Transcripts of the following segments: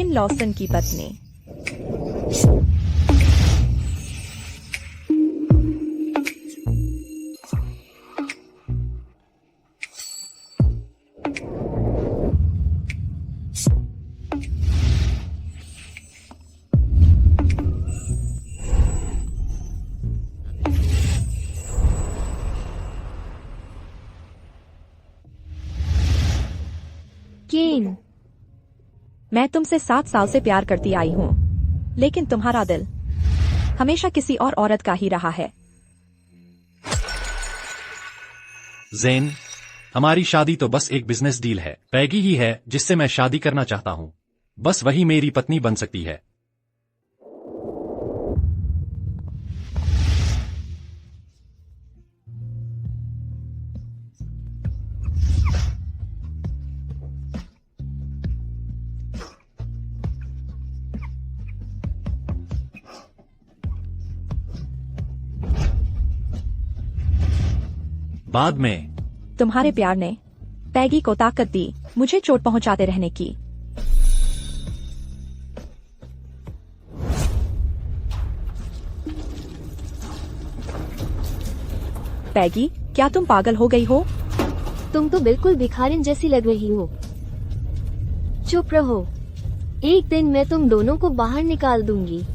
जेन Lawson की पत्नी। केन, मैं तुमसे 7 साल से प्यार करती आई हूँ, लेकिन तुम्हारा दिल हमेशा किसी और औरत का ही रहा है। जेन, हमारी शादी तो बस एक बिजनेस डील है। पैगी ही है जिससे मैं शादी करना चाहता हूँ, बस वही मेरी पत्नी बन सकती है। बाद में तुम्हारे प्यार ने पैगी को ताकत दी मुझे चोट पहुंचाते रहने की। पैगी, क्या तुम पागल हो गई हो? तुम तो बिल्कुल भिखारिन जैसी लग रही हो। चुप रहो, एक दिन मैं तुम दोनों को बाहर निकाल दूंगी।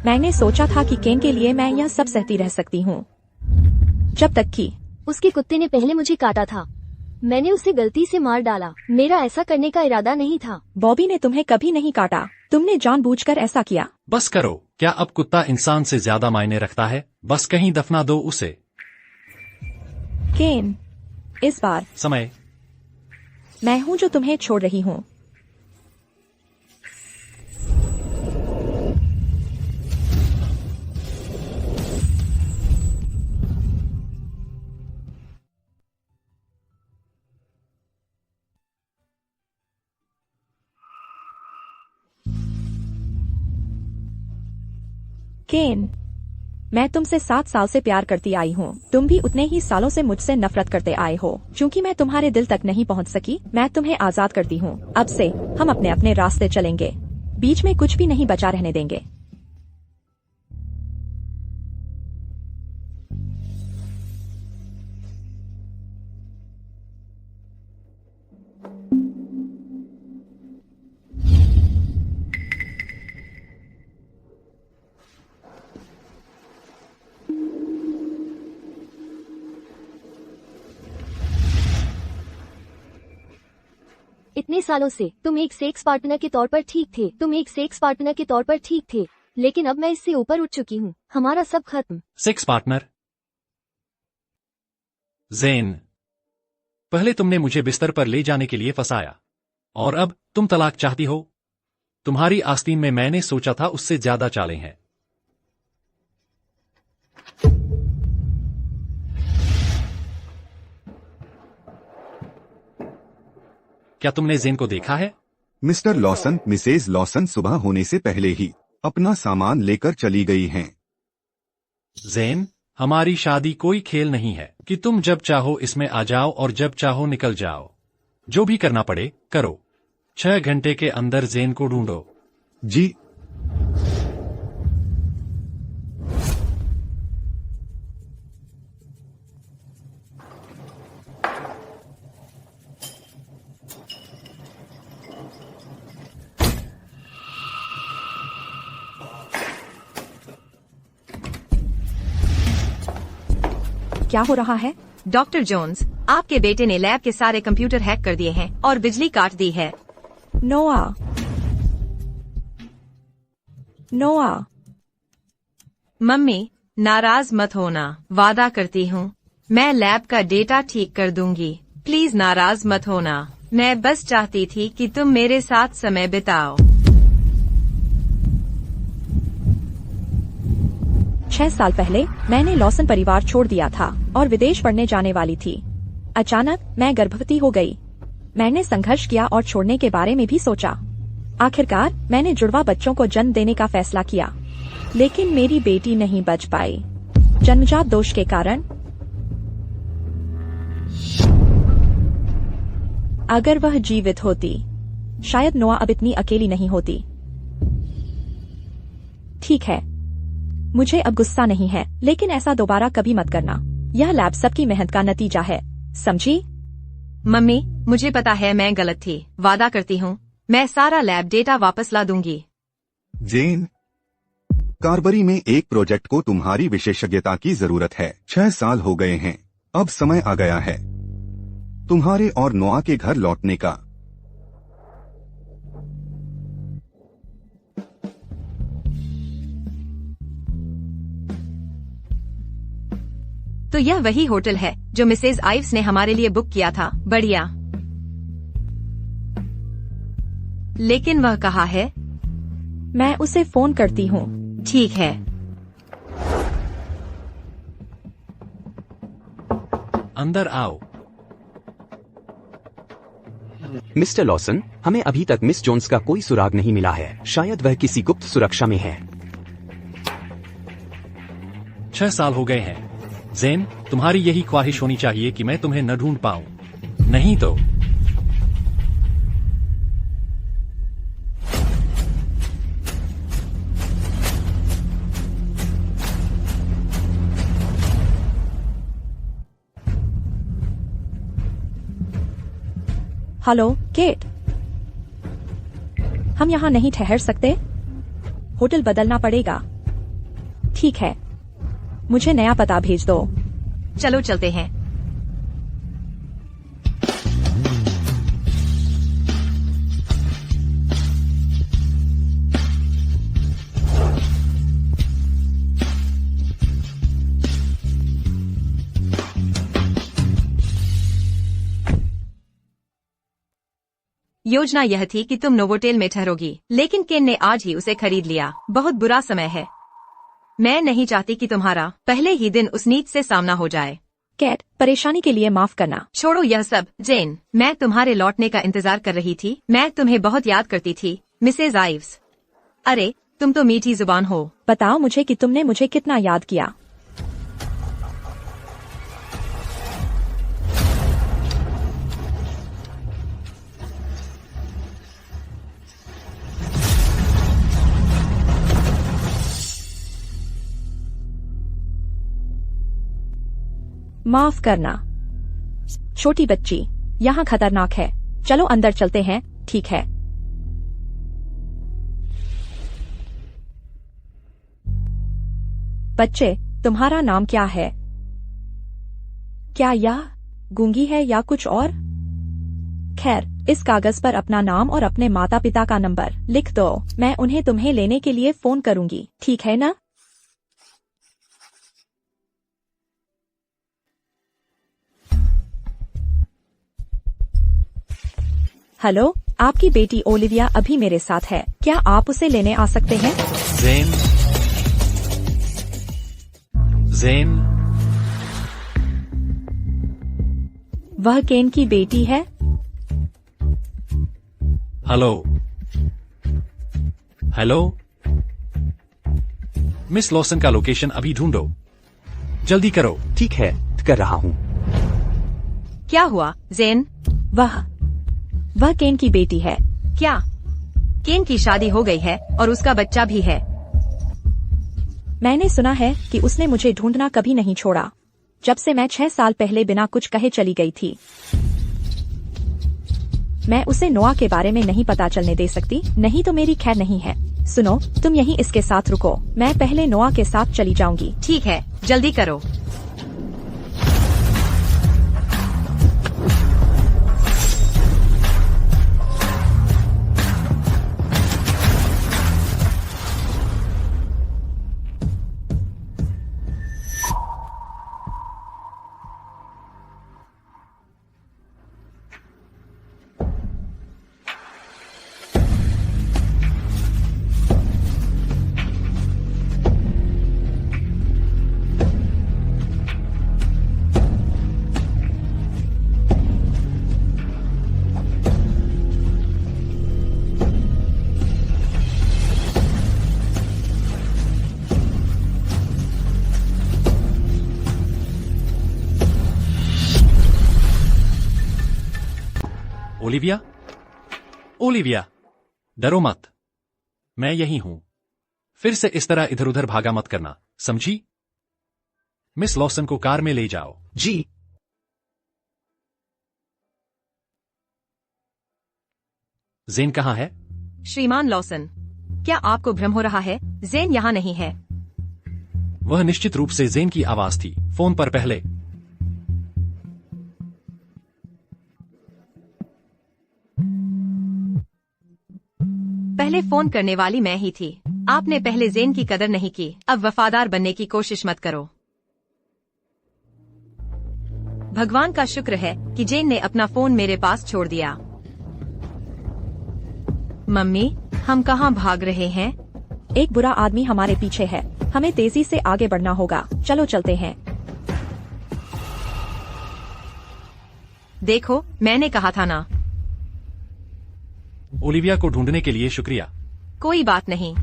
मैंने सोचा था कि केन के लिए मैं यह सब सहती रह सकती हूँ, जब तक कि उसके कुत्ते ने पहले मुझे काटा था। मैंने उसे गलती से मार डाला। मेरा ऐसा करने का इरादा नहीं था। बॉबी ने तुम्हें कभी नहीं काटा, तुमने जानबूझकर ऐसा किया। बस करो, क्या अब कुत्ता इंसान से ज्यादा मायने रखता है? बस कहीं दफना दो उसे। केन, इस बार समय मैं हूँ जो तुम्हें छोड़ रही हूँ। केन, मैं तुमसे 7 साल से प्यार करती आई हूँ। तुम भी उतने ही सालों से मुझसे नफरत करते आए हो। क्योंकि मैं तुम्हारे दिल तक नहीं पहुँच सकी, मैं तुम्हें आजाद करती हूँ। अब से हम अपने अपने रास्ते चलेंगे, बीच में कुछ भी नहीं बचा रहने देंगे। इतने सालों से तुम एक सेक्स पार्टनर के तौर पर ठीक थे। तुम एक सेक्स पार्टनर के तौर पर ठीक थे, लेकिन अब मैं इससे ऊपर उठ चुकी हूँ। हमारा सब खत्म। Sex partner? जेन, पहले तुमने मुझे बिस्तर पर ले जाने के लिए फंसाया, और अब तुम तलाक चाहती हो। तुम्हारी आस्तीन में मैंने सोचा था उससे ज्यादा चालें हैं। क्या तुमने जेन को देखा है? मिस्टर लॉसन, मिसेज लॉसन सुबह होने से पहले ही अपना सामान लेकर चली गई हैं। जेन, हमारी शादी कोई खेल नहीं है कि तुम जब चाहो इसमें आ जाओ और जब चाहो निकल जाओ। जो भी करना पड़े करो। 6 घंटे के अंदर जेन को ढूंढो। जी। क्या हो रहा है? डॉक्टर जोन्स, आपके बेटे ने लैब के सारे कंप्यूटर हैक कर दिए हैं और बिजली काट दी है। नोआ, नोआ। मम्मी, नाराज मत होना। वादा करती हूँ मैं लैब का डेटा ठीक कर दूंगी। प्लीज नाराज मत होना। मैं बस चाहती थी कि तुम मेरे साथ समय बिताओ। 6 साल पहले मैंने लॉसन परिवार छोड़ दिया था और विदेश पढ़ने जाने वाली थी। अचानक मैं गर्भवती हो गई। मैंने संघर्ष किया और छोड़ने के बारे में भी सोचा। आखिरकार मैंने जुड़वा बच्चों को जन्म देने का फैसला किया। लेकिन मेरी बेटी नहीं बच पाई जन्मजात दोष के कारण। अगर वह जीवित होती शायद नोआ अब इतनी अकेली नहीं होती। ठीक है, मुझे अब गुस्सा नहीं है, लेकिन ऐसा दोबारा कभी मत करना। यह लैब सबकी मेहनत का नतीजा है, समझी? मम्मी, मुझे पता है मैं गलत थी। वादा करती हूँ मैं सारा लैब डेटा वापस ला दूंगी। जेन, कार्बरी में एक प्रोजेक्ट को तुम्हारी विशेषज्ञता की जरूरत है। 6 साल हो गए हैं, अब समय आ गया है तुम्हारे और नोआ के घर लौटने का। तो यह वही होटल है जो मिसेज आइव्स ने हमारे लिए बुक किया था। बढ़िया, लेकिन वह कहाँ है? मैं उसे फोन करती हूँ। ठीक है। अंदर आओ। मिस्टर लॉसन, हमें अभी तक मिस जोन्स का कोई सुराग नहीं मिला है। शायद वह किसी गुप्त सुरक्षा में है। 6 साल हो गए हैं। जेन, तुम्हारी यही ख्वाहिश होनी चाहिए कि मैं तुम्हें न ढूंढ पाऊं, नहीं तो। हेलो केट, हम यहाँ नहीं ठहर सकते, होटल बदलना पड़ेगा। ठीक है, मुझे नया पता भेज दो। चलो चलते हैं। योजना यह थी कि तुम नोवोटेल में ठहरोगी, लेकिन केन ने आज ही उसे खरीद लिया। बहुत बुरा समय है। मैं नहीं चाहती कि तुम्हारा पहले ही दिन उस नीच से सामना हो जाए। कैट, परेशानी के लिए माफ करना। छोड़ो यह सब। जेन, मैं तुम्हारे लौटने का इंतजार कर रही थी। मैं तुम्हें बहुत याद करती थी, मिसेज आइव्स। अरे, तुम तो मीठी जुबान हो। बताओ मुझे कि तुमने मुझे कितना याद किया। माफ करना छोटी बच्ची, यहाँ खतरनाक है। चलो अंदर चलते हैं। ठीक है। बच्चे, तुम्हारा नाम क्या है? क्या यह गूंगी है या कुछ और? खैर, इस कागज पर अपना नाम और अपने माता पिता का नंबर लिख दो। मैं उन्हें तुम्हें लेने के लिए फोन करूंगी, ठीक है ना? हेलो, आपकी बेटी ओलिविया अभी मेरे साथ है। क्या आप उसे लेने आ सकते हैं? जेन, जेन, वह केन की बेटी है। Hello, hello. मिस लॉसन का लोकेशन अभी ढूंढो, जल्दी करो। ठीक है, कर रहा हूँ। क्या हुआ जेन? वह केन की बेटी है। क्या केन की शादी हो गई है और उसका बच्चा भी है? मैंने सुना है कि उसने मुझे ढूंढना कभी नहीं छोड़ा, जब से मैं 6 साल पहले बिना कुछ कहे चली गई थी। मैं उसे नोआ के बारे में नहीं पता चलने दे सकती, नहीं तो मेरी खैर नहीं है। सुनो, तुम यहीं इसके साथ रुको, मैं पहले नोआ के साथ चली जाऊंगी। ठीक है, जल्दी करो। ओलिविया, ओलिविया, डरो मत, मैं यही हूं। फिर से इस तरह इधर उधर भागा मत करना, समझी? मिस लॉसन को कार में ले जाओ। जी। जेन कहाँ है? श्रीमान लॉसन, क्या आपको भ्रम हो रहा है? जेन यहाँ नहीं है। वह निश्चित रूप से जेन की आवाज थी, फोन पर पहले। पहले फोन करने वाली मैं ही थी। आपने पहले जेन की कदर नहीं की। अब वफादार बनने की कोशिश मत करो। भगवान का शुक्र है कि जेन ने अपना फोन मेरे पास छोड़ दिया। मम्मी, हम कहाँ भाग रहे हैं? एक बुरा आदमी हमारे पीछे है, हमें तेजी से आगे बढ़ना होगा। चलो चलते हैं। देखो, मैंने कहा था ना। ओलिविया को ढूंढने के लिए शुक्रिया। कोई बात नहीं।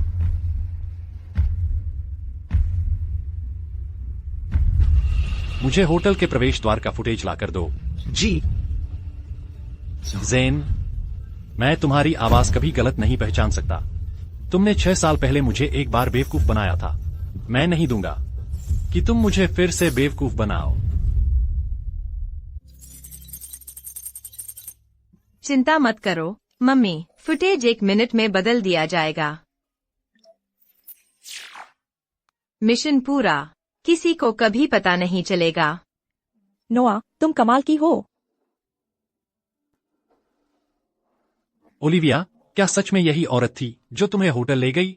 मुझे होटल के प्रवेश द्वार का फुटेज लाकर दो। जी। जेन, मैं तुम्हारी आवाज कभी गलत नहीं पहचान सकता। तुमने 6 साल पहले मुझे एक बार बेवकूफ बनाया था। मैं नहीं दूंगा कि तुम मुझे फिर से बेवकूफ बनाओ। चिंता मत करो मम्मी, फुटेज 1 मिनट में बदल दिया जाएगा। मिशन पूरा। किसी को कभी पता नहीं चलेगा। नोआ, तुम कमाल की हो। ओलिविया, क्या सच में यही औरत थी जो तुम्हें होटल ले गई?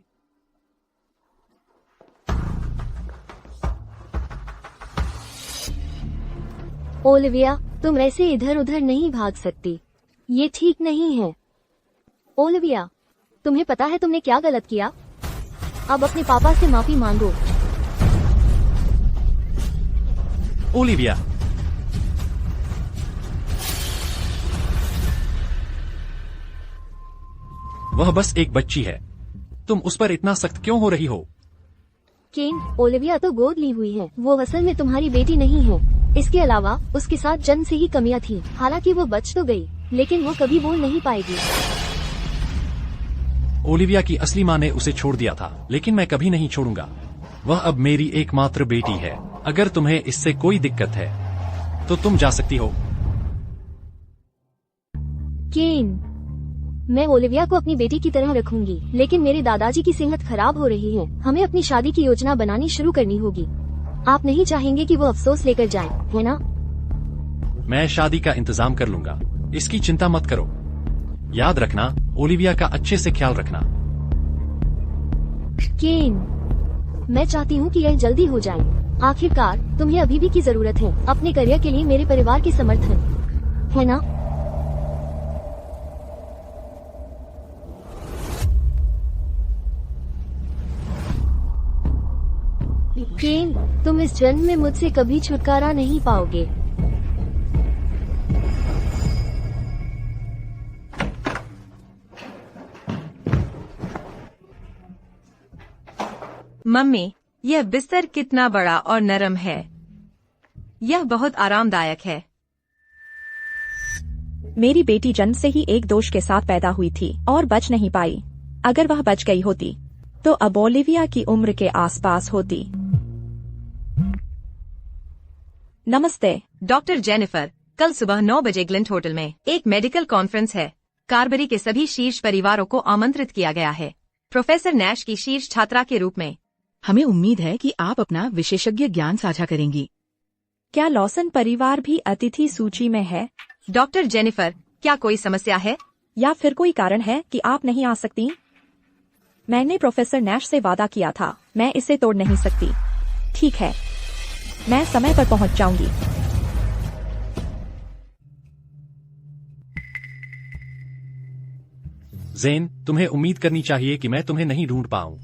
ओलिविया, तुम ऐसे इधर उधर नहीं भाग सकती। ये ठीक नहीं है। ओलिविया, तुम्हें पता है तुमने क्या गलत किया? अब अपने पापा से माफी मांगो। ओलिविया, वह बस एक बच्ची है। तुम उस पर इतना सख्त क्यों हो रही हो? केन, ओलिविया तो गोद ली हुई है। वो असल में तुम्हारी बेटी नहीं है। इसके अलावा उसके साथ जन्म से ही कमियां थी। हालांकि वो बच तो गई, लेकिन वो कभी बोल नहीं पाएगी। ओलिविया की असली माँ ने उसे छोड़ दिया था, लेकिन मैं कभी नहीं छोड़ूंगा। वह अब मेरी एकमात्र बेटी है। अगर तुम्हें इससे कोई दिक्कत है तो तुम जा सकती हो। केन, मैं ओलिविया को अपनी बेटी की तरह रखूंगी, लेकिन मेरे दादाजी की सेहत खराब हो रही है। हमें अपनी शादी की योजना बनानी शुरू करनी होगी। आप नहीं चाहेंगे कि वो अफसोस लेकर जाए, है ना? मैं शादी का इंतजाम कर लूंगा, इसकी चिंता मत करो। याद रखना, ओलिविया का अच्छे से ख्याल रखना। केन, मैं चाहती हूँ कि यह जल्दी हो जाए। आखिरकार तुम्हें अभी भी की जरूरत है अपने करियर के लिए मेरे परिवार के समर्थन, है ना? केन, तुम इस जन्म में मुझसे कभी छुटकारा नहीं पाओगे। मम्मी, यह बिस्तर कितना बड़ा और नरम है। यह बहुत आरामदायक है। मेरी बेटी जन्म से ही एक दोष के साथ पैदा हुई थी और बच नहीं पाई। अगर वह बच गई होती तो अब ओलिविया की उम्र के आसपास होती। नमस्ते डॉक्टर जेनिफर, कल सुबह 9 बजे ग्लिंट होटल में एक मेडिकल कॉन्फ्रेंस है। कारबरी के सभी शीर्ष परिवारों को आमंत्रित किया गया है। प्रोफेसर नैश की शीर्ष छात्रा के रूप में। हमें उम्मीद है कि आप अपना विशेषज्ञ ज्ञान साझा करेंगी। क्या लॉसन परिवार भी अतिथि सूची में है? डॉक्टर जेनिफर, क्या कोई समस्या है? या फिर कोई कारण है कि आप नहीं आ सकती? मैंने प्रोफेसर नैश से वादा किया था, मैं इसे तोड़ नहीं सकती। ठीक है, मैं समय पर पहुंच जाऊंगी। जेन, तुम्हें उम्मीद करनी चाहिए कि मैं तुम्हें नहीं ढूंढ पाऊं।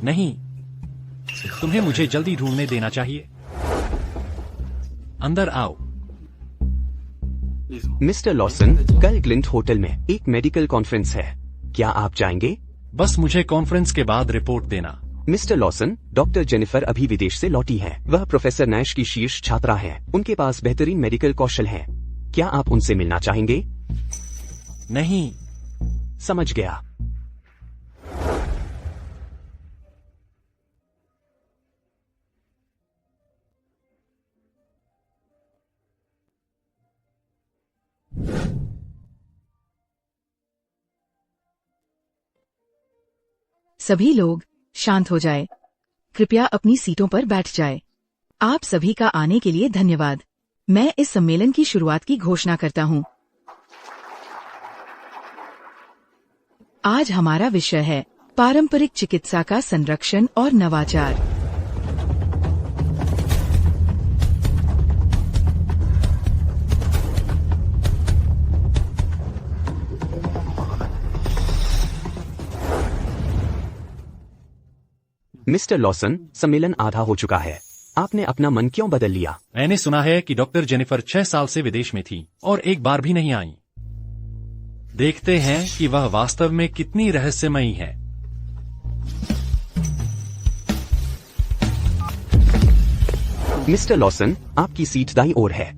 नहीं, तुम्हें मुझे जल्दी ढूंढने देना चाहिए। अंदर आओ। मिस्टर लॉसन, कल ग्लिंट होटल में एक मेडिकल कॉन्फ्रेंस है। क्या आप जाएंगे? बस मुझे कॉन्फ्रेंस के बाद रिपोर्ट देना। मिस्टर लॉसन, डॉक्टर जेनिफर अभी विदेश से लौटी हैं। वह प्रोफेसर नैश की शीर्ष छात्रा हैं। उनके पास बेहतरीन मेडिकल कौशल है। क्या आप उनसे मिलना चाहेंगे? नहीं। समझ गया। सभी लोग शांत हो जाए। कृपया अपनी सीटों पर बैठ जाए। आप सभी का आने के लिए धन्यवाद। मैं इस सम्मेलन की शुरुआत की घोषणा करता हूं। आज हमारा विषय है पारंपरिक चिकित्सा का संरक्षण और नवाचार। मिस्टर लॉसन, सम्मेलन आधा हो चुका है। आपने अपना मन क्यों बदल लिया? मैंने सुना है कि डॉक्टर जेनिफर 6 साल से विदेश में थी और एक बार भी नहीं आई। देखते हैं कि वह वास्तव में कितनी रहस्यमयी है। मिस्टर लॉसन, आपकी सीट दाईं ओर है।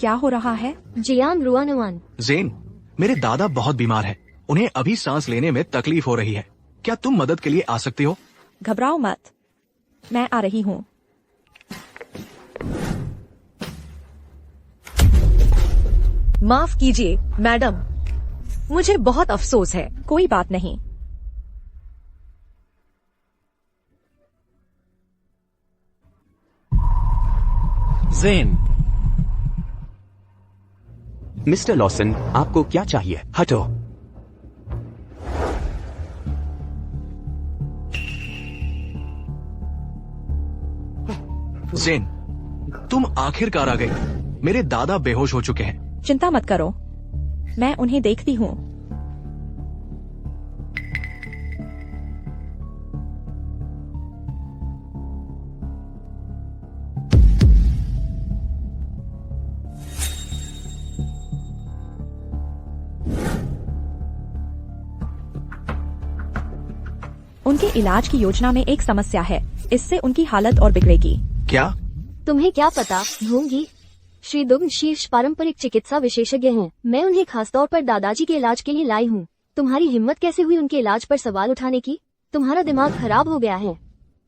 क्या हो रहा है? जियान रुआनवान। ज़ेन, मेरे दादा बहुत बीमार हैं। उन्हें अभी सांस लेने में तकलीफ हो रही है। क्या तुम मदद के लिए आ सकती हो? घबराओ मत, मैं आ रही हूँ। माफ कीजिए मैडम, मुझे बहुत अफसोस है। कोई बात नहीं। ज़ेन, मिस्टर लॉसन, आपको क्या चाहिए? हटो। ज़ेन, तुम आखिरकार आ गई। मेरे दादा बेहोश हो चुके हैं। चिंता मत करो, मैं उन्हें देखती हूँ। उनके इलाज की योजना में एक समस्या है। इससे उनकी हालत और बिगड़ेगी। क्या? तुम्हें क्या पता ढूंगी? श्री दुग्न शीर्ष पारंपरिक चिकित्सा विशेषज्ञ हैं। मैं उन्हें खासतौर पर दादाजी के इलाज के लिए लाई हूँ। तुम्हारी हिम्मत कैसे हुई उनके इलाज पर सवाल उठाने की? तुम्हारा दिमाग खराब हो गया है।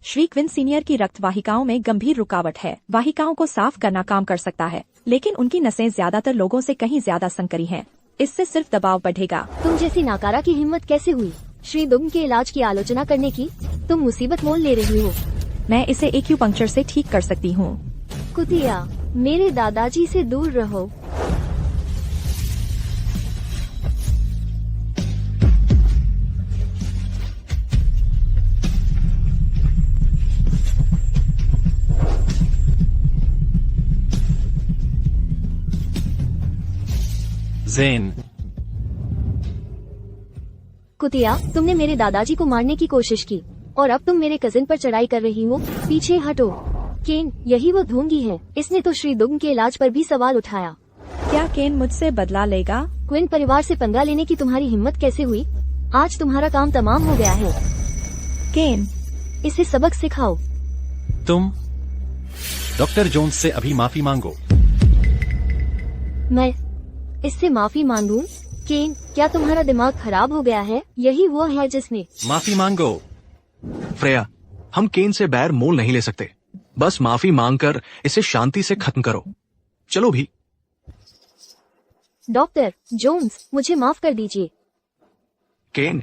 श्री क्विन सीनियर की रक्त वाहिकाओं में गंभीर रुकावट है। वाहिकाओं को साफ करना काम कर सकता है, लेकिन उनकी नसें ज्यादातर लोगों से कहीं ज्यादा संकरी हैं। इससे सिर्फ दबाव बढ़ेगा। तुम जैसी नाकारा की हिम्मत कैसे हुई श्री दुग्न के इलाज की आलोचना करने की? तुम मुसीबत मोल ले रही हो। मैं इसे एक्यूपंक्चर से ठीक कर सकती हूँ। कुतिया, मेरे दादाजी से दूर रहो। ज़ेन, कुतिया, तुमने मेरे दादाजी को मारने की कोशिश की और अब तुम मेरे कजिन पर चढ़ाई कर रही हो। पीछे हटो। केन, यही वो ढोंगी है। इसने तो श्री दुग्न के इलाज पर भी सवाल उठाया। क्या केन मुझसे बदला लेगा? क्विन परिवार से पंगा लेने की तुम्हारी हिम्मत कैसे हुई? आज तुम्हारा काम तमाम हो गया है। केन, इसे सबक सिखाओ। तुम डॉक्टर जोन्स से अभी माफी मांगो। मैं इससे माफी मांगूं? केन, क्या तुम्हारा दिमाग खराब हो गया है? यही वो है जिसने। माफी मांगो। फ्रेया, हम केन से बैर मोल नहीं ले सकते। बस माफी मांगकर इसे शांति से खत्म करो। चलो भी। डॉक्टर जोन्स, मुझे माफ कर दीजिए। केन,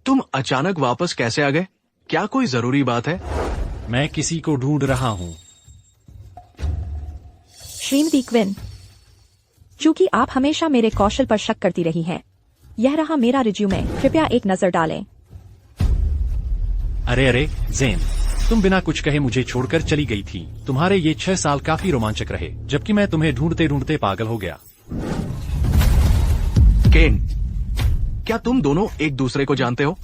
तुम अचानक वापस कैसे आ गए? क्या कोई जरूरी बात है? मैं किसी को ढूंढ रहा हूँ। श्रीमती क्विन, चूंकि आप हमेशा मेरे कौशल पर शक करती रही हैं, यह रहा मेरा रिज्यूमे। कृपया एक नजर डालें। अरे अरे ज़ेन, तुम बिना कुछ कहे मुझे छोड़कर चली गई थी। तुम्हारे ये 6 साल काफी रोमांचक रहे, जबकि मैं तुम्हें ढूंढते ढूंढते पागल हो गया। केन, क्या तुम दोनों एक दूसरे को जानते हो?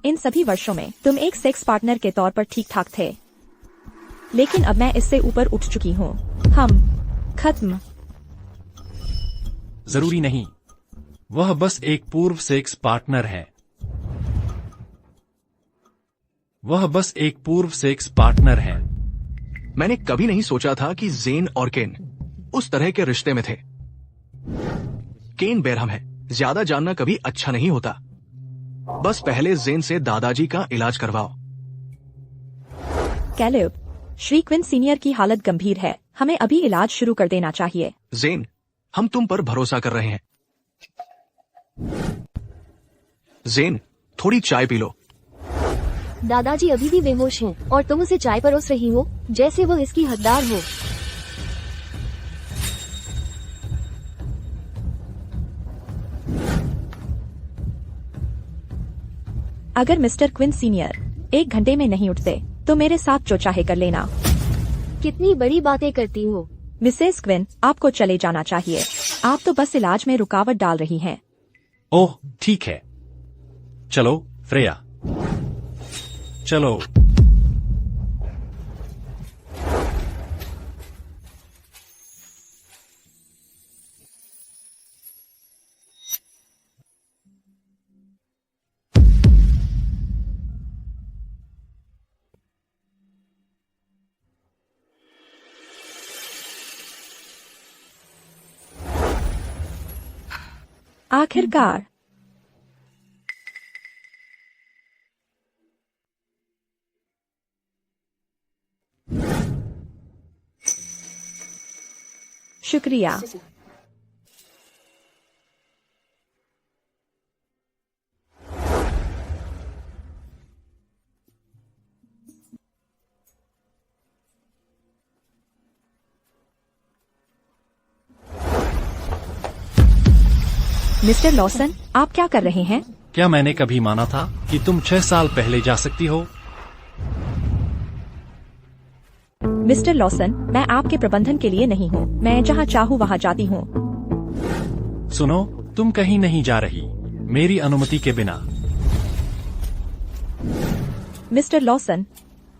इन सभी वर्षों में तुम एक सेक्स पार्टनर के तौर पर ठीक ठाक थे, लेकिन अब मैं इससे ऊपर उठ चुकी हूँ। हम खत्म। जरूरी नहीं। वह बस एक पूर्व सेक्स पार्टनर है। वह बस एक पूर्व सेक्स पार्टनर है। मैंने कभी नहीं सोचा था कि जेन और केन उस तरह के रिश्ते में थे। केन बेरहम है, ज्यादा जानना कभी अच्छा नहीं होता। बस पहले जेन से दादाजी का इलाज करवाओ। कैलेब, श्री क्विन सीनियर की हालत गंभीर है, हमें अभी इलाज शुरू कर देना चाहिए। जेन, हम तुम पर भरोसा कर रहे हैं। जेन, थोड़ी चाय पी लो। दादाजी अभी भी बेहोश हैं और तुम उसे चाय परोस रही हो जैसे वो इसकी हकदार हो। अगर मिस्टर क्विन सीनियर 1 घंटे में नहीं उठते तो मेरे साथ जो चाहे कर लेना। कितनी बड़ी बातें करती हो। मिसेस क्विन, आपको चले जाना चाहिए। आप तो बस इलाज में रुकावट डाल रही हैं। ओह ठीक है, चलो फ्रेया, चलो। आखिरकार शुक्रिया। मिस्टर लॉसन, आप क्या कर रहे हैं? क्या मैंने कभी माना था कि तुम 6 साल पहले जा सकती हो? मिस्टर लॉसन, मैं आपके प्रबंधन के लिए नहीं हूँ। मैं जहाँ चाहूँ वहाँ जाती हूँ। सुनो, तुम कहीं नहीं जा रही मेरी अनुमति के बिना। मिस्टर लॉसन,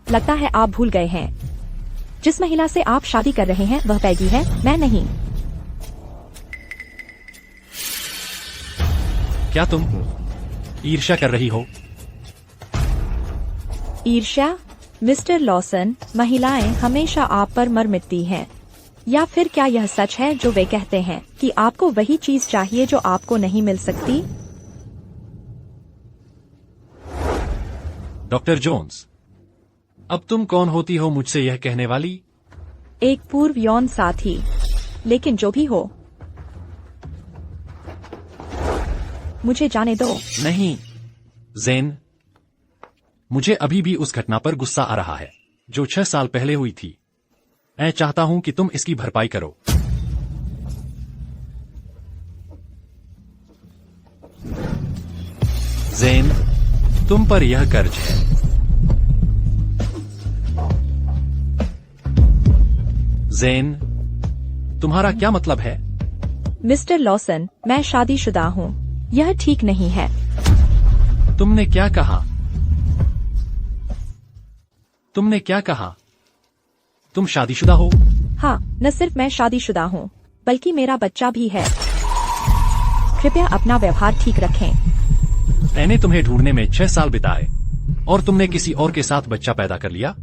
लगता है आप भूल गए हैं। जिस महिला से आप शादी कर रहे हैं वह पैगी है, मैं नहीं। क्या तुम ईर्ष्या कर रही हो? ईर्ष्या? मिस्टर लॉसन, महिलाएं हमेशा आप पर मर मिटती हैं। या फिर क्या यह सच है जो वे कहते हैं कि आपको वही चीज चाहिए जो आपको नहीं मिल सकती? डॉक्टर जोन्स, अब तुम कौन होती हो मुझसे यह कहने वाली? एक पूर्व यौन साथी। लेकिन जो भी हो, मुझे जाने दो। नहीं जेन, मुझे अभी भी उस घटना पर गुस्सा आ रहा है जो 6 साल पहले हुई थी। मैं चाहता हूं कि तुम इसकी भरपाई करो। जेन, तुम पर यह कर्ज है। जेन, तुम्हारा क्या मतलब है? मिस्टर लॉसन, मैं शादीशुदा हूँ। यह ठीक नहीं है। तुमने क्या कहा? तुमने क्या कहा? तुम शादीशुदा हो? हाँ, न सिर्फ मैं शादीशुदा हूँ बल्कि मेरा बच्चा भी है। कृपया अपना व्यवहार ठीक रखें। मैंने तुम्हें ढूंढने में 6 साल बिताए और तुमने किसी और के साथ बच्चा पैदा कर लिया।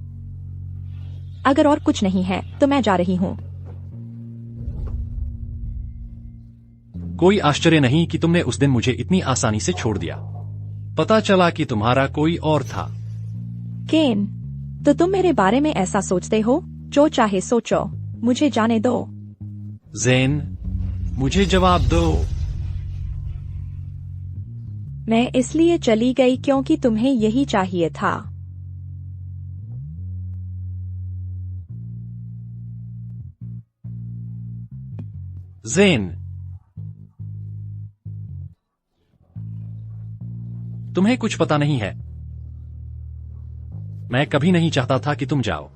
अगर और कुछ नहीं है तो मैं जा रही हूँ। कोई आश्चर्य नहीं कि तुमने उस दिन मुझे इतनी आसानी से छोड़ दिया। पता चला कि तुम्हारा कोई और था। केन, तो तुम मेरे बारे में ऐसा सोचते हो? जो चाहे सोचो, मुझे जाने दो। जेन, मुझे जवाब दो। मैं इसलिए चली गई क्योंकि तुम्हें यही चाहिए था। जेन, तुम्हें कुछ पता नहीं है। मैं कभी नहीं चाहता था कि तुम जाओ।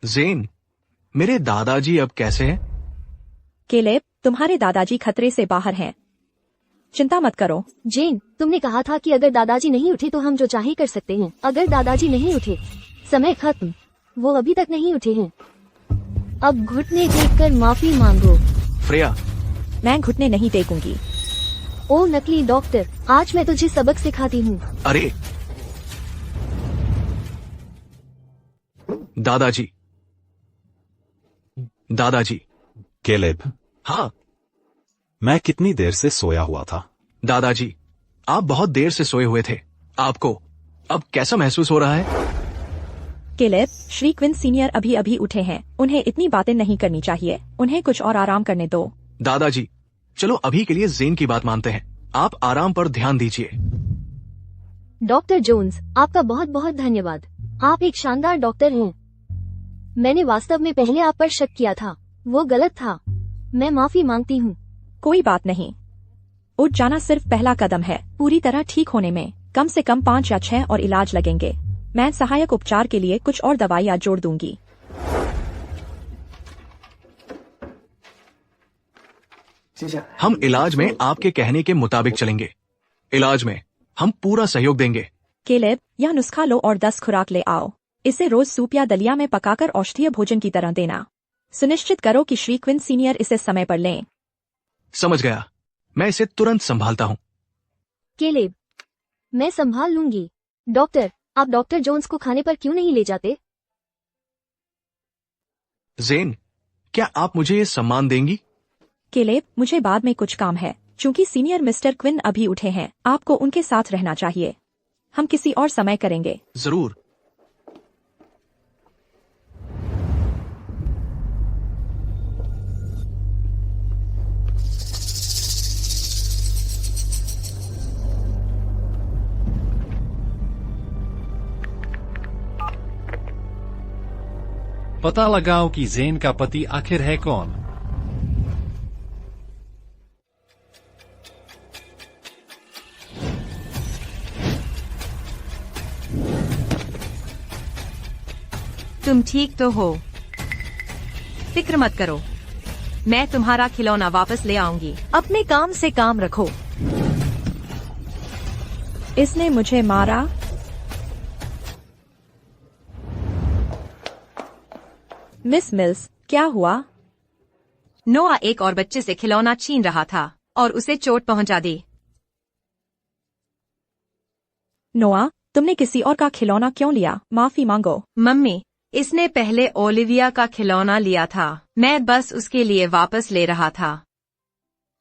जेन, मेरे दादाजी अब कैसे हैं? केलेब, तुम्हारे दादाजी खतरे से बाहर हैं। चिंता मत करो। जेन, तुमने कहा था कि अगर दादाजी नहीं उठे तो हम जो चाहे कर सकते हैं। अगर दादाजी नहीं उठे, समय खत्म। वो अभी तक नहीं उठे हैं। अब घुटने टेककर माफी मांगो। फ्रेया, मैं घुटने नहीं टेकूंगी। ओ नकली डॉक्टर, आज मैं तुझे सबक सिखाती हूँ। अरे दादाजी, दादाजी। केलेब, हाँ मैं कितनी देर से सोया हुआ था? दादाजी, आप बहुत देर से सोए हुए थे। आपको अब कैसा महसूस हो रहा है? केलेब, श्री क्विन सीनियर अभी अभी उठे हैं। उन्हें इतनी बातें नहीं करनी चाहिए। उन्हें कुछ और आराम करने दो। दादाजी, चलो अभी के लिए जेन की बात मानते हैं। आप आराम पर ध्यान दीजिए। डॉक्टर जोन्स, आपका बहुत बहुत धन्यवाद। आप एक शानदार डॉक्टर हैं। मैंने वास्तव में पहले आप पर शक किया था, वो गलत था। मैं माफी मांगती हूँ। कोई बात नहीं। उठ जाना सिर्फ पहला कदम है। पूरी तरह ठीक होने में कम से कम 5 या 6 और इलाज लगेंगे। मैं सहायक उपचार के लिए कुछ और दवाइयाँ जोड़ दूंगी। हम इलाज में आपके कहने के मुताबिक चलेंगे। इलाज में हम पूरा सहयोग देंगे। केलेब, यह नुस्खा लो और 10 खुराक ले आओ। इसे रोज सूप या दलिया में पकाकर औषधीय भोजन की तरह देना। सुनिश्चित करो कि श्री क्विन सीनियर इसे समय पर लें। समझ गया, मैं इसे तुरंत संभालता हूँ। केलेब, मैं संभाल लूंगी। डॉक्टर, आप डॉक्टर जोन्स को खाने पर क्यों नहीं ले जाते? जेन, क्या आप मुझे ये सम्मान देंगी? केलेब, मुझे बाद में कुछ काम है। चूंकि सीनियर मिस्टर क्विन अभी उठे हैं, आपको उनके साथ रहना चाहिए। हम किसी और समय करेंगे। जरूर। पता लगाओ कि जेन का पति आखिर है कौन। तुम ठीक तो हो? फिक्र मत करो, मैं तुम्हारा खिलौना वापस ले आऊंगी। अपने काम से काम रखो। इसने मुझे मारा। मिस मिल्स, क्या हुआ? नोआ एक और बच्चे से खिलौना छीन रहा था और उसे चोट पहुंचा दी। नोआ, तुमने किसी और का खिलौना क्यों लिया? माफी मांगो। मम्मी, इसने पहले ओलिविया का खिलौना लिया था। मैं बस उसके लिए वापस ले रहा था।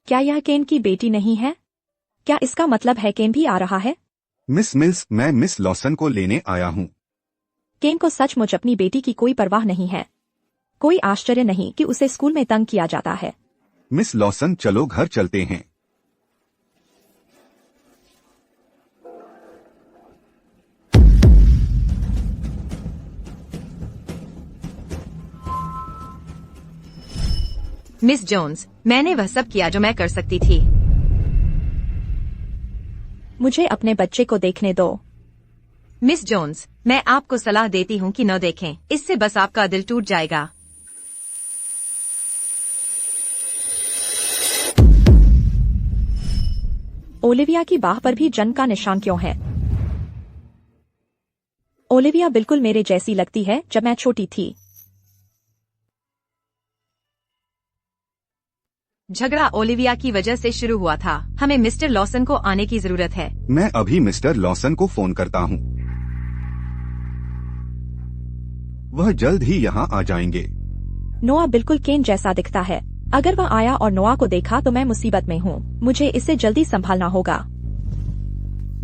क्या यह केन की बेटी नहीं है? क्या इसका मतलब है केन भी आ रहा है? मिस मिल्स, मैं मिस लॉसन को लेने आया हूँ। केन को सचमुच अपनी बेटी की कोई परवाह नहीं है। कोई आश्चर्य नहीं कि उसे स्कूल में तंग किया जाता है। मिस लॉसन, चलो घर चलते हैं। मिस जोन्स, मैंने वह सब किया जो मैं कर सकती थी। मुझे अपने बच्चे को देखने दो। मिस जोन्स, मैं आपको सलाह देती हूँ कि न देखें। इससे बस आपका दिल टूट जाएगा। ओलिविया की बाह पर भी जंग का निशान क्यों है? ओलिविया बिल्कुल मेरे जैसी लगती है जब मैं छोटी थी। झगड़ा ओलिविया की वजह से शुरू हुआ था। हमें मिस्टर लॉसन को आने की जरूरत है। मैं अभी मिस्टर लॉसन को फोन करता हूँ। वह जल्द ही यहाँ आ जाएंगे। नोआ बिल्कुल केन जैसा दिखता है। अगर वह आया और नोआ को देखा तो मैं मुसीबत में हूँ। मुझे इसे जल्दी संभालना होगा।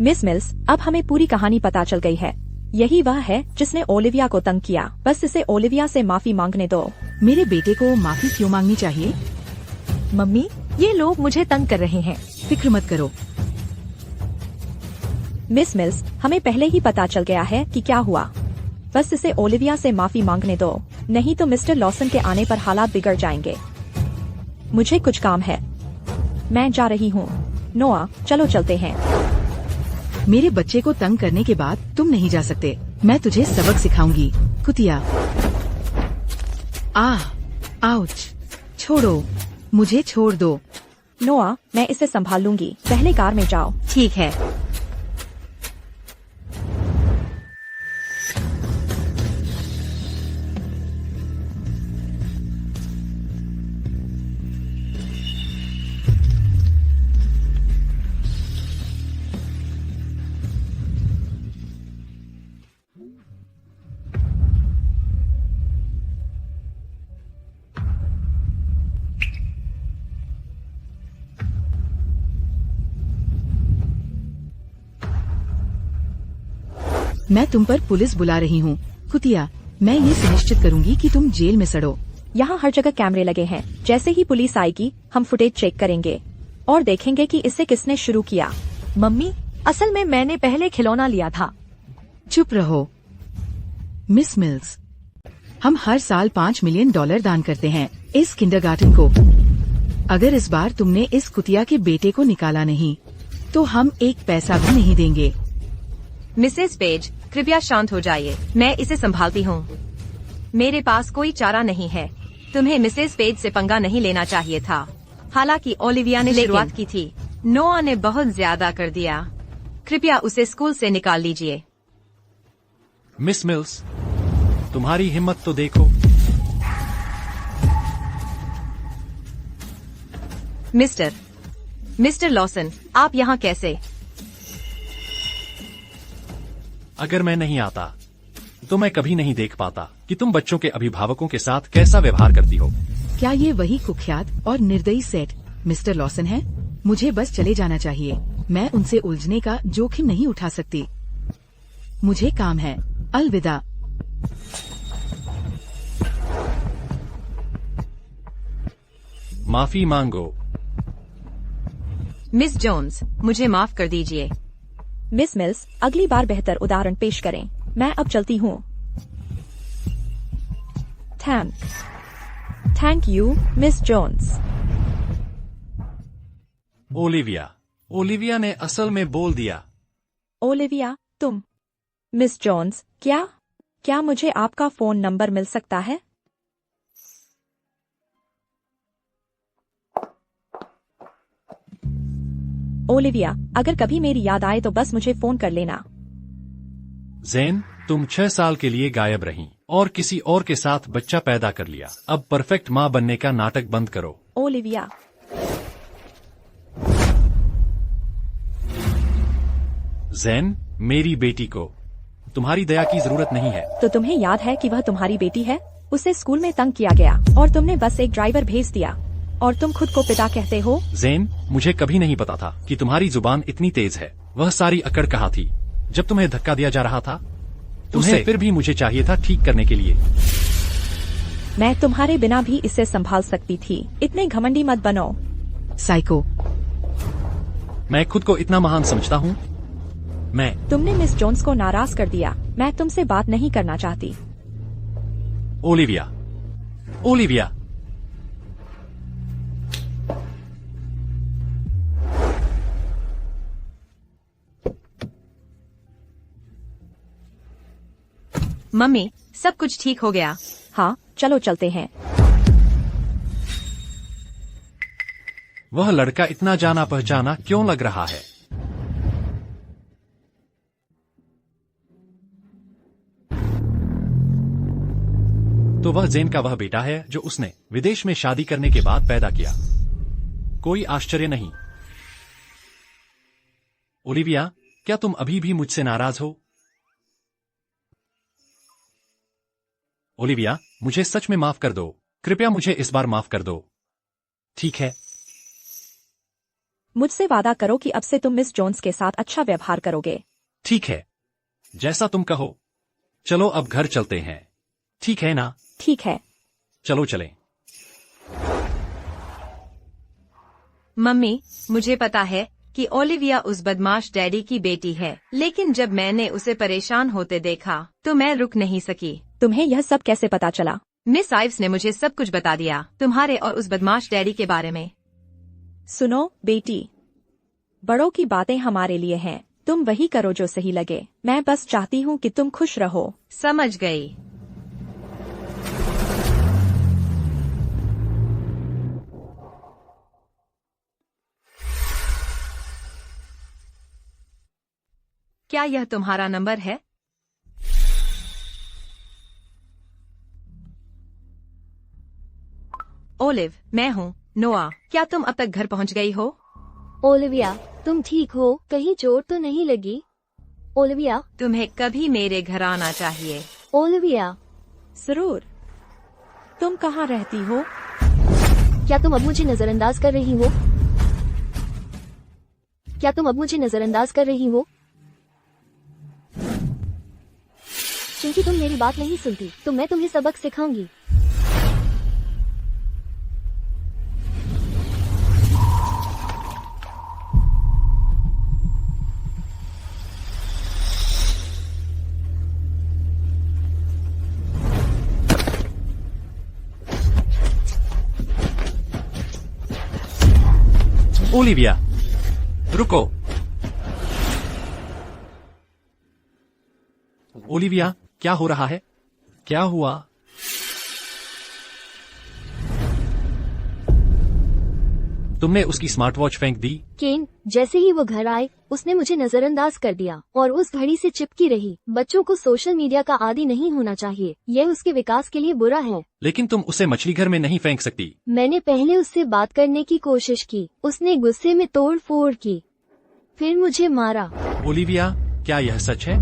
मिस मिल्स, अब हमें पूरी कहानी पता चल गई है। यही वह है जिसने ओलिविया को तंग किया। बस इसे ओलिविया से माफी मांगने दो। मेरे बेटे को माफी क्यों मांगनी चाहिए? मम्मी, ये लोग मुझे तंग कर रहे हैं। फिक्र मत करो। मिस मिल्स, हमें पहले ही पता चल गया है कि क्या हुआ। बस इसे ओलिविया से माफी मांगने दो, नहीं तो मिस्टर लॉसन के आने पर हालात बिगड़ जाएंगे। मुझे कुछ काम है, मैं जा रही हूँ। नोआ, चलो चलते हैं। मेरे बच्चे को तंग करने के बाद तुम नहीं जा सकते। मैं तुझे सबक सिखाऊंगी। कुतिया। आउच। छोड़ो। मुझे छोड़ दो। नोआ, मैं इसे संभाल लूंगी, पहले कार में जाओ। ठीक है। मैं तुम पर पुलिस बुला रही हूँ। कुतिया, मैं ये सुनिश्चित करूँगी कि तुम जेल में सड़ो। यहाँ हर जगह कैमरे लगे हैं। जैसे ही पुलिस आएगी हम फुटेज चेक करेंगे और देखेंगे कि इसे किसने शुरू किया। मम्मी, असल में मैंने पहले खिलौना लिया था। चुप रहो मिस मिल्स। हम हर साल $5 मिलियन दान करते हैं इस किंडरगार्टन को। अगर इस बार तुमने इस कुतिया के बेटे को निकाला नहीं तो हम एक पैसा भी नहीं देंगे। मिसेस पेज, कृपया शांत हो जाइए, मैं इसे संभालती हूँ। मेरे पास कोई चारा नहीं है। तुम्हें मिसेस पेज से पंगा नहीं लेना चाहिए था। हालांकि ओलिविया ने शुरुआत की थी। नोआ ने बहुत ज्यादा कर दिया। कृपया उसे स्कूल से निकाल लीजिए। मिस मिल्स, तुम्हारी हिम्मत तो देखो। मिस्टर लॉसन, आप यहाँ कैसे? अगर मैं नहीं आता तो मैं कभी नहीं देख पाता कि तुम बच्चों के अभिभावकों के साथ कैसा व्यवहार करती हो। क्या ये वही कुख्यात और निर्दयी सेठ मिस्टर लॉसन है? मुझे बस चले जाना चाहिए। मैं उनसे उलझने का जोखिम नहीं उठा सकती। मुझे काम है। अलविदा। माफी मांगो। मिस जोन्स, मुझे माफ कर दीजिए। मिस मिल्स, अगली बार बेहतर उदाहरण पेश करें। मैं अब चलती हूँ। Thank you miss Jones. Olivia ने असल में बोल दिया। ओलिविया, तुम? मिस जोन्स, क्या मुझे आपका फोन नंबर मिल सकता है? ओलिविया, अगर कभी मेरी याद आए तो बस मुझे फोन कर लेना। ज़ेन, तुम 6 साल के लिए गायब रही और किसी और के साथ बच्चा पैदा कर लिया। अब परफेक्ट माँ बनने का नाटक बंद करो। ओलिविया, ज़ेन, मेरी बेटी को तुम्हारी दया की जरूरत नहीं है। तो तुम्हें याद है कि वह तुम्हारी बेटी है? उसे स्कूल में तंग किया गया और तुमने बस एक ड्राइवर भेज दिया और तुम खुद को पिता कहते हो? ज़ेन, मुझे कभी नहीं पता था कि तुम्हारी जुबान इतनी तेज है। वह सारी अकड़ कहाँ थी जब तुम्हें धक्का दिया जा रहा था? तुम्हें फिर भी मुझे चाहिए था ठीक करने के लिए। मैं तुम्हारे बिना भी इसे संभाल सकती थी। इतने घमंडी मत बनो। साइको। मैं खुद को इतना महान समझता हूँ। तुमने मिस जोन्स को नाराज कर दिया। मैं तुमसे बात नहीं करना चाहती। ओलिविया, मम्मी, सब कुछ ठीक हो गया। हाँ, चलो चलते हैं। वह लड़का इतना जाना पहचाना क्यों लग रहा है? तो वह ज़ेन का वह बेटा है जो उसने विदेश में शादी करने के बाद पैदा किया। कोई आश्चर्य नहीं। ओलिविया, क्या तुम अभी भी मुझसे नाराज हो? ओलिविया, मुझे सच में माफ कर दो। कृपया मुझे इस बार माफ कर दो। ठीक है? मुझसे वादा करो कि अब से तुम मिस जोन्स के साथ अच्छा व्यवहार करोगे। ठीक है, जैसा तुम कहो। चलो अब घर चलते हैं। ठीक है ना? ठीक है, चलो चलें। मम्मी, मुझे पता है कि ओलिविया उस बदमाश डैडी की बेटी है, लेकिन जब मैंने उसे परेशान होते देखा तो मैं रुक नहीं सकी। तुम्हें यह सब कैसे पता चला? मिस आइव्स ने मुझे सब कुछ बता दिया, तुम्हारे और उस बदमाश डैडी के बारे में। सुनो बेटी, बड़ों की बातें हमारे लिए हैं। तुम वही करो जो सही लगे। मैं बस चाहती हूँ कि तुम खुश रहो। समझ गई। क्या यह तुम्हारा नंबर है? ओलिव, मैं हूँ नोआ। क्या तुम अब तक घर पहुँच गई हो? ओलिविया, तुम ठीक हो? कहीं चोट तो नहीं लगी? ओलिविया, तुम्हें कभी मेरे घर आना चाहिए। ओलिविया, जरूर। तुम कहाँ रहती हो? क्या तुम अब मुझे नजरअंदाज कर रही हो? क्या तुम अब मुझे नजरअंदाज कर रही हो? क्योंकि तुम मेरी बात नहीं सुनती, तो मैं तुम्हें सबक सिखाऊंगी। ओलिविया, रुको। ओलिविया, क्या हो रहा है? क्या हुआ? तुमने उसकी स्मार्ट वॉच फेंक दी? केन, जैसे ही वो घर आए उसने मुझे नजरअंदाज कर दिया और उस घड़ी से चिपकी रही। बच्चों को सोशल मीडिया का आदी नहीं होना चाहिए, यह उसके विकास के लिए बुरा है। लेकिन तुम उसे मछली घर में नहीं फेंक सकती। मैंने पहले उससे बात करने की कोशिश की, उसने गुस्से में तोड़ फोड़ की, फिर मुझे मारा। ओलिविया, क्या यह सच है?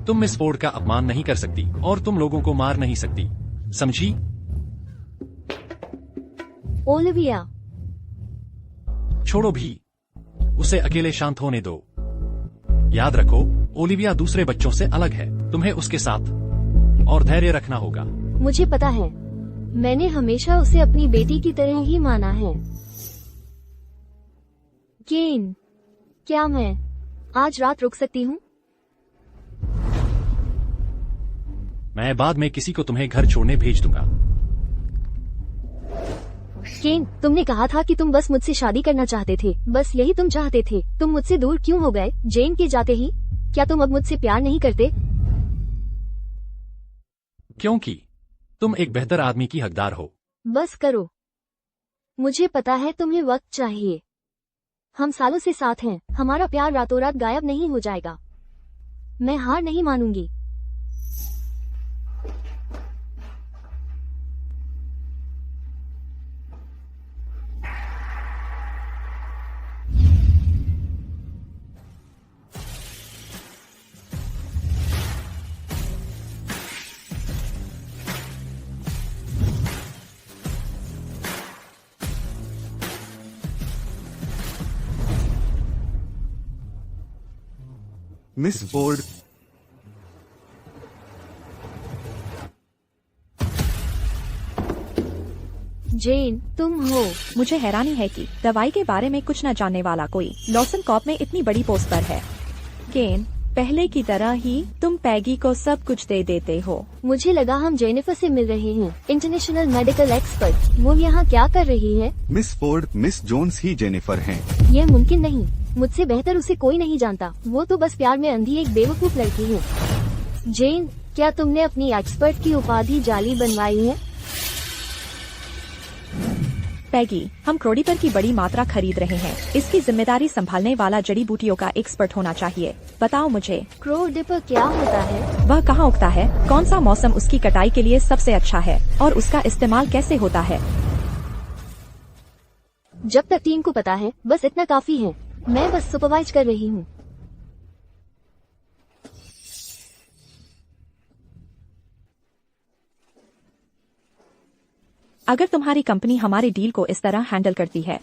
तुम मिस फोर्ड का अपमान नहीं कर सकती और तुम लोगों को मार नहीं सकती, समझी? ओलिविया, छोड़ो भी, उसे अकेले शांत होने दो। याद रखो, ओलिविया दूसरे बच्चों से अलग है। तुम्हें उसके साथ और धैर्य रखना होगा। मुझे पता है, मैंने हमेशा उसे अपनी बेटी की तरह ही माना है। केन, क्या मैं आज रात रुक सकती हूँ? मैं बाद में किसी को तुम्हें घर छोड़ने भेज दूंगा। केन, तुमने कहा था कि तुम बस मुझसे शादी करना चाहते थे, बस यही तुम चाहते थे। तुम मुझसे दूर क्यों हो गए जेन के जाते ही? क्या तुम अब मुझसे प्यार नहीं करते? क्योंकि तुम एक बेहतर आदमी की हकदार हो। बस करो, मुझे पता है तुम्हें वक्त चाहिए। हम सालों से साथ हैं, हमारा प्यार रातों रात गायब नहीं हो जाएगा। मैं हार नहीं मानूंगी। मिस फोर्ड, जेन, तुम हो। मुझे हैरानी है कि दवाई के बारे में कुछ न जानने वाला कोई लॉसन कॉप में इतनी बड़ी पोस्ट पर है। केन, पहले की तरह ही तुम पैगी को सब कुछ दे देते हो। मुझे लगा हम जेनिफर से मिल रहे हैं, इंटरनेशनल मेडिकल एक्सपर्ट। वो यहाँ क्या कर रही है? मिस फोर्ड, मिस जोन्स ही जेनिफर हैं। यह मुमकिन नहीं, मुझसे बेहतर उसे कोई नहीं जानता। वो तो बस प्यार में अंधी एक बेवकूफ लड़की है। जेन, क्या तुमने अपनी एक्सपर्ट की उपाधि जाली बनवाई है? पैगी, हम क्रोडीपर की बड़ी मात्रा खरीद रहे हैं। इसकी जिम्मेदारी संभालने वाला जड़ी बूटियों का एक्सपर्ट होना चाहिए। बताओ मुझे, क्रोडीपर क्या होता है? वह कहाँ उगता है, कौन सा मौसम उसकी कटाई के लिए सबसे अच्छा है और उसका इस्तेमाल कैसे होता है? जब तक टीम को पता है, बस इतना काफी है। मैं बस सुपरवाइज कर रही हूँ। अगर तुम्हारी कंपनी हमारे डील को इस तरह हैंडल करती है,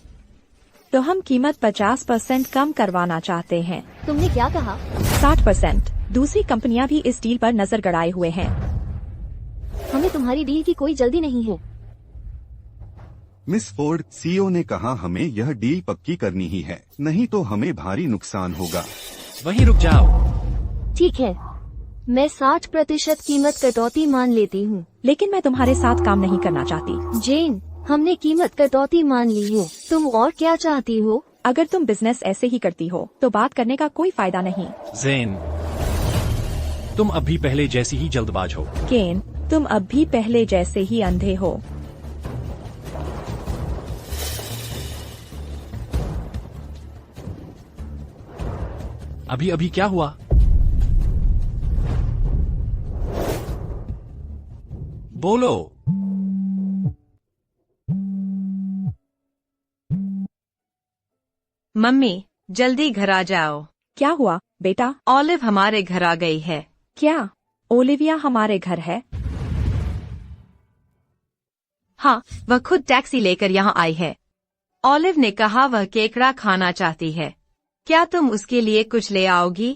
तो हम कीमत 50% कम करवाना चाहते हैं। तुमने क्या कहा? 60%। दूसरी कंपनियां भी इस डील पर नजर गड़ाए हुए हैं। हमें तुम्हारी डील की कोई जल्दी नहीं है। मिस फोर्ड, सीईओ ने कहा हमें यह डील पक्की करनी ही है, नहीं तो हमें भारी नुकसान होगा। वहीं रुक जाओ। ठीक है, मैं 60% कीमत कटौती मान लेती हूँ। लेकिन मैं तुम्हारे साथ काम नहीं करना चाहती। जेन, हमने कीमत कटौती मान ली है। तुम और क्या चाहती हो? अगर तुम बिजनेस ऐसे ही करती हो, तो बात करने का कोई फायदा नहीं। जेन, तुम अब भी पहले जैसी ही जल्दबाज हो। केन, तुम अब भी पहले जैसे ही अंधे हो। अभी अभी क्या हुआ? बोलो। मम्मी, जल्दी घर आ जाओ। क्या हुआ बेटा? ऑलिव हमारे घर आ गई है। क्या ओलिविया हमारे घर है? हाँ, वह खुद टैक्सी लेकर यहाँ आई है। ऑलिव ने कहा वह केकड़ा खाना चाहती है। क्या तुम उसके लिए कुछ ले आओगी?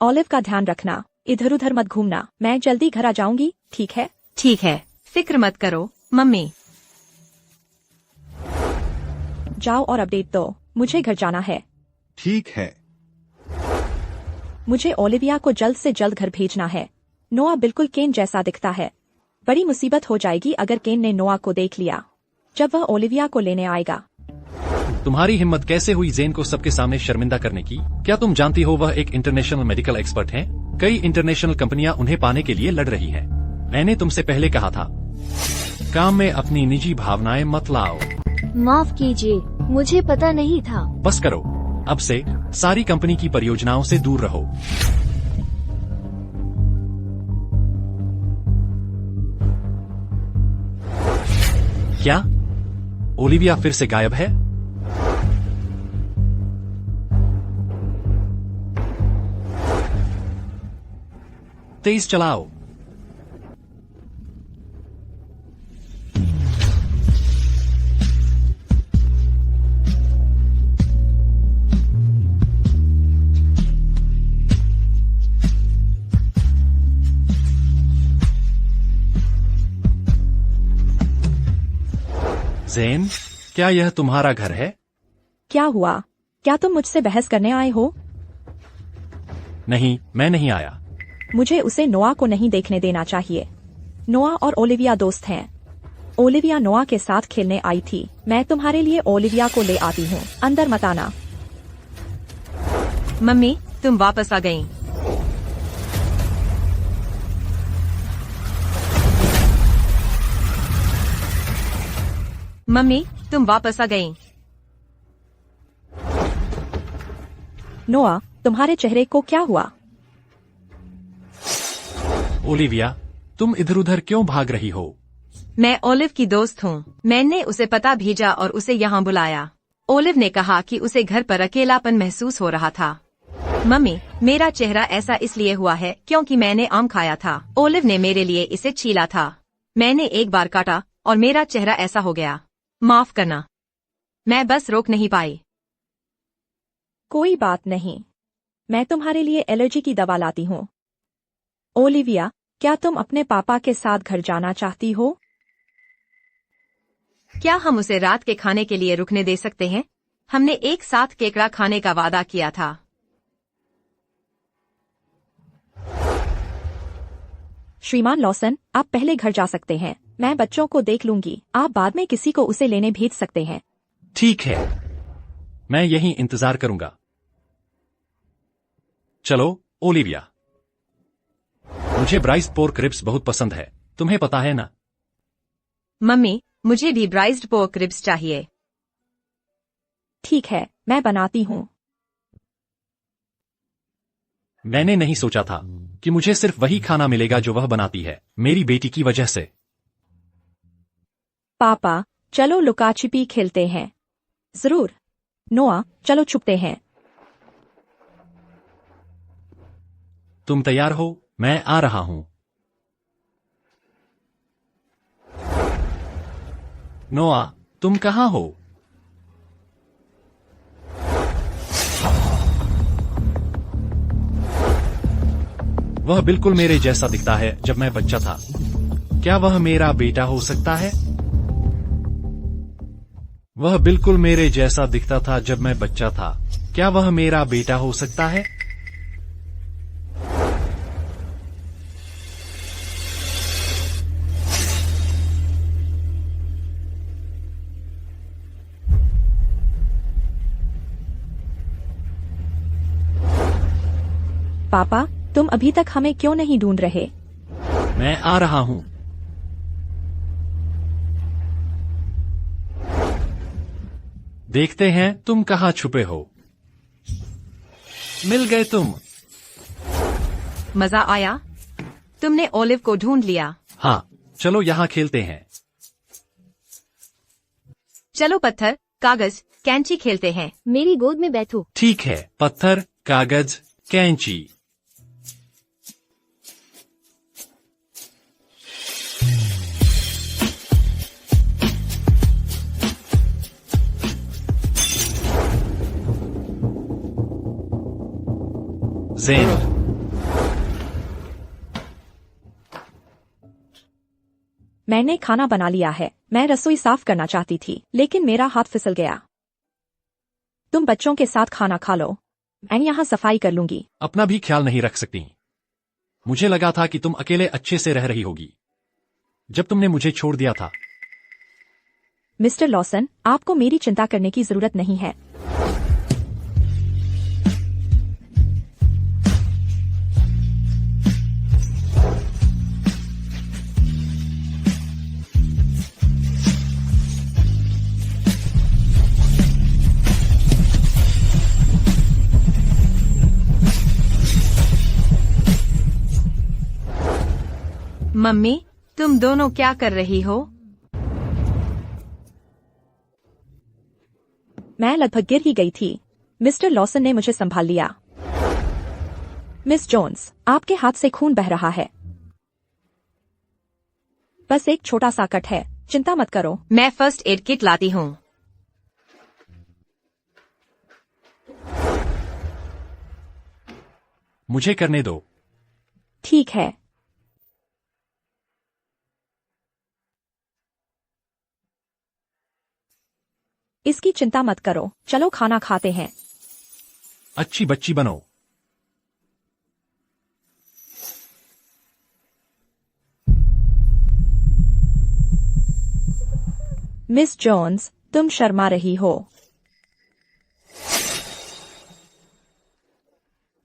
ऑलिव का ध्यान रखना, इधर उधर मत घूमना। मैं जल्दी घर आ जाऊंगी, ठीक है? ठीक है, फिक्र मत करो मम्मी। जाओ और अपडेट दो, मुझे घर जाना है। ठीक है। मुझे ओलिविया को जल्द से जल्द घर भेजना है। नोआ बिल्कुल केन जैसा दिखता है। बड़ी मुसीबत हो जाएगी अगर केन ने नोआ को देख लिया जब वह ओलिविया को लेने आएगा। तुम्हारी हिम्मत कैसे हुई जेन को सबके सामने शर्मिंदा करने की? क्या तुम जानती हो वह एक इंटरनेशनल मेडिकल एक्सपर्ट हैं? कई इंटरनेशनल कंपनियां उन्हें पाने के लिए लड़ रही हैं। मैंने तुमसे पहले कहा था, काम में अपनी निजी भावनाएं मत लाओ। माफ कीजिए, मुझे पता नहीं था। बस करो, अब से सारी कंपनी की परियोजनाओं से दूर रहो। क्या ओलिविया फिर से गायब है? तेज चलाओ। ज़ेन, क्या यह तुम्हारा घर है? क्या हुआ? क्या तुम मुझसे बहस करने आए हो? नहीं, मैं नहीं आया। मुझे उसे नोआ को नहीं देखने देना चाहिए। नोआ और ओलिविया दोस्त हैं। ओलिविया नोआ के साथ खेलने आई थी। मैं तुम्हारे लिए ओलिविया को ले आती हूँ, अंदर मत आना। मम्मी, तुम वापस आ गईं। मम्मी, तुम वापस आ गईं। नोआ, तुम्हारे चेहरे को क्या हुआ? ओलिविया, तुम इधर उधर क्यों भाग रही हो? मैं ओलिव की दोस्त हूँ। मैंने उसे पता भेजा और उसे यहाँ बुलाया। ओलिव ने कहा कि उसे घर पर अकेलापन महसूस हो रहा था। मम्मी, मेरा चेहरा ऐसा इसलिए हुआ है क्योंकि मैंने आम खाया था। ओलिव ने मेरे लिए इसे छीला था। मैंने एक बार काटा और मेरा चेहरा ऐसा हो गया। माफ करना, मैं बस रोक नहीं पाई। कोई बात नहीं, मैं तुम्हारे लिए एलर्जी की दवा लाती हूँ। ओलिविया, क्या तुम अपने पापा के साथ घर जाना चाहती हो? क्या हम उसे रात के खाने के लिए रुकने दे सकते हैं? हमने एक साथ केकड़ा खाने का वादा किया था। श्रीमान लॉसन, आप पहले घर जा सकते हैं। मैं बच्चों को देख लूंगी। आप बाद में किसी को उसे लेने भेज सकते हैं। ठीक है, मैं यहीं इंतजार करूंगा। चलो ओलिविया, मुझे ब्राइस्ड पोर्क रिब्स बहुत पसंद है, तुम्हें पता है ना? मम्मी, मुझे भी ब्राइस्ड पोर्क रिब्स चाहिए। ठीक है, मैं बनाती हूँ। मैंने नहीं सोचा था कि मुझे सिर्फ वही खाना मिलेगा जो वह बनाती है, मेरी बेटी की वजह से। पापा, चलो लुका छिपी खेलते हैं। जरूर। नोआ, चलो छुपते हैं। तुम तैयार हो? मैं आ रहा हूं। नोआ, तुम कहां हो? वह बिल्कुल मेरे जैसा दिखता है जब मैं बच्चा था। क्या वह मेरा बेटा हो सकता है? वह बिल्कुल मेरे जैसा दिखता था जब मैं बच्चा था। क्या वह मेरा बेटा हो सकता है? पापा, तुम अभी तक हमें क्यों नहीं ढूंढ रहे? मैं आ रहा हूं। देखते हैं तुम कहां छुपे हो। मिल गए तुम। मजा आया? तुमने ओलिव को ढूंढ लिया। हाँ, चलो यहाँ खेलते हैं। चलो पत्थर, कागज, कैंची खेलते हैं। मेरी गोद में बैठो। ठीक है, पत्थर, कागज, कैंची। ज़ेन, मैंने खाना बना लिया है। मैं रसोई साफ करना चाहती थी, लेकिन मेरा हाथ फिसल गया। तुम बच्चों के साथ खाना खा लो, मैं यहाँ सफाई कर लूंगी। अपना भी ख्याल नहीं रख सकती। मुझे लगा था कि तुम अकेले अच्छे से रह रही होगी जब तुमने मुझे छोड़ दिया था। मिस्टर लॉसन, आपको मेरी चिंता करने की जरूरत नहीं है। मम्मी, तुम दोनों क्या कर रही हो? मैं लगभग गिर ही गई थी। मिस्टर लॉसन ने मुझे संभाल लिया। मिस जोन्स, आपके हाथ से खून बह रहा है। बस एक छोटा सा कट है, चिंता मत करो। मैं फर्स्ट एड किट लाती हूँ। मुझे करने दो। ठीक है। इसकी चिंता मत करो, चलो खाना खाते हैं। अच्छी बच्ची बनो। मिस जोन्स, तुम शर्मा रही हो।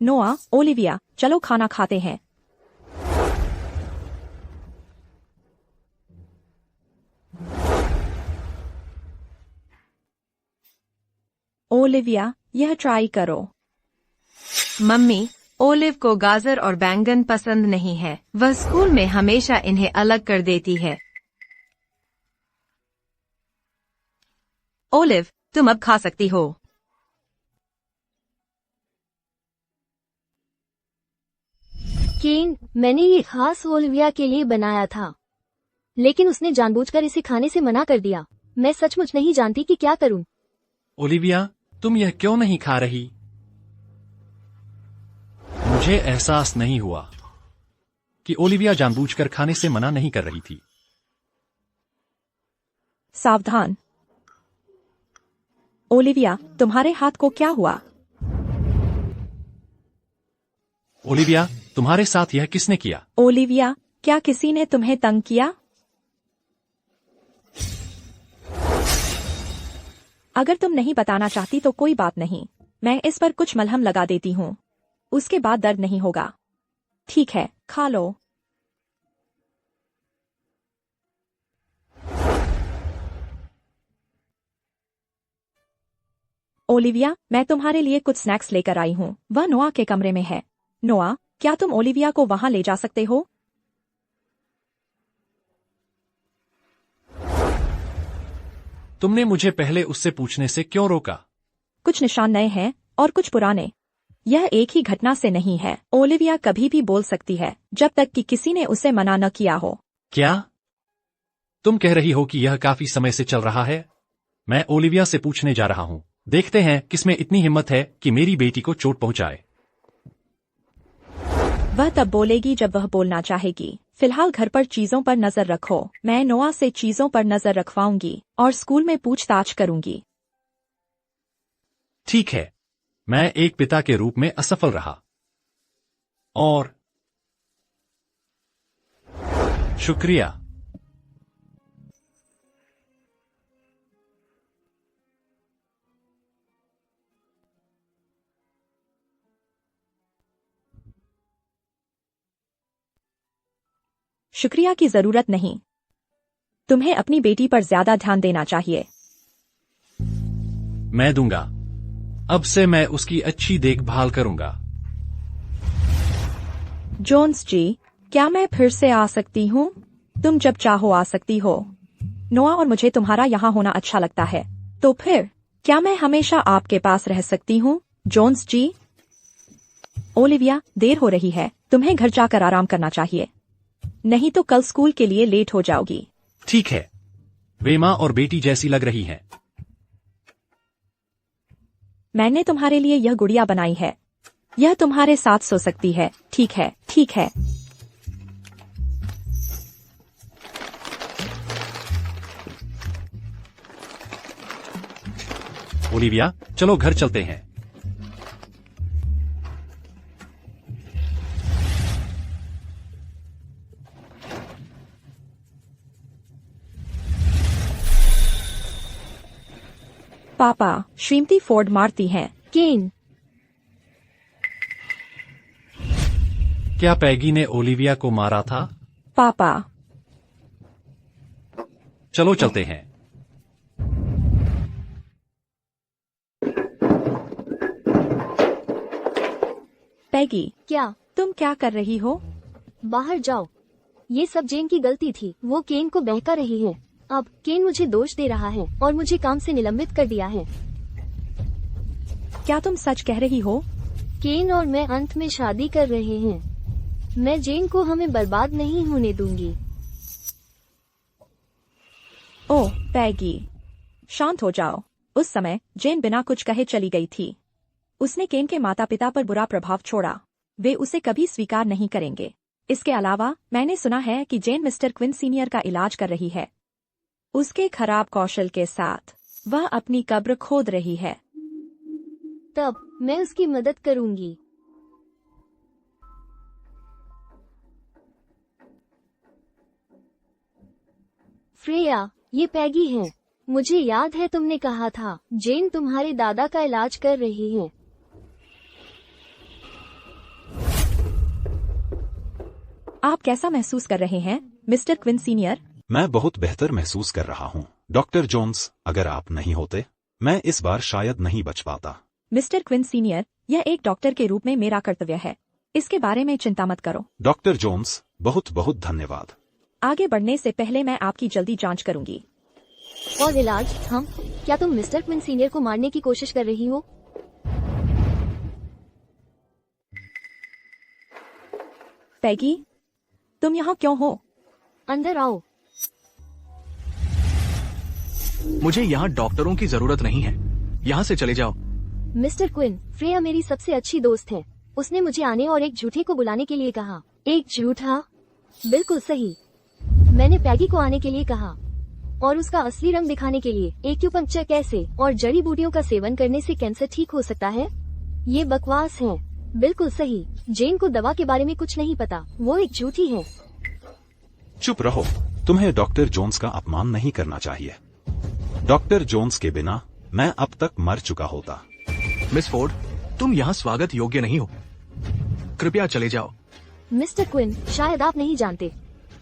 नोआ, ओलिविया, चलो खाना खाते हैं। ओलिविया, यह ट्राई करो। मम्मी, ओलिव को गाजर और बैंगन पसंद नहीं है। वह स्कूल में हमेशा इन्हें अलग कर देती है। ओलिव, तुम अब खा सकती हो। केन, मैंने ये खास ओलिविया के लिए बनाया था, लेकिन उसने जानबूझकर इसे खाने से मना कर दिया। मैं सचमुच नहीं जानती कि क्या करूं। ओलिविया, तुम यह क्यों नहीं खा रही? मुझे एहसास नहीं हुआ कि ओलिविया जानबूझकर खाने से मना नहीं कर रही थी। सावधान। ओलिविया, तुम्हारे हाथ को क्या हुआ? ओलिविया, तुम्हारे साथ यह किसने किया? ओलिविया, क्या किसी ने तुम्हें तंग किया? अगर तुम नहीं बताना चाहती तो कोई बात नहीं, मैं इस पर कुछ मलहम लगा देती हूँ। उसके बाद दर्द नहीं होगा। ठीक है, खा लो। ओलिविया, मैं तुम्हारे लिए कुछ स्नैक्स लेकर आई हूँ। वह नोआ के कमरे में है। नोआ, क्या तुम ओलिविया को वहां ले जा सकते हो? तुमने मुझे पहले उससे पूछने से क्यों रोका? कुछ निशान नए हैं और कुछ पुराने। यह एक ही घटना से नहीं है। ओलिविया कभी भी बोल सकती है, जब तक कि किसी ने उसे मना न किया हो। क्या तुम कह रही हो कि यह काफी समय से चल रहा है? मैं ओलिविया से पूछने जा रहा हूँ। देखते हैं किसमें इतनी हिम्मत है कि मेरी बेटी को चोट पहुंचाए। वह तब बोलेगी जब वह बोलना चाहेगी। फिलहाल घर पर चीजों पर नजर रखो। मैं नोआ से चीजों पर नजर रखवाऊंगी और स्कूल में पूछताछ करूंगी। ठीक है, मैं एक पिता के रूप में असफल रहा और शुक्रिया। शुक्रिया की जरूरत नहीं। तुम्हें अपनी बेटी पर ज्यादा ध्यान देना चाहिए। मैं दूंगा। अब से मैं उसकी अच्छी देखभाल करूंगा। जोन्स जी, क्या मैं फिर से आ सकती हूँ? तुम जब चाहो आ सकती हो। नोआ और मुझे तुम्हारा यहाँ होना अच्छा लगता है। तो फिर क्या मैं हमेशा आपके पास रह सकती हूँ, जोन्स जी? ओलिविया, देर हो रही है, तुम्हें घर जाकर आराम करना चाहिए, नहीं तो कल स्कूल के लिए लेट हो जाओगी। ठीक है, वे माँ और बेटी जैसी लग रही हैं। मैंने तुम्हारे लिए यह गुड़िया बनाई है, यह तुम्हारे साथ सो सकती है। ठीक है, ठीक है। ओलिविया, चलो घर चलते हैं। पापा, श्रीमती फोर्ड मारती हैं। केन, क्या पैगी ने ओलिविया को मारा था? पापा, चलो चलते हैं। पैगी, क्या? तुम क्या कर रही हो? बाहर जाओ। ये सब जेन की गलती थी, वो केन को बहका रही है। अब केन मुझे दोष दे रहा है और मुझे काम से निलंबित कर दिया है। क्या तुम सच कह रही हो? केन और मैं अंत में शादी कर रहे हैं। मैं जेन को हमें बर्बाद नहीं होने दूंगी। ओह पैगी, शांत हो जाओ। उस समय जेन बिना कुछ कहे चली गई थी। उसने केन के माता पिता पर बुरा प्रभाव छोड़ा। वे उसे कभी स्वीकार नहीं करेंगे। इसके अलावा मैंने सुना है कि जेन मिस्टर क्विन सीनियर का इलाज कर रही है। उसके खराब कौशल के साथ वह अपनी कब्र खोद रही है। तब मैं उसकी मदद करूंगी। फ्रेया, ये पैगी है। मुझे याद है तुमने कहा था जेन तुम्हारे दादा का इलाज कर रही है। आप कैसा महसूस कर रहे हैं, मिस्टर क्विन सीनियर? मैं बहुत बेहतर महसूस कर रहा हूँ। डॉक्टर जोन्स, अगर आप नहीं होते मैं इस बार शायद नहीं बच पाता। मिस्टर क्विन सीनियर, यह एक डॉक्टर के रूप में मेरा कर्तव्य है। इसके बारे में चिंता मत करो। डॉक्टर जोन्स, बहुत बहुत धन्यवाद। आगे बढ़ने से पहले मैं आपकी जल्दी जांच करूंगी। और इलाज? हम? क्या तुम मिस्टर क्विन सीनियर को मारने की कोशिश कर रही हो? पैगी, तुम यहाँ क्यों हो? अंदर आओ। मुझे यहाँ डॉक्टरों की जरूरत नहीं है, यहाँ से चले जाओ। मिस्टर क्विन, फ्रेया मेरी सबसे अच्छी दोस्त है। उसने मुझे आने और एक झूठे को बुलाने के लिए कहा। एक झूठा? बिल्कुल सही। मैंने पैगी को आने के लिए कहा और उसका असली रंग दिखाने के लिए। एक्यूपंक्चर कैसे और जड़ी बूटियों का सेवन करने से कैंसर ठीक हो सकता है? ये बकवास है। बिल्कुल सही। जेन को दवा के बारे में कुछ नहीं पता, वो एक झूठी है। चुप रहो, तुम्हें डॉक्टर जोन्स का अपमान नहीं करना चाहिए। डॉक्टर जोन्स के बिना मैं अब तक मर चुका होता। मिस फोर्ड, तुम यहाँ स्वागत योग्य नहीं हो, कृपया चले जाओ। मिस्टर क्विन, शायद आप नहीं जानते,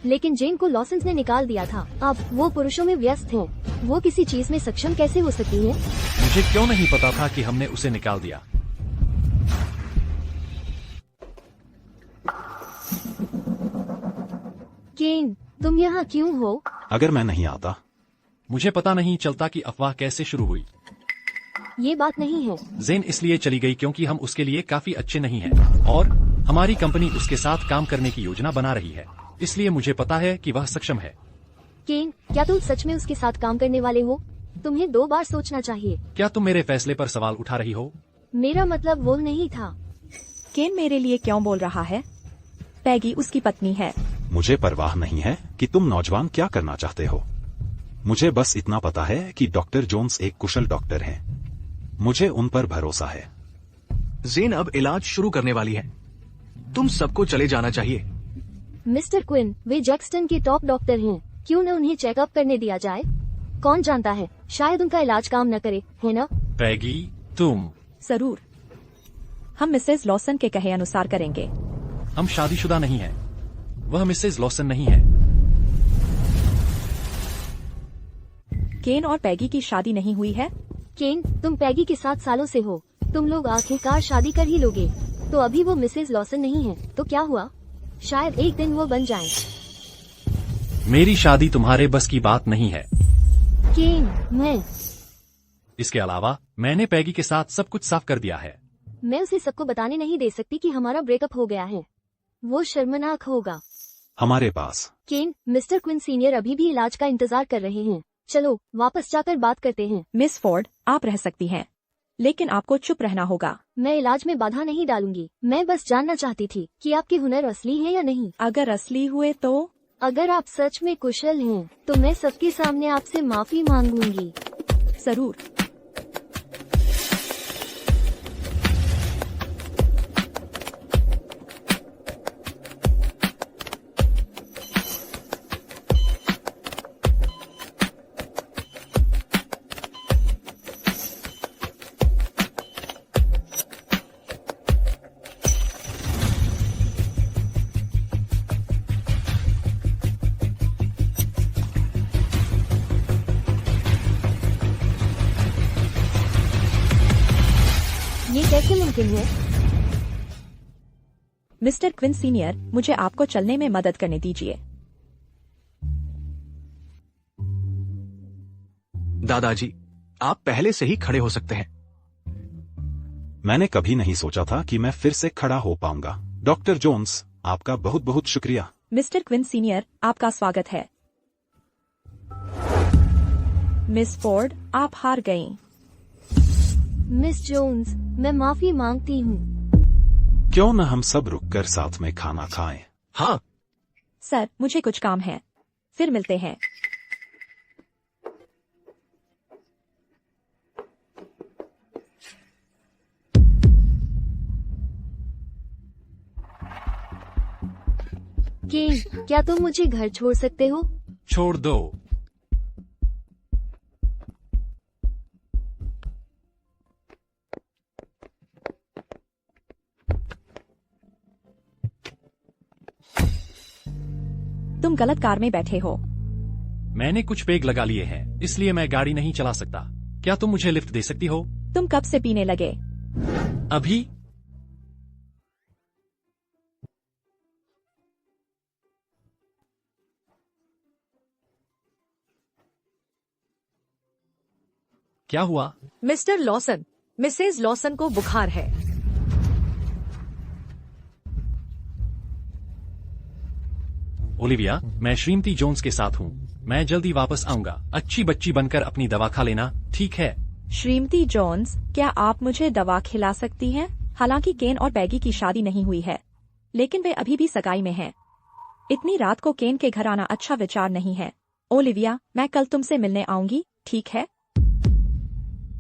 लेकिन जेन को लॉसेंस ने निकाल दिया था। अब वो पुरुषों में व्यस्त हैं। वो किसी चीज में सक्षम कैसे हो सकती है? मुझे क्यों नहीं पता था कि हमने उसे निकाल दिया। केन, तुम यहाँ क्यों हो? अगर मैं नहीं आता मुझे पता नहीं चलता कि अफवाह कैसे शुरू हुई। ये बात नहीं है। जेन इसलिए चली गई क्योंकि हम उसके लिए काफी अच्छे नहीं हैं और हमारी कंपनी उसके साथ काम करने की योजना बना रही है, इसलिए मुझे पता है कि वह सक्षम है। केन, क्या तुम सच में उसके साथ काम करने वाले हो? तुम्हें 2 बार सोचना चाहिए। क्या तुम मेरे फैसले पर सवाल उठा रही हो? मेरा मतलब वो नहीं था। केन मेरे लिए क्यों बोल रहा है? पैगी उसकी पत्नी है। मुझे परवाह नहीं है कि तुम नौजवान क्या करना चाहते हो। मुझे बस इतना पता है कि डॉक्टर जोन्स एक कुशल डॉक्टर हैं। मुझे उन पर भरोसा है। जेन अब इलाज शुरू करने वाली है, तुम सबको चले जाना चाहिए। मिस्टर क्विन, वे जैक्सटन के टॉप डॉक्टर हैं। क्यों न उन्हें चेकअप करने दिया जाए? कौन जानता है, शायद उनका इलाज काम न करे, है ना? पैगी, तुम। जरूर, हम मिसेज लॉसन के कहे अनुसार करेंगे। हम शादीशुदा नहीं हैं। वह मिसेज लॉसन नहीं है। केन और पैगी की शादी नहीं हुई है। केन, तुम पैगी के साथ सालों से हो। तुम लोग आखिरकार शादी कर ही लोगे। तो अभी वो मिसेस लॉसन नहीं है, तो क्या हुआ? शायद एक दिन वो बन जाएं। मेरी शादी तुम्हारे बस की बात नहीं है। केन, मैं इसके अलावा मैंने पैगी के साथ सब कुछ साफ कर दिया है। मैं उसे सबको बताने नहीं दे सकती कि हमारा ब्रेकअप हो गया है। वो शर्मनाक होगा। हमारे पास केन, मिस्टर क्विन सीनियर अभी भी इलाज का इंतजार कर रहे हैं। चलो वापस जाकर बात करते हैं। मिस फोर्ड, आप रह सकती हैं, लेकिन आपको चुप रहना होगा। मैं इलाज में बाधा नहीं डालूंगी। मैं बस जानना चाहती थी कि आपके हुनर असली हैं या नहीं। अगर असली हुए तो? अगर आप सच में कुशल हैं, तो मैं सबके सामने आपसे माफी मांगूंगी। जरूर। ये कैसे मुमकिन है? मिस्टर क्विन सीनियर, मुझे आपको चलने में मदद करने दीजिए। दादाजी, आप पहले से ही खड़े हो सकते हैं। मैंने कभी नहीं सोचा था कि मैं फिर से खड़ा हो पाऊंगा। डॉक्टर जोन्स, आपका बहुत बहुत शुक्रिया। मिस्टर क्विन सीनियर, आपका स्वागत है। मिस फोर्ड, आप हार गईं। मिस जोन्स, मैं माफी मांगती हूँ। क्यों न हम सब रुककर साथ में खाना खाएं? हाँ, सर, मुझे कुछ काम है, फिर मिलते हैं। केन, क्या तुम मुझे घर छोड़ सकते हो? छोड़ दो। तुम गलत कार में बैठे हो। मैंने कुछ पेग लगा लिए हैं, इसलिए मैं गाड़ी नहीं चला सकता। क्या तुम मुझे लिफ्ट दे सकती हो? तुम कब से पीने लगे? अभी? क्या हुआ? मिस्टर लॉसन, मिसेज लॉसन को बुखार है। ओलिविया, मैं श्रीमती जोन्स के साथ हूँ। मैं जल्दी वापस आऊंगा। अच्छी बच्ची बनकर अपनी दवा खा लेना, ठीक है? श्रीमती जोन्स, क्या आप मुझे दवा खिला सकती हैं? हालांकि केन और पैगी की शादी नहीं हुई है, लेकिन वे अभी भी सगाई में हैं। इतनी रात को केन के घर आना अच्छा विचार नहीं है। ओलिविया, मैं कल तुमसे मिलने आऊंगी, ठीक है?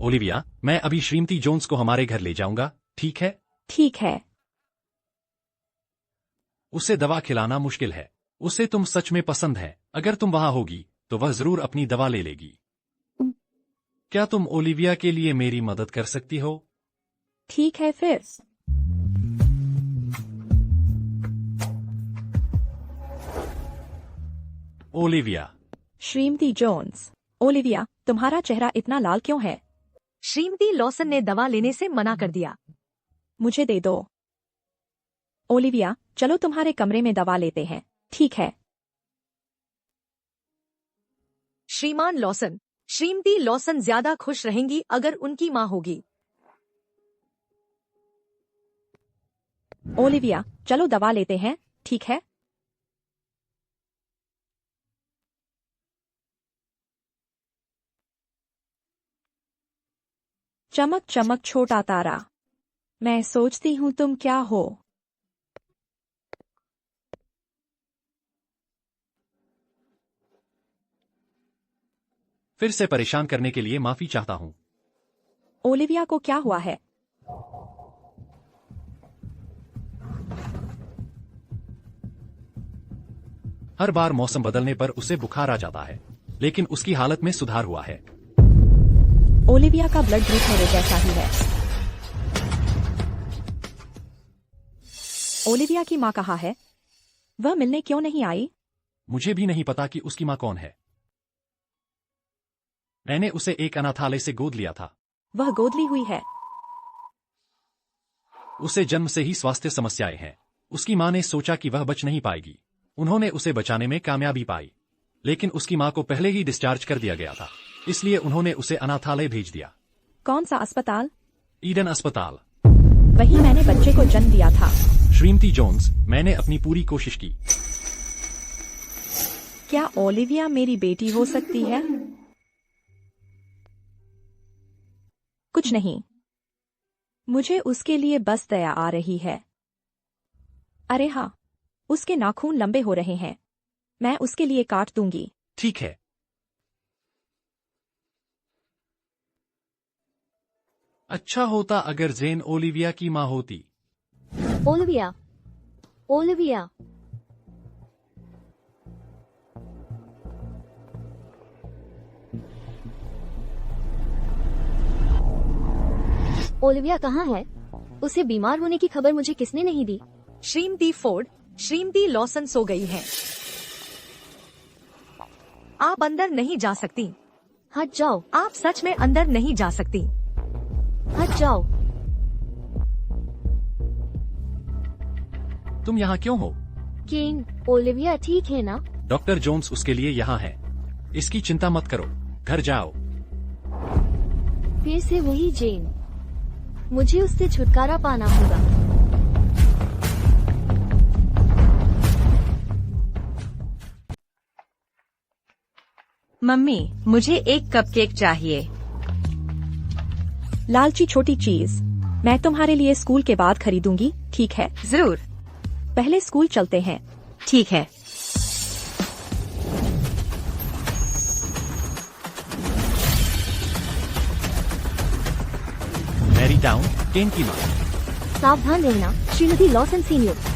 ओलिविया, मैं अभी श्रीमती जोन्स को हमारे घर ले जाऊंगा, ठीक है? ठीक है। उसे दवा खिलाना मुश्किल है। उसे तुम सच में पसंद है। अगर तुम वहां होगी तो वह जरूर अपनी दवा ले लेगी। क्या तुम ओलिविया के लिए मेरी मदद कर सकती हो? ठीक है फिर। ओलिविया। श्रीमती जोन्स। ओलिविया, तुम्हारा चेहरा इतना लाल क्यों है? श्रीमती लॉसन ने दवा लेने से मना कर दिया। मुझे दे दो। ओलिविया, चलो तुम्हारे कमरे में दवा लेते हैं, ठीक है? श्रीमान लॉसन, श्रीमती लॉसन ज्यादा खुश रहेंगी अगर उनकी माँ होगी। ओलिविया, चलो दवा लेते हैं, ठीक है? चमक चमक छोटा तारा, मैं सोचती हूँ तुम क्या हो। फिर से परेशान करने के लिए माफी चाहता हूँ। ओलिविया को क्या हुआ है? हर बार मौसम बदलने पर उसे बुखार आ जाता है, लेकिन उसकी हालत में सुधार हुआ है। ओलिविया का ब्लड ग्रुप मेरे जैसा ही है। ओलिविया की माँ कहाँ है? वह मिलने क्यों नहीं आई? मुझे भी नहीं पता कि उसकी माँ कौन है। मैंने उसे एक अनाथालय से गोद लिया था। वह गोद ली हुई है। उसे जन्म से ही स्वास्थ्य समस्याएं हैं। उसकी मां ने सोचा कि वह बच नहीं पाएगी। उन्होंने उसे बचाने में कामयाबी पाई, लेकिन उसकी मां को पहले ही डिस्चार्ज कर दिया गया था, इसलिए उन्होंने उसे अनाथालय भेज दिया। कौन सा अस्पताल? ईडन अस्पताल। वही मैंने बच्चे को जन्म दिया था। श्रीमती जोन्स, मैंने अपनी पूरी कोशिश की। क्या ओलिविया मेरी बेटी हो सकती है? कुछ नहीं, मुझे उसके लिए बस दया आ रही है। अरे हाँ, उसके नाखून लंबे हो रहे हैं, मैं उसके लिए काट दूंगी। ठीक है। अच्छा होता अगर जेन ओलिविया की मां होती। Olivia, Olivia. ओलिविया कहाँ है? उसे बीमार होने की खबर मुझे किसने नहीं दी? श्रीमती फोर्ड, श्रीमती लॉसन सो गई हैं। आप अंदर नहीं जा सकती। हट जाओ। आप सच में अंदर नहीं जा सकती। हट जाओ। तुम यहाँ क्यों हो? केन, ओलिविया ठीक है ना? डॉक्टर जोन्स उसके लिए यहाँ है। इसकी चिंता मत करो, घर जाओ। फिर से वही जेन। मुझे उससे छुटकारा पाना होगा। मम्मी, मुझे एक कपकेक चाहिए। लालची छोटी चीज, मैं तुम्हारे लिए स्कूल के बाद खरीदूंगी, ठीक है? जरूर। पहले स्कूल चलते हैं। ठीक है। मैरी टाउन, केन की मां। सावधान रहना, श्रीमती लॉसन सीनियर।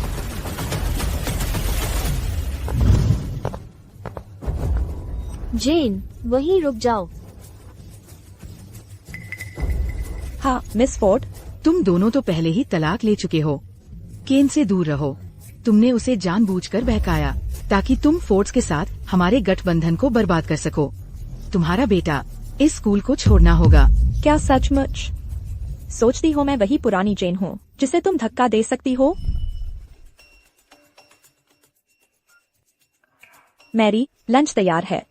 जेन, वहीं रुक जाओ। हाँ, मिस फोर्ड। तुम दोनों तो पहले ही तलाक ले चुके हो। केन से दूर रहो। तुमने उसे जानबूझकर बहकाया ताकि तुम फोर्ड्स के साथ हमारे गठबंधन को बर्बाद कर सको। तुम्हारा बेटा इस स्कूल को छोड़ना होगा। क्या सचमुच सोचती हो मैं वही पुरानी जेन हूँ जिसे तुम धक्का दे सकती हो? मैरी, लंच तैयार है।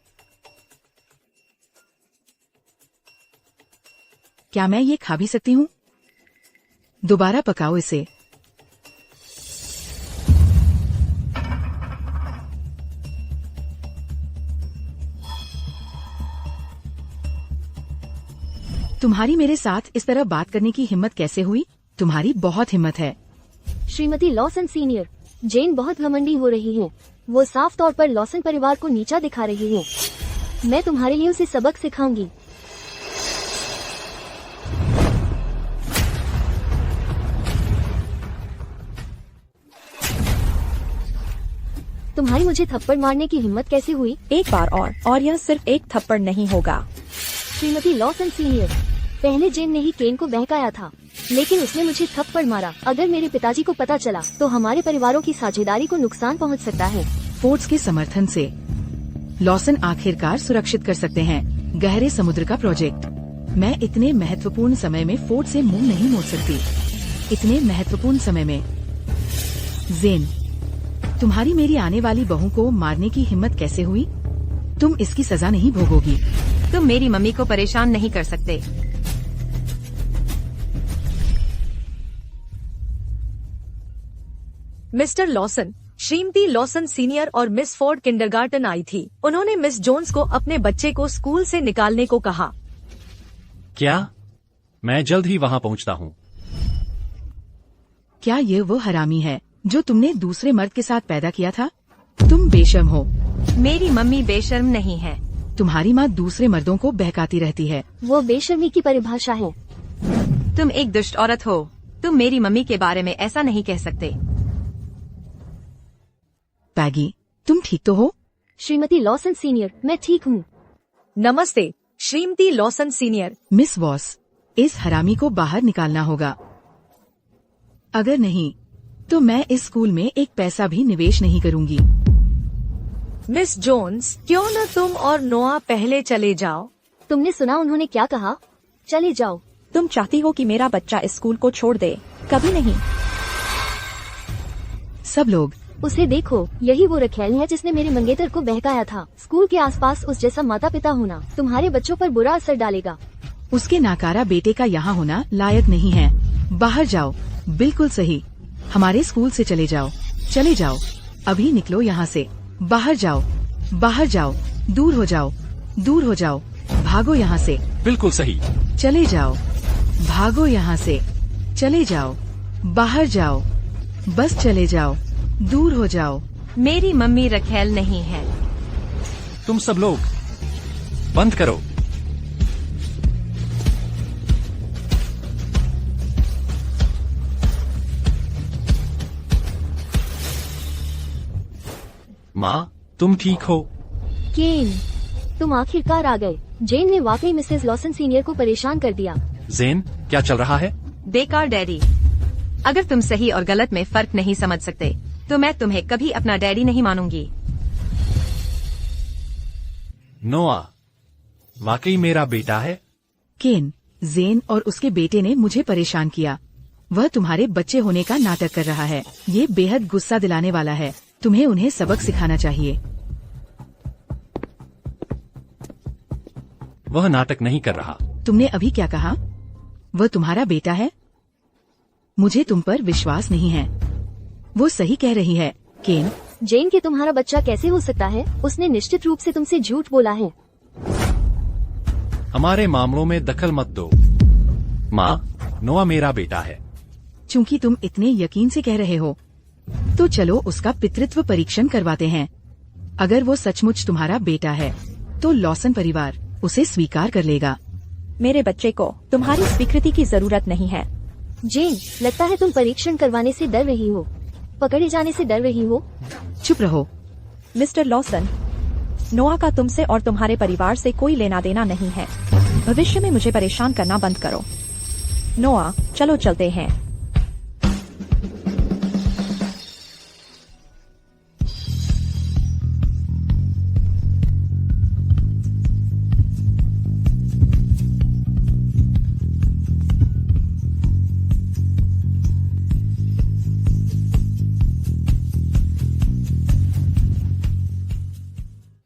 क्या मैं ये खा भी सकती हूँ? दोबारा पकाओ इसे। तुम्हारी मेरे साथ इस तरह बात करने की हिम्मत कैसे हुई? तुम्हारी बहुत हिम्मत है। श्रीमती लॉसन सीनियर, जेन बहुत घमंडी हो रही है। वो साफ तौर पर लॉसन परिवार को नीचा दिखा रही है। मैं तुम्हारे लिए उसे सबक सिखाऊंगी। तुम्हारी मुझे थप्पड़ मारने की हिम्मत कैसे हुई? एक बार और यह सिर्फ एक थप्पड़ नहीं होगा। श्रीमती लॉसन सीनियर, पहले जेन ने ही केन को बहकाया था, लेकिन उसने मुझे थप्पड़ मारा। अगर मेरे पिताजी को पता चला तो हमारे परिवारों की साझेदारी को नुकसान पहुंच सकता है। फोर्ड्स के समर्थन से लॉसन आखिरकार सुरक्षित कर सकते हैं गहरे समुद्र का प्रोजेक्ट। मैं इतने महत्वपूर्ण समय में फोर्ड से मुंह नहीं मोड़ सकती। इतने महत्वपूर्ण समय में। जेन, तुम्हारी मेरी आने वाली बहू को मारने की हिम्मत कैसे हुई? तुम इसकी सजा नहीं भोगोगी। तुम मेरी मम्मी को परेशान नहीं कर सकते। Mister Lawson, Shrimati Lawson senior और मिस फोर्ड किंडरगार्टन आई थी। उन्होंने मिस जोन्स को अपने बच्चे को स्कूल से निकालने को कहा। क्या? मैं जल्द ही वहाँ पहुँचता हूँ। क्या ये वो हरामी है जो तुमने दूसरे मर्द के साथ पैदा किया था? तुम बेशर्म हो। मेरी मम्मी बेशर्म नहीं है। तुम्हारी माँ दूसरे मर्दों को बहकाती रहती है। वो बेशर्मी की परिभाषा है। तुम एक दुष्ट औरत हो। तुम मेरी मम्मी के बारे में ऐसा नहीं कह सकते। पैगी, तुम ठीक तो हो? श्रीमती लॉसन सीनियर, मैं ठीक हूँ। नमस्ते, Shrimati Lawson senior. Miss Voss, इस हरामी को बाहर निकालना होगा। अगर नहीं तो मैं इस स्कूल में एक पैसा भी निवेश नहीं करूंगी। मिस जोन्स, क्यों न तुम और नोआ पहले चले जाओ? तुमने सुना उन्होंने क्या कहा? चले जाओ। तुम चाहती हो कि मेरा बच्चा इस स्कूल को छोड़ दे? कभी नहीं। सब लोग उसे देखो, यही वो रखेल है जिसने मेरे मंगेतर को बहकाया था। स्कूल के आसपास उस जैसा माता पिता होना तुम्हारे बच्चों पर बुरा असर डालेगा। उसके नाकारा बेटे का यहाँ होना लायक नहीं है। बाहर जाओ। बिल्कुल सही। हमारे स्कूल से चले जाओ। चले जाओ। अभी निकलो यहाँ से। बाहर जाओ। बाहर जाओ। दूर हो जाओ। दूर हो जाओ। भागो यहाँ से। बिल्कुल सही। चले जाओ। भागो यहाँ से। चले जाओ। बाहर जाओ। बस चले जाओ। दूर हो जाओ। मेरी मम्मी रखेल नहीं है। तुम सब लोग बंद करो। माँ, तुम ठीक हो? केन, तुम आखिरकार आ गए। जेन ने वाकई मिसेस लॉसन सीनियर को परेशान कर दिया। जेन, क्या चल रहा है? बेकार डैडी। अगर तुम सही और गलत में फर्क नहीं समझ सकते तो मैं तुम्हें कभी अपना डैडी नहीं मानूंगी। नोआ वाकई मेरा बेटा है। केन, जेन और उसके बेटे ने मुझे परेशान किया। वह तुम्हारे बच्चे होने का नाटक कर रहा है। ये बेहद गुस्सा दिलाने वाला है। तुम्हें उन्हें सबक सिखाना चाहिए। वह नाटक नहीं कर रहा। तुमने अभी क्या कहा? वह तुम्हारा बेटा है? मुझे तुम पर विश्वास नहीं है। वो सही कह रही है। केन, जेन के तुम्हारा बच्चा कैसे हो सकता है? उसने निश्चित रूप से तुमसे झूठ बोला है। हमारे मामलों में दखल मत दो। माँ, नोआ मेरा बेटा है। चूंकि तुम इतने यकीन से कह रहे हो तो चलो उसका पितृत्व परीक्षण करवाते हैं। अगर वो सचमुच तुम्हारा बेटा है तो लॉसन परिवार उसे स्वीकार कर लेगा। मेरे बच्चे को तुम्हारी स्वीकृति की जरूरत नहीं है। जेन, लगता है तुम परीक्षण करवाने से डर रही हो। पकड़े जाने से डर रही हो। चुप रहो। मिस्टर लॉसन, नोआ का तुमसे और तुम्हारे परिवार से कोई लेना देना नहीं है। भविष्य में मुझे परेशान करना बंद करो। नोआ, चलो चलते हैं।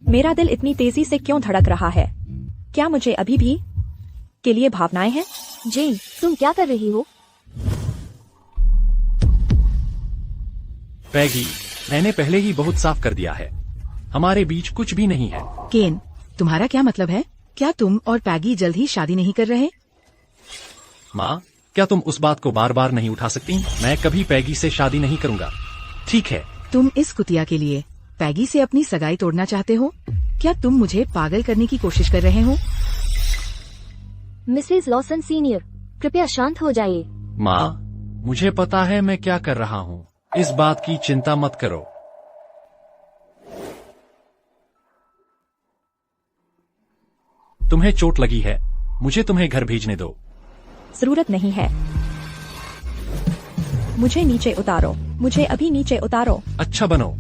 मेरा दिल इतनी तेजी से क्यों धड़क रहा है? क्या मुझे अभी भी के लिए भावनाएं हैं? जेन, तुम क्या कर रही हो? पैगी, मैंने पहले ही बहुत साफ कर दिया है। हमारे बीच कुछ भी नहीं है। केन, तुम्हारा क्या मतलब है? क्या तुम और पैगी जल्द ही शादी नहीं कर रहे? माँ, क्या तुम उस बात को बार बार नहीं उठा सकती? मैं कभी पैगी से शादी नहीं करूंगा। ठीक है। तुम इस कुतिया के लिए पैगी से अपनी सगाई तोड़ना चाहते हो? क्या तुम मुझे पागल करने की कोशिश कर रहे हो? मिसेस लॉसन सीनियर, कृपया शांत हो जाइए। माँ, मुझे पता है मैं क्या कर रहा हूँ। इस बात की चिंता मत करो। तुम्हें चोट लगी है। मुझे तुम्हें घर भेजने दो। जरूरत नहीं है। मुझे नीचे उतारो। मुझे अभी नीचे उतारो। अच्छा बनो।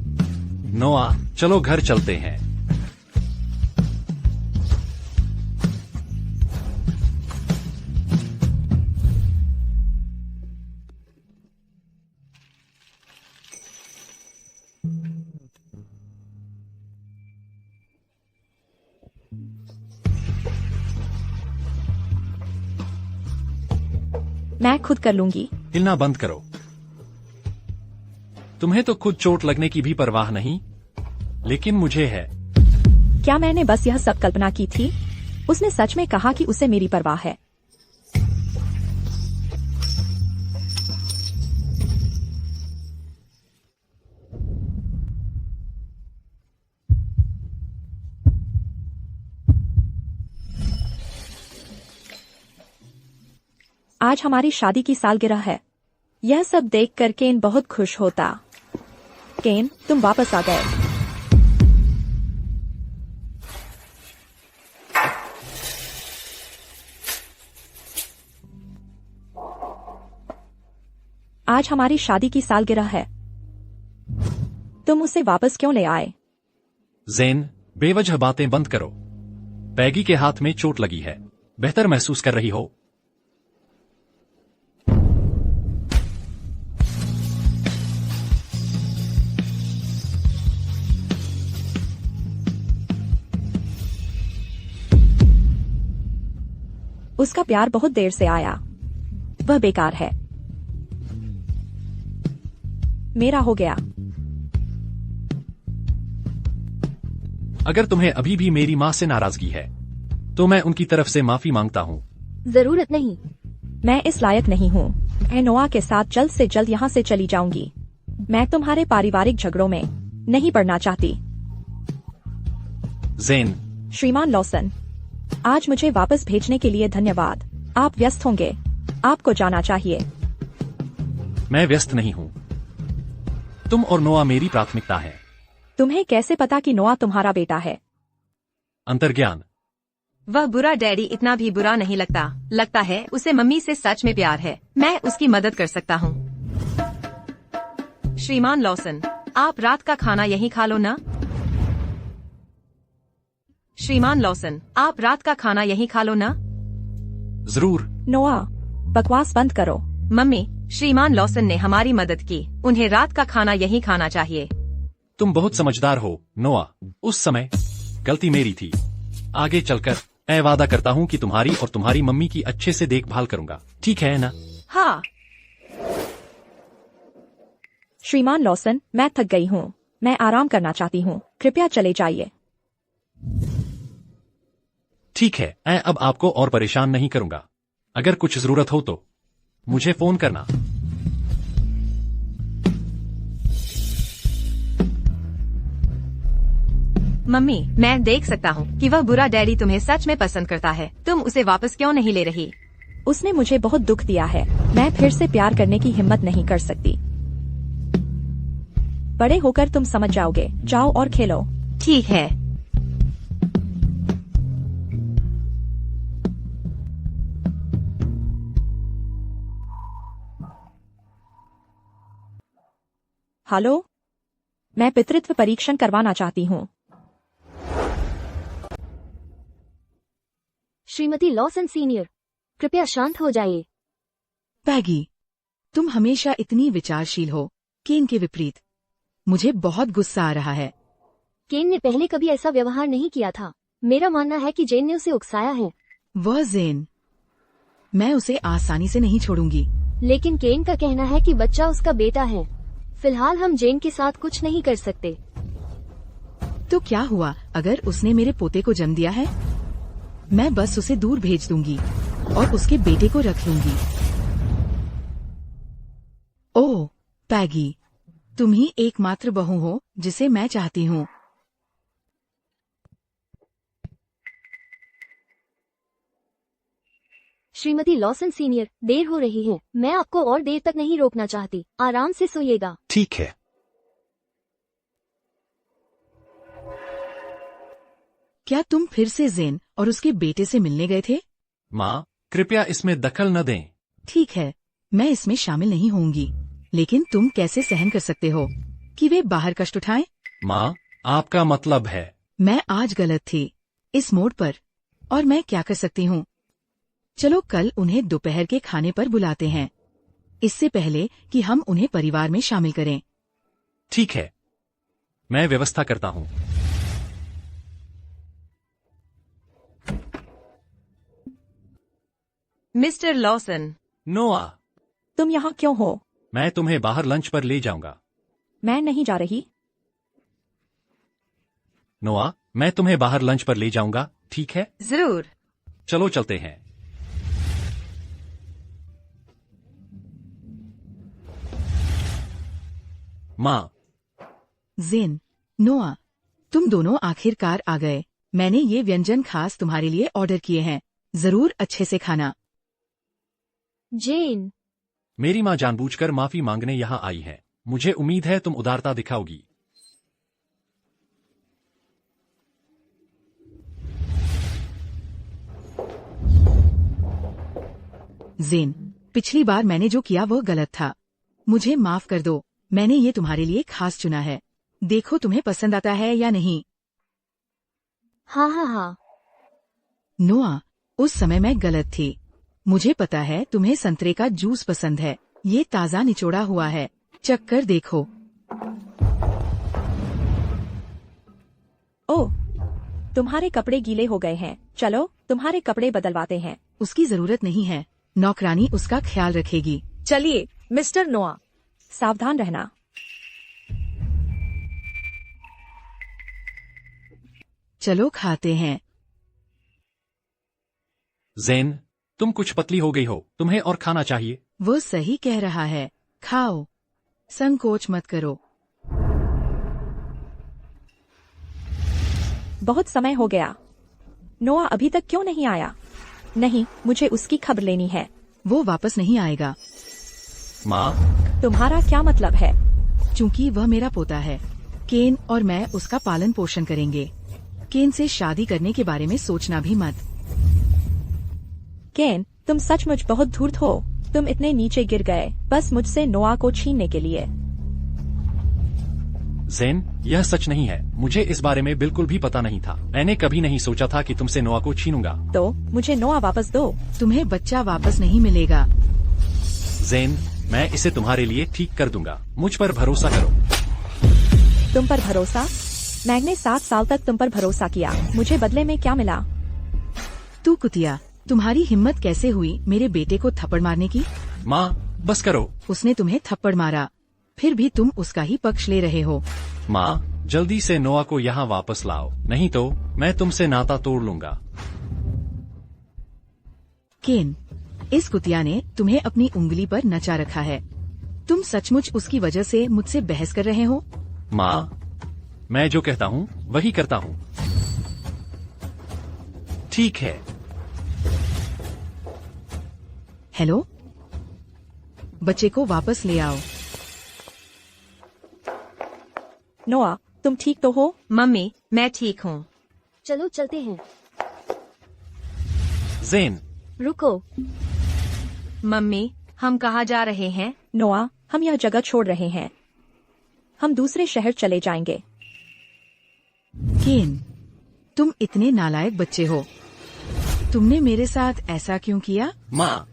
नोआ, चलो घर चलते हैं। मैं खुद कर लूंगी। हिलना बंद करो। तुम्हें तो खुद चोट लगने की भी परवाह नहीं, लेकिन मुझे है। क्या मैंने बस यह सब कल्पना की थी? उसने सच में कहा कि उसे मेरी परवाह है। आज हमारी शादी की सालगिरह है। यह सब देखकर केन बहुत खुश होता। केन, तुम वापस आ गए। आज हमारी शादी की सालगिरह है। तुम उसे वापस क्यों ले आए? जेन, बेवजह बातें बंद करो। पैगी के हाथ में चोट लगी है। बेहतर महसूस कर रही हो? उसका प्यार बहुत देर से आया। वह बेकार है। मेरा हो गया। अगर तुम्हें अभी भी मेरी माँ से नाराजगी है तो मैं उनकी तरफ से माफी मांगता हूँ। जरूरत नहीं। मैं इस लायक नहीं हूँ। मैं नोआ के साथ जल्द से जल्द यहाँ से चली जाऊंगी। मैं तुम्हारे पारिवारिक झगड़ों में नहीं पड़ना चाहती। जेन, श्रीमान लॉसन, आज मुझे वापस भेजने के लिए धन्यवाद। आप व्यस्त होंगे। आपको जाना चाहिए। मैं व्यस्त नहीं हूँ। तुम और नोआ मेरी प्राथमिकता है। तुम्हें कैसे पता कि नोआ तुम्हारा बेटा है? अंतर्ज्ञान। वह बुरा डैडी इतना भी बुरा नहीं लगता है उसे मम्मी से सच में प्यार है। मैं उसकी मदद कर सकता हूँ। श्रीमान लॉसन, आप रात का खाना यहीं खा लो ना। श्रीमान लॉसन, आप रात का खाना यहीं खा लो ना। जरूर। नोआ, बकवास बंद करो। मम्मी, श्रीमान लॉसन ने हमारी मदद की। उन्हें रात का खाना यहीं खाना चाहिए। तुम बहुत समझदार हो नोआ। उस समय गलती मेरी थी। आगे चलकर मैं वादा करता हूँ कि तुम्हारी और तुम्हारी मम्मी की अच्छे से देखभाल करूंगा। ठीक है ना? हाँ। श्रीमान लॉसन, मैं थक गई हूँ। मैं आराम करना चाहती हूँ। कृपया चले जाइए। ठीक है, मैं अब आपको और परेशान नहीं करूंगा। अगर कुछ जरूरत हो तो मुझे फोन करना। मम्मी, मैं देख सकता हूँ कि वह बुरा डैडी तुम्हें सच में पसंद करता है। तुम उसे वापस क्यों नहीं ले रही? उसने मुझे बहुत दुख दिया है। मैं फिर से प्यार करने की हिम्मत नहीं कर सकती। बड़े होकर तुम समझ जाओगे। जाओ और खेलो। ठीक है। हेलो, मैं पितृत्व परीक्षण करवाना चाहती हूँ। श्रीमती लॉसन सीनियर, कृपया शांत हो जाइए। पैगी, तुम हमेशा इतनी विचारशील हो। केन के विपरीत। मुझे बहुत गुस्सा आ रहा है। केन ने पहले कभी ऐसा व्यवहार नहीं किया था। मेरा मानना है कि जेन ने उसे उकसाया है। वह जेन, मैं उसे आसानी से नहीं छोड़ूंगी। लेकिन केन का कहना है कि बच्चा उसका बेटा है। फिलहाल हम जेन के साथ कुछ नहीं कर सकते। तो क्या हुआ अगर उसने मेरे पोते को जन्म दिया है? मैं बस उसे दूर भेज दूंगी और उसके बेटे को रख लूंगी। ओह पैगी, तुम ही एकमात्र बहू हो जिसे मैं चाहती हूँ। श्रीमती लॉसन सीनियर, देर हो रही है। मैं आपको और देर तक नहीं रोकना चाहती। आराम से सोइएगा। ठीक है। क्या तुम फिर से जेन और उसके बेटे से मिलने गए थे? माँ, कृपया इसमें दखल न दें। ठीक है, मैं इसमें शामिल नहीं होंगी। लेकिन तुम कैसे सहन कर सकते हो कि वे बाहर कष्ट उठाएं? माँ, आपका मतलब है? मैं आज गलत थी इस मोड़ पर, और मैं क्या कर सकती हूँ? चलो कल उन्हें दोपहर के खाने पर बुलाते हैं, इससे पहले कि हम उन्हें परिवार में शामिल करें। ठीक है, मैं व्यवस्था करता हूँ। Mister Lawson. नोआ, तुम यहाँ क्यों हो? मैं तुम्हें बाहर लंच पर ले जाऊंगा। मैं नहीं जा रही। नोआ, मैं तुम्हें बाहर लंच पर ले जाऊंगा, ठीक है? जरूर। चलो चलते हैं। माँ। जेन, नोआ, तुम दोनों आखिरकार आ गए। मैंने ये व्यंजन खास तुम्हारे लिए ऑर्डर किए हैं। जरूर अच्छे से खाना। जेन। मेरी माँ जानबूझकर माफी मांगने यहाँ आई है। मुझे उम्मीद है तुम उदारता दिखाओगी। जेन, पिछली बार मैंने जो किया वो गलत था। मुझे माफ कर दो। मैंने ये तुम्हारे लिए खास चुना है। देखो तुम्हें पसंद आता है या नहीं। हाँ हाँ हाँ। नोआ, उस समय मैं गलत थी। मुझे पता है तुम्हें संतरे का जूस पसंद है। ये ताज़ा निचोड़ा हुआ है। चक्कर देखो। ओह, तुम्हारे कपड़े गीले हो गए हैं। चलो तुम्हारे कपड़े बदलवाते हैं। उसकी जरूरत नहीं है, नौकरानी उसका ख्याल रखेगी। चलिए मिस्टर नोआ। सावधान रहना। चलो खाते हैं। जेन, तुम कुछ पतली हो गई हो, तुम्हें और खाना चाहिए। वो सही कह रहा है, खाओ, संकोच मत करो। बहुत समय हो गया। नोआ अभी तक क्यों नहीं आया? नहीं, मुझे उसकी खबर लेनी है। वो वापस नहीं आएगा। माँ, तुम्हारा क्या मतलब है? चूंकि वह मेरा पोता है, केन और मैं उसका पालन पोषण करेंगे। केन से शादी करने के बारे में सोचना भी मत। केन, तुम सचमुच बहुत धूर्त हो। तुम इतने नीचे गिर गए बस मुझसे नोआ को छीनने के लिए। जेन, यह सच नहीं है। मुझे इस बारे में बिल्कुल भी पता नहीं था। मैंने कभी नहीं सोचा था कि तुमसे नोआ को छीनूंगा। तो मुझे नोआ वापस दो। तुम्हें बच्चा वापस नहीं मिलेगा। जेन, मैं इसे तुम्हारे लिए ठीक कर दूंगा। मुझ पर भरोसा करो। तुम पर भरोसा? मैंने 7 साल तक तुम पर भरोसा किया। मुझे बदले में क्या मिला? तू कुतिया, तुम्हारी हिम्मत कैसे हुई मेरे बेटे को थप्पड़ मारने की? माँ, बस करो। उसने तुम्हें थप्पड़ मारा, फिर भी तुम उसका ही पक्ष ले रहे हो। माँ, जल्दी से नोआ को यहाँ वापस लाओ, नहीं तो मैं तुमसे नाता तोड़ लूंगा। केन, इस कुतिया ने तुम्हें अपनी उंगली पर नचा रखा है। तुम सचमुच उसकी वजह से मुझसे बहस कर रहे हो? माँ, मैं जो कहता हूँ वही करता हूँ। ठीक है। हेलो, बच्चे को वापस ले आओ। नोआ, तुम ठीक तो हो? मम्मी, मैं ठीक हूँ। चलो चलते हैं। जेन, रुको। मम्मी, हम कहाँ जा रहे हैं? नोआ, हम यह जगह छोड़ रहे हैं। हम दूसरे शहर चले जाएंगे। केन, तुम इतने नालायक बच्चे हो। तुमने मेरे साथ ऐसा क्यों किया? माँ,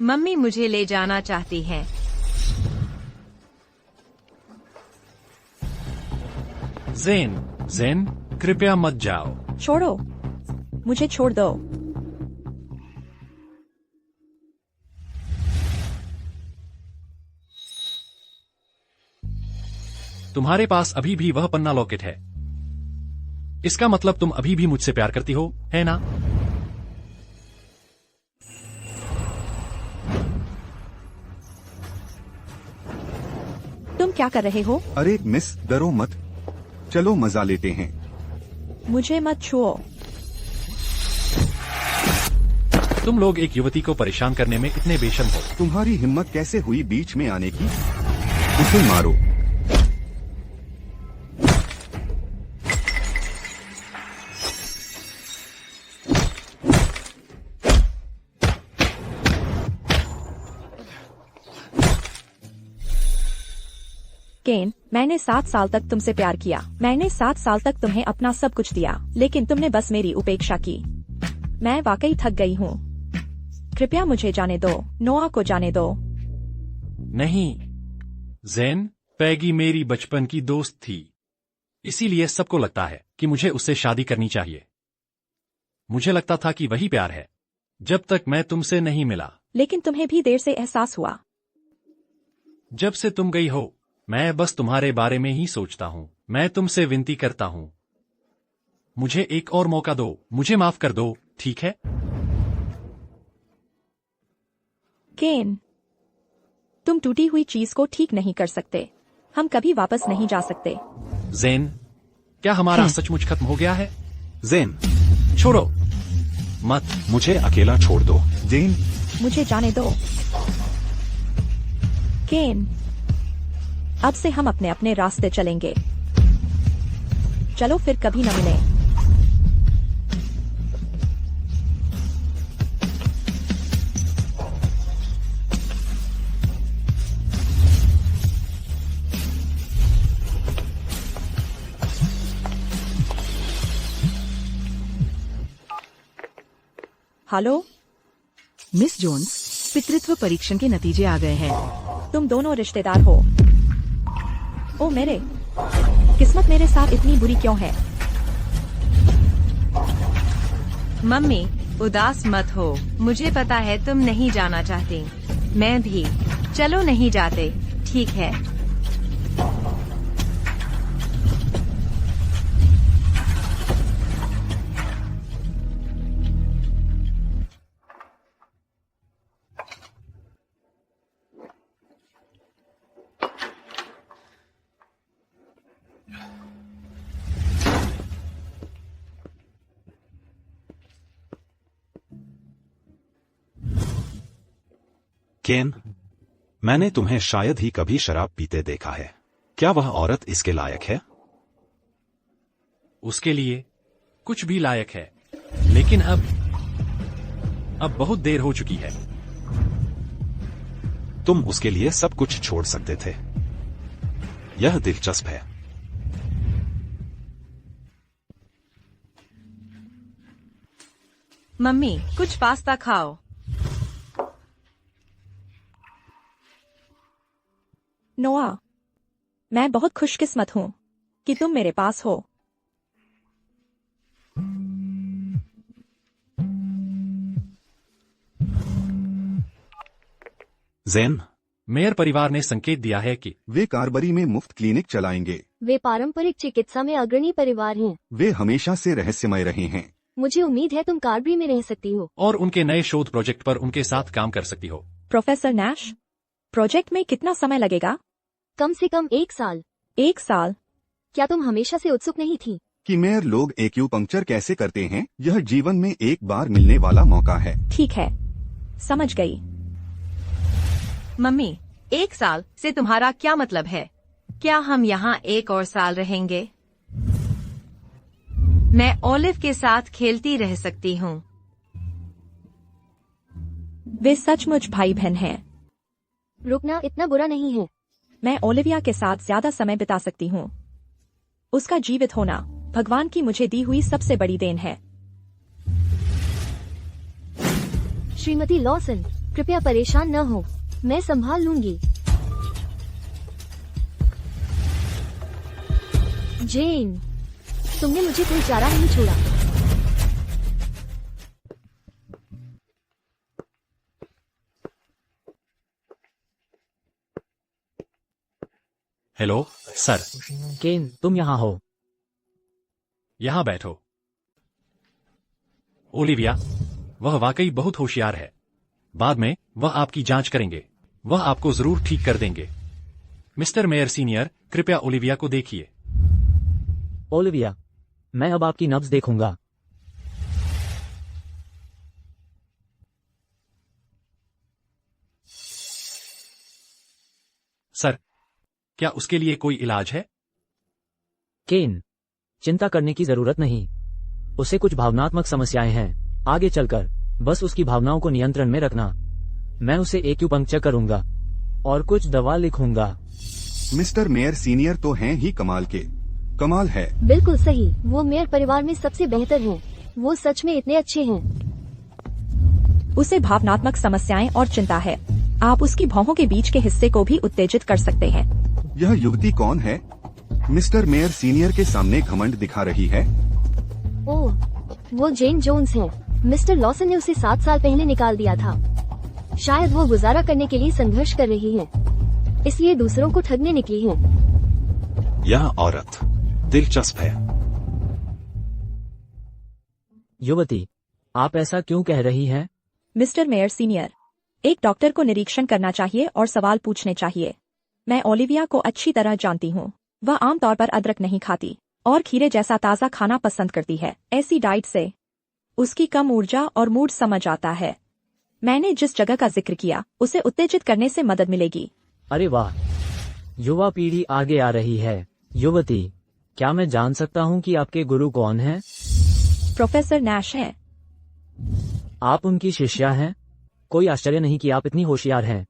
मम्मी मुझे ले जाना चाहती है। जेन, कृपया मत जाओ। छोड़ो, मुझे छोड़ दो। तुम्हारे पास अभी भी वह पन्ना लॉकेट है। इसका मतलब तुम अभी भी मुझसे प्यार करती हो, है ना? तुम क्या कर रहे हो? अरे मिस, डरो मत, चलो मजा लेते हैं। मुझे मत छुओ। तुम लोग एक युवती को परेशान करने में इतने बेशर्म हो। तुम्हारी हिम्मत कैसे हुई बीच में आने की? उसे मारो। केन, मैंने 7 साल तक तुमसे प्यार किया। मैंने 7 साल तक तुम्हें अपना सब कुछ दिया, लेकिन तुमने बस मेरी उपेक्षा की। मैं वाकई थक गई हूँ। कृपया मुझे जाने दो। नोआ को जाने दो। नहीं जेन, पैगी मेरी बचपन की दोस्त थी, इसीलिए सबको लगता है कि मुझे उससे शादी करनी चाहिए। मुझे लगता था कि वही प्यार है, जब तक मैं तुमसे नहीं मिला। लेकिन तुम्हें भी देर से एहसास हुआ। जब से तुम गई हो, मैं बस तुम्हारे बारे में ही सोचता हूँ। मैं तुमसे विनती करता हूँ, मुझे एक और मौका दो। मुझे माफ कर दो, ठीक है? केन, तुम टूटी हुई चीज को ठीक नहीं कर सकते। हम कभी वापस नहीं जा सकते। जेन, क्या हमारा है। सचमुच खत्म हो गया है? जेन, छोड़ो मत। मुझे अकेला छोड़ दो। जेन, मुझे जाने दो। केन, अब से हम अपने अपने रास्ते चलेंगे। चलो फिर कभी न मिलें। हेलो मिस जोन्स, पितृत्व परीक्षण के नतीजे आ गए हैं। तुम दोनों रिश्तेदार हो। ओ मेरे, किस्मत मेरे साथ इतनी बुरी क्यों है? मम्मी, उदास मत हो, मुझे पता है तुम नहीं जाना चाहते। मैं भी। चलो नहीं जाते, ठीक है। केन, मैंने तुम्हें शायद ही कभी शराब पीते देखा है। क्या वह औरत इसके लायक है? उसके लिए कुछ भी लायक है, लेकिन अब बहुत देर हो चुकी है। तुम उसके लिए सब कुछ छोड़ सकते थे। यह दिलचस्प है। मम्मी, कुछ पास्ता खाओ। नोआ, मैं बहुत खुशकिस्मत हूँ कि तुम मेरे पास हो। ज़ेन, मेयर परिवार ने संकेत दिया है कि वे कार्बरी में मुफ्त क्लिनिक चलाएंगे। वे पारंपरिक चिकित्सा में अग्रणी परिवार हैं। वे हमेशा से रहस्यमय रहे हैं। मुझे उम्मीद है तुम कार्बरी में रह सकती हो और उनके नए शोध प्रोजेक्ट पर उनके साथ काम कर सकती हो। प्रोफेसर नैश, प्रोजेक्ट में कितना समय लगेगा? कम से कम 1 साल। 1 साल? क्या तुम हमेशा से उत्सुक नहीं थी? कि मेयर लोग एक्यूपंक्चर कैसे करते हैं? यह जीवन में एक बार मिलने वाला मौका है। ठीक है, समझ गई। मम्मी, 1 साल से तुम्हारा क्या मतलब है? क्या हम यहाँ 1 और साल रहेंगे? मैं ओलिव के साथ खेलती रह सकती हूँ। वे सचमुच भाई बहन हैं। रुकना इतना बुरा नहीं है। मैं ओलिविया के साथ ज्यादा समय बिता सकती हूँ। उसका जीवित होना भगवान की मुझे दी हुई सबसे बड़ी देन है। श्रीमती लॉसन, कृपया परेशान न हो, मैं संभाल लूंगी। जेन, तुमने मुझे कोई चारा नहीं छोड़ा। Hello sir. केन, तुम यहाँ हो। यहाँ बैठो। ओलिविया, वह वाकई बहुत होशियार है। बाद में वह आपकी जांच करेंगे। वह आपको जरूर ठीक कर देंगे। मिस्टर मेयर सीनियर, कृपया ओलिविया को देखिए। ओलिविया, मैं अब आपकी नब्ज देखूंगा। सर, क्या उसके लिए कोई इलाज है? केन, चिंता करने की जरूरत नहीं। उसे कुछ भावनात्मक समस्याएं हैं। आगे चलकर बस उसकी भावनाओं को नियंत्रण में रखना। मैं उसे एक्यूपंक्चर करूंगा और कुछ दवा लिखूंगा। मिस्टर मेयर सीनियर तो हैं ही कमाल के। कमाल है। बिल्कुल सही, वो मेयर परिवार में सबसे बेहतर हैं। वो सच में इतने अच्छे हैं। उसे भावनात्मक समस्याएं और चिंता है। आप उसकी भौहों के बीच के हिस्से को भी उत्तेजित कर सकते हैं। यह युवती कौन है? मिस्टर मेयर सीनियर के सामने घमंड दिखा रही है। ओह, वो जेन जोन्स हैं। मिस्टर लॉसन ने उसे 7 साल पहले निकाल दिया था। शायद वो गुजारा करने के लिए संघर्ष कर रही है, इसलिए दूसरों को ठगने निकली है। यह औरत दिलचस्प है। युवती, आप ऐसा क्यों कह रही हैं? मिस्टर मेयर सीनियर, एक डॉक्टर को निरीक्षण करना चाहिए और सवाल पूछने चाहिए। मैं ओलिविया को अच्छी तरह जानती हूँ। वह आमतौर पर अदरक नहीं खाती और खीरे जैसा ताज़ा खाना पसंद करती है। ऐसी डाइट से उसकी कम ऊर्जा और मूड समझ आता है। मैंने जिस जगह का जिक्र किया उसे उत्तेजित करने से मदद मिलेगी। अरे वाह, युवा पीढ़ी आगे आ रही है। युवती, क्या मैं जान सकता हूँ कि आपके गुरु कौन हैं? प्रोफेसर नैश हैं। आप उनकी शिष्या हैं? कोई आश्चर्य नहीं कि आप इतनी होशियार हैं।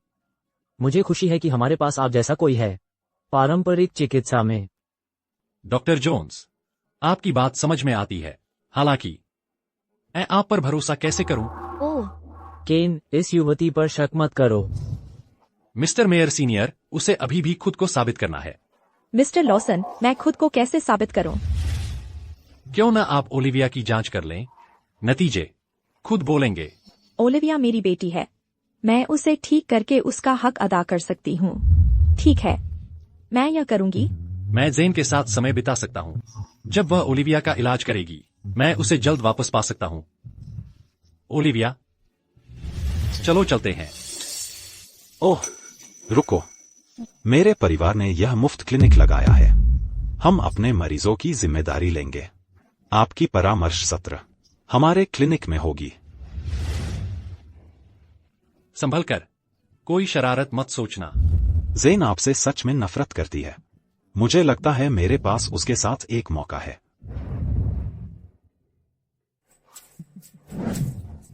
मुझे खुशी है कि हमारे पास आप जैसा कोई है पारंपरिक चिकित्सा में। डॉक्टर जोन्स, आपकी बात समझ में आती है। हालांकि मैं आप पर भरोसा कैसे करूं? ओह, केन, इस युवती पर शक मत करो। मिस्टर मेयर सीनियर, उसे अभी भी खुद को साबित करना है। मिस्टर लॉसन, मैं खुद को कैसे साबित करूं? क्यों न आप ओलिविया की जांच कर लें? नतीजे खुद बोलेंगे। ओलिविया मेरी बेटी है, मैं उसे ठीक करके उसका हक अदा कर सकती हूँ। ठीक है, मैं यह करूँगी। मैं जेन के साथ समय बिता सकता हूँ। जब वह ओलिविया का इलाज करेगी, मैं उसे जल्द वापस पा सकता हूँ। ओलिविया, चलो चलते हैं। ओह, रुको। मेरे परिवार ने यह मुफ्त क्लिनिक लगाया है। हम अपने मरीजों की जिम्मेदारी लेंगे। आपकी परामर्श सत्र हमारे क्लिनिक में होगी। संभल कर, कोई शरारत मत सोचना। जेन आपसे सच में नफरत करती है। मुझे लगता है मेरे पास उसके साथ एक मौका है।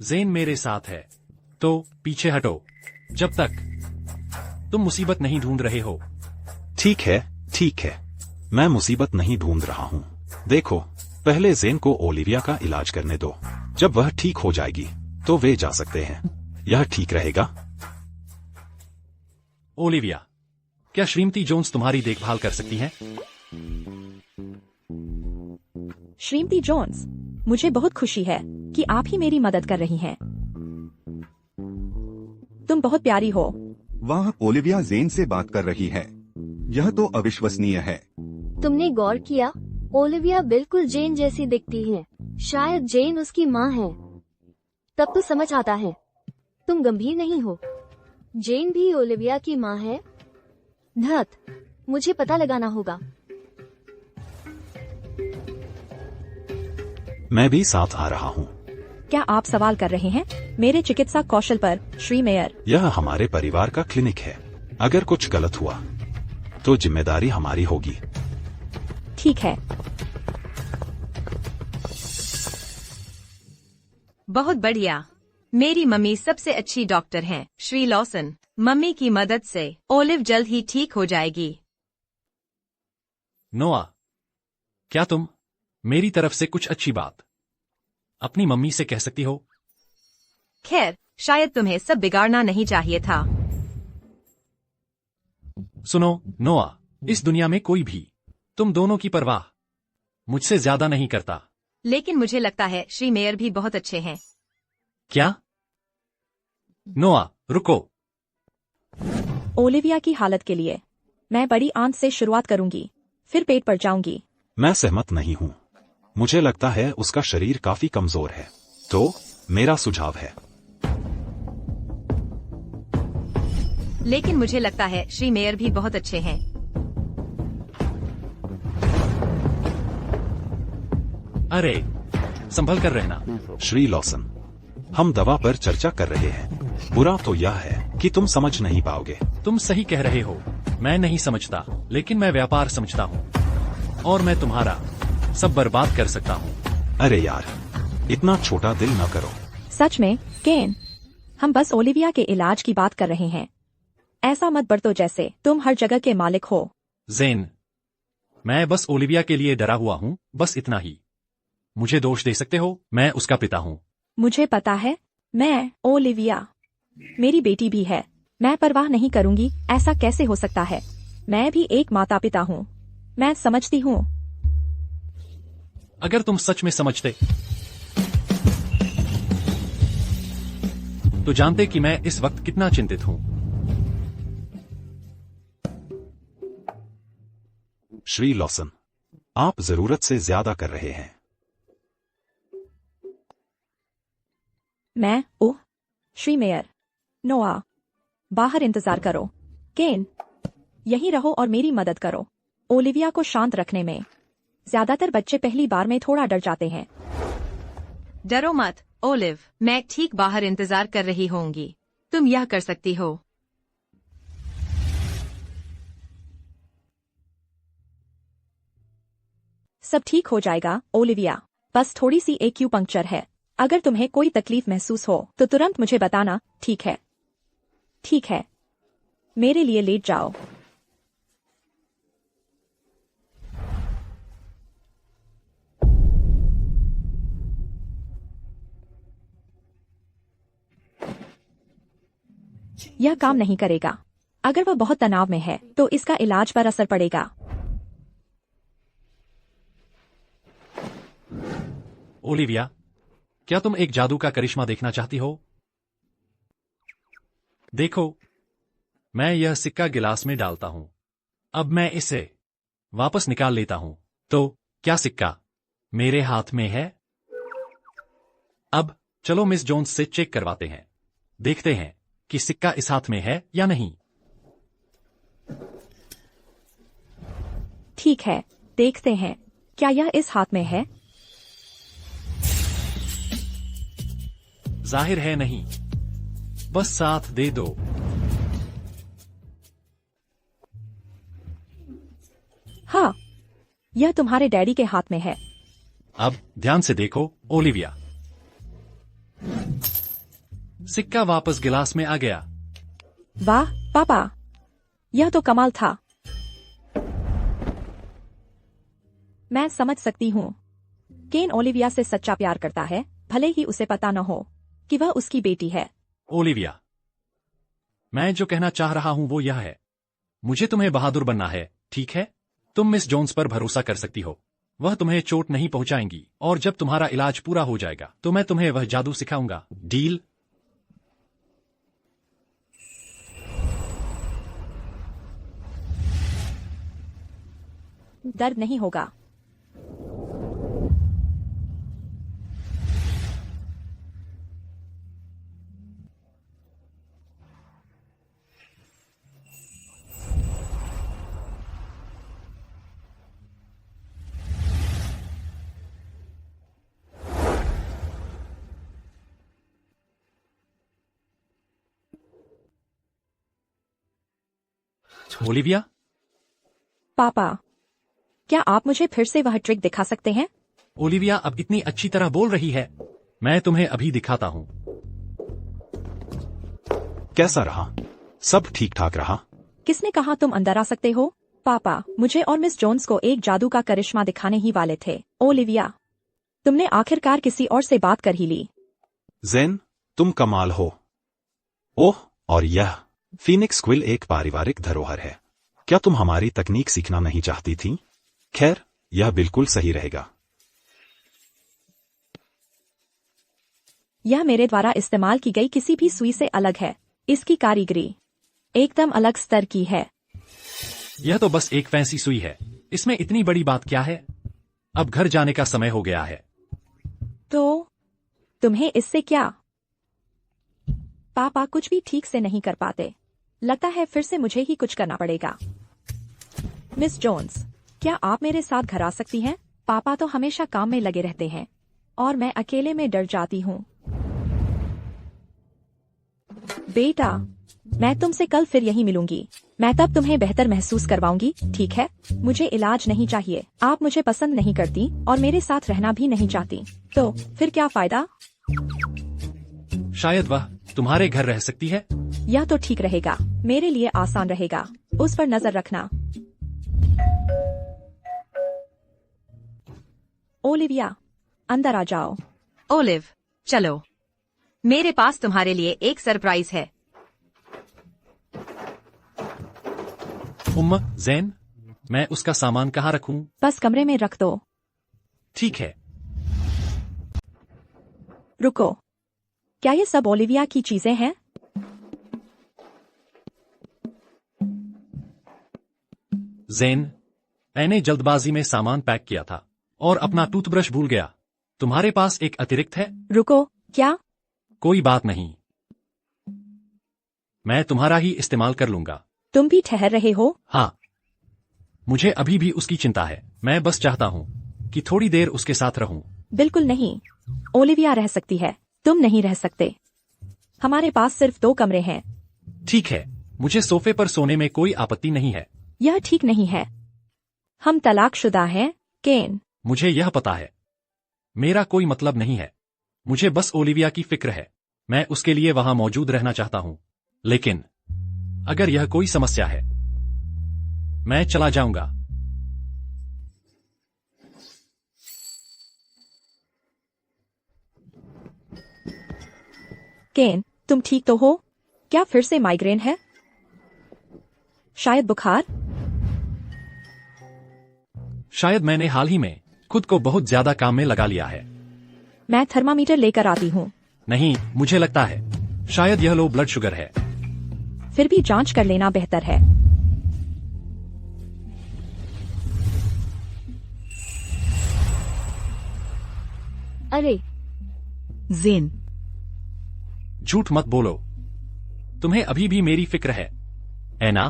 जेन मेरे साथ है, तो पीछे हटो जब तक तुम मुसीबत नहीं ढूंढ रहे हो। ठीक है, मैं मुसीबत नहीं ढूंढ रहा हूँ। देखो, पहले जेन को ओलिविया का इलाज करने दो। जब वह ठीक हो जाएगी, तो वे जा सकते हैं। यह ठीक रहेगा? ओलिविया, क्या श्रीमती जोन्स तुम्हारी देखभाल कर सकती हैं? श्रीमती जोन्स, मुझे बहुत खुशी है कि आप ही मेरी मदद कर रही हैं। तुम बहुत प्यारी हो। वाह, ओलिविया जेन से बात कर रही है। यह तो अविश्वसनीय है। तुमने गौर किया? ओलिविया बिल्कुल जेन जैसी दिखती है। शायद जेन उसकी माँ है। तब तो समझ आता है। तुम गंभीर नहीं हो। जेन भी ओलिविया की माँ है। धत, मुझे पता लगाना होगा। मैं भी साथ आ रहा हूँ। क्या आप सवाल कर रहे हैं मेरे चिकित्सा कौशल पर, श्री मेयर? यह हमारे परिवार का क्लिनिक है। अगर कुछ गलत हुआ, तो जिम्मेदारी हमारी होगी। ठीक है। बहुत बढ़िया। मेरी मम्मी सबसे अच्छी डॉक्टर हैं, श्री लॉसन। मम्मी की मदद से ओलिव जल्द ही ठीक हो जाएगी। नोआ, क्या तुम मेरी तरफ से कुछ अच्छी बात अपनी मम्मी से कह सकती हो? खैर, शायद तुम्हें सब बिगाड़ना नहीं चाहिए था। सुनो नोआ, इस दुनिया में कोई भी तुम दोनों की परवाह मुझसे ज्यादा नहीं करता। लेकिन मुझे लगता है श्री मेयर भी बहुत अच्छे हैं। क्या? नोआ, रुको। ओलिविया की हालत के लिए मैं बड़ी आंत से शुरुआत करूंगी, फिर पेट पर जाऊंगी। मैं सहमत नहीं हूँ। मुझे लगता है उसका शरीर काफी कमजोर है। तो मेरा सुझाव है। लेकिन मुझे लगता है श्री मेयर भी बहुत अच्छे हैं। अरे, संभल कर रहना। श्री लॉसन, हम दवा पर चर्चा कर रहे हैं। बुरा तो यह है कि तुम समझ नहीं पाओगे। तुम सही कह रहे हो। मैं नहीं समझता, लेकिन मैं व्यापार समझता हूँ, और मैं तुम्हारा सब बर्बाद कर सकता हूँ। अरे यार, इतना छोटा दिल न करो। सच में, केन, हम बस ओलिविया के इलाज की बात कर रहे हैं। ऐसा मत बरतो जैसे तुम हर जगह के मालिक हो। जेन, मैं बस ओलिविया के लिए डरा हुआ हूँ, बस इतना ही। मुझे दोष दे सकते हो, मैं उसका पिता हूँ। मुझे पता है, मैं ओलिविया, मेरी बेटी भी है। मैं परवाह नहीं करूंगी। ऐसा कैसे हो सकता है? मैं भी एक माता पिता हूँ। मैं समझती हूँ। अगर तुम सच में समझते तो जानते कि मैं इस वक्त कितना चिंतित हूँ। श्री लॉसन, आप जरूरत से ज्यादा कर रहे हैं। मैं ओह, श्री मेयर, नोआ, बाहर इंतजार करो। केन, यहीं रहो और मेरी मदद करो ओलिविया को शांत रखने में। ज्यादातर बच्चे पहली बार में थोड़ा डर जाते हैं। डरो मत ओलिव, मैं ठीक बाहर इंतजार कर रही होंगी। तुम यह कर सकती हो। सब ठीक हो जाएगा ओलिविया, बस थोड़ी सी एक्यूपंक्चर है। अगर तुम्हें कोई तकलीफ महसूस हो तो तुरंत मुझे बताना, ठीक है? ठीक है, मेरे लिए लेट जाओ। यह काम नहीं करेगा। अगर वह बहुत तनाव में है तो इसका इलाज पर असर पड़ेगा। ओलिविया, क्या तुम एक जादू का करिश्मा देखना चाहती हो? देखो, मैं यह सिक्का गिलास में डालता हूं। अब मैं इसे वापस निकाल लेता हूं। तो क्या सिक्का मेरे हाथ में है? अब चलो मिस जोन्स से चेक करवाते हैं। देखते हैं कि सिक्का इस हाथ में है या नहीं। ठीक है, देखते हैं क्या यह इस हाथ में है। जाहिर है नहीं। बस साथ दे दो। हाँ, यह तुम्हारे डैडी के हाथ में है। अब ध्यान से देखो ओलिविया। सिक्का वापस गिलास में आ गया। वाह पापा, यह तो कमाल था। मैं समझ सकती हूँ। केन ओलिविया से सच्चा प्यार करता है, भले ही उसे पता न हो कि वह उसकी बेटी है। ओलिविया, मैं जो कहना चाह रहा हूं वो यह है, मुझे तुम्हें बहादुर बनना है, ठीक है? तुम मिस जोन्स पर भरोसा कर सकती हो। वह तुम्हें चोट नहीं पहुंचाएंगी, और जब तुम्हारा इलाज पूरा हो जाएगा तो मैं तुम्हें वह जादू सिखाऊंगा। डील? दर्द नहीं होगा। ओलिविया, पापा, क्या आप मुझे फिर से वह ट्रिक दिखा सकते हैं? ओलिविया अब इतनी अच्छी तरह बोल रही है। मैं तुम्हें अभी दिखाता हूं। कैसा रहा? सब ठीक ठाक रहा? किसने कहा तुम अंदर आ सकते हो? पापा, मुझे और मिस जोन्स को एक जादू का करिश्मा दिखाने ही वाले थे। ओलिविया, तुमने आखिरकार किसी और से बात कर ही ली। जेन, तुम कमाल हो। ओह, और यह फीनिक्स क्विल एक पारिवारिक धरोहर है। क्या तुम हमारी तकनीक सीखना नहीं चाहती थी? खैर, यह बिल्कुल सही रहेगा। यह मेरे द्वारा इस्तेमाल की गई किसी भी सुई से अलग है। इसकी कारीगरी एकदम अलग स्तर की है। यह तो बस एक फैंसी सुई है। इसमें इतनी बड़ी बात क्या है? अब घर जाने का समय हो गया है। तो तुम्हें इससे क्या? पापा कुछ भी ठीक से नहीं कर पाते। लगता है फिर से मुझे ही कुछ करना पड़ेगा। मिस जोन्स, क्या आप मेरे साथ घर आ सकती हैं? पापा तो हमेशा काम में लगे रहते हैं और मैं अकेले में डर जाती हूँ। बेटा, मैं तुमसे कल फिर यहीं मिलूंगी। मैं तब तुम्हें बेहतर महसूस करवाऊंगी, ठीक है? मुझे इलाज नहीं चाहिए। आप मुझे पसंद नहीं करती और मेरे साथ रहना भी नहीं चाहती, तो फिर क्या फायदा? शायद वह तुम्हारे घर रह सकती है। यह तो ठीक रहेगा, मेरे लिए आसान रहेगा। उस पर नजर रखना। ओलिविया, अंदर आ जाओ। ओलिव, चलो, मेरे पास तुम्हारे लिए एक सरप्राइज है। उम्मा, ज़ैन, मैं उसका सामान कहाँ रखूं? बस कमरे में रख दो। ठीक है। रुको, क्या ये सब ओलिविया की चीजें हैं? ज़ैन, मैंने जल्दबाजी में सामान पैक किया था और अपना टूथब्रश भूल गया। तुम्हारे पास एक अतिरिक्त है? रुको, क्या? कोई बात नहीं, मैं तुम्हारा ही इस्तेमाल कर लूंगा। तुम भी ठहर रहे हो? हाँ, मुझे अभी भी उसकी चिंता है। मैं बस चाहता हूँ कि थोड़ी देर उसके साथ रहूं। बिल्कुल नहीं, ओलिविया रह सकती है, तुम नहीं रह सकते। हमारे पास सिर्फ 2 कमरे हैं। ठीक है, मुझे सोफे पर सोने में कोई आपत्ति नहीं है। यह ठीक नहीं है। हम तलाकशुदा हैं, केन। मुझे यह पता है। मेरा कोई मतलब नहीं है। मुझे बस ओलिविया की फिक्र है। मैं उसके लिए वहां मौजूद रहना चाहता हूं। लेकिन अगर यह कोई समस्या है, मैं चला जाऊंगा। केन, तुम ठीक तो हो? क्या फिर से माइग्रेन है? शायद बुखार? शायद मैंने हाल ही में खुद को बहुत ज्यादा काम में लगा लिया है। मैं थर्मामीटर लेकर आती हूँ। नहीं, मुझे लगता है शायद यह लो ब्लड शुगर है। फिर भी जांच कर लेना बेहतर है। अरे जेन, झूठ मत बोलो, तुम्हें अभी भी मेरी फिक्र है ना?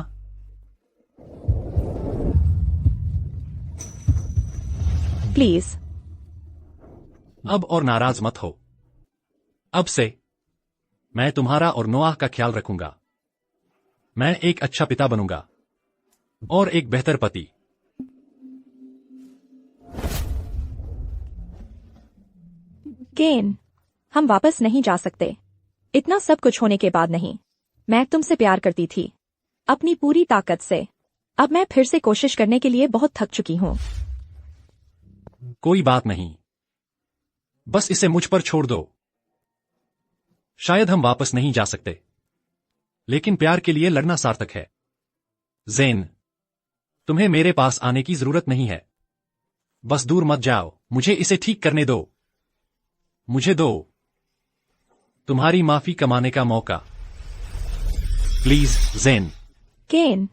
प्लीज। अब और नाराज मत हो। अब से मैं तुम्हारा और नोआह का ख्याल रखूंगा। मैं एक अच्छा पिता बनूंगा और एक बेहतर पति। केन, हम वापस नहीं जा सकते। इतना सब कुछ होने के बाद नहीं। मैं तुमसे प्यार करती थी, अपनी पूरी ताकत से। अब मैं फिर से कोशिश करने के लिए बहुत थक चुकी हूँ। कोई बात नहीं, बस इसे मुझ पर छोड़ दो। शायद हम वापस नहीं जा सकते, लेकिन प्यार के लिए लड़ना सार्थक है। जेन, तुम्हें मेरे पास आने की जरूरत नहीं है। बस दूर मत जाओ, मुझे इसे ठीक करने दो। मुझे दो तुम्हारी माफी कमाने का मौका। प्लीज जेन। केन,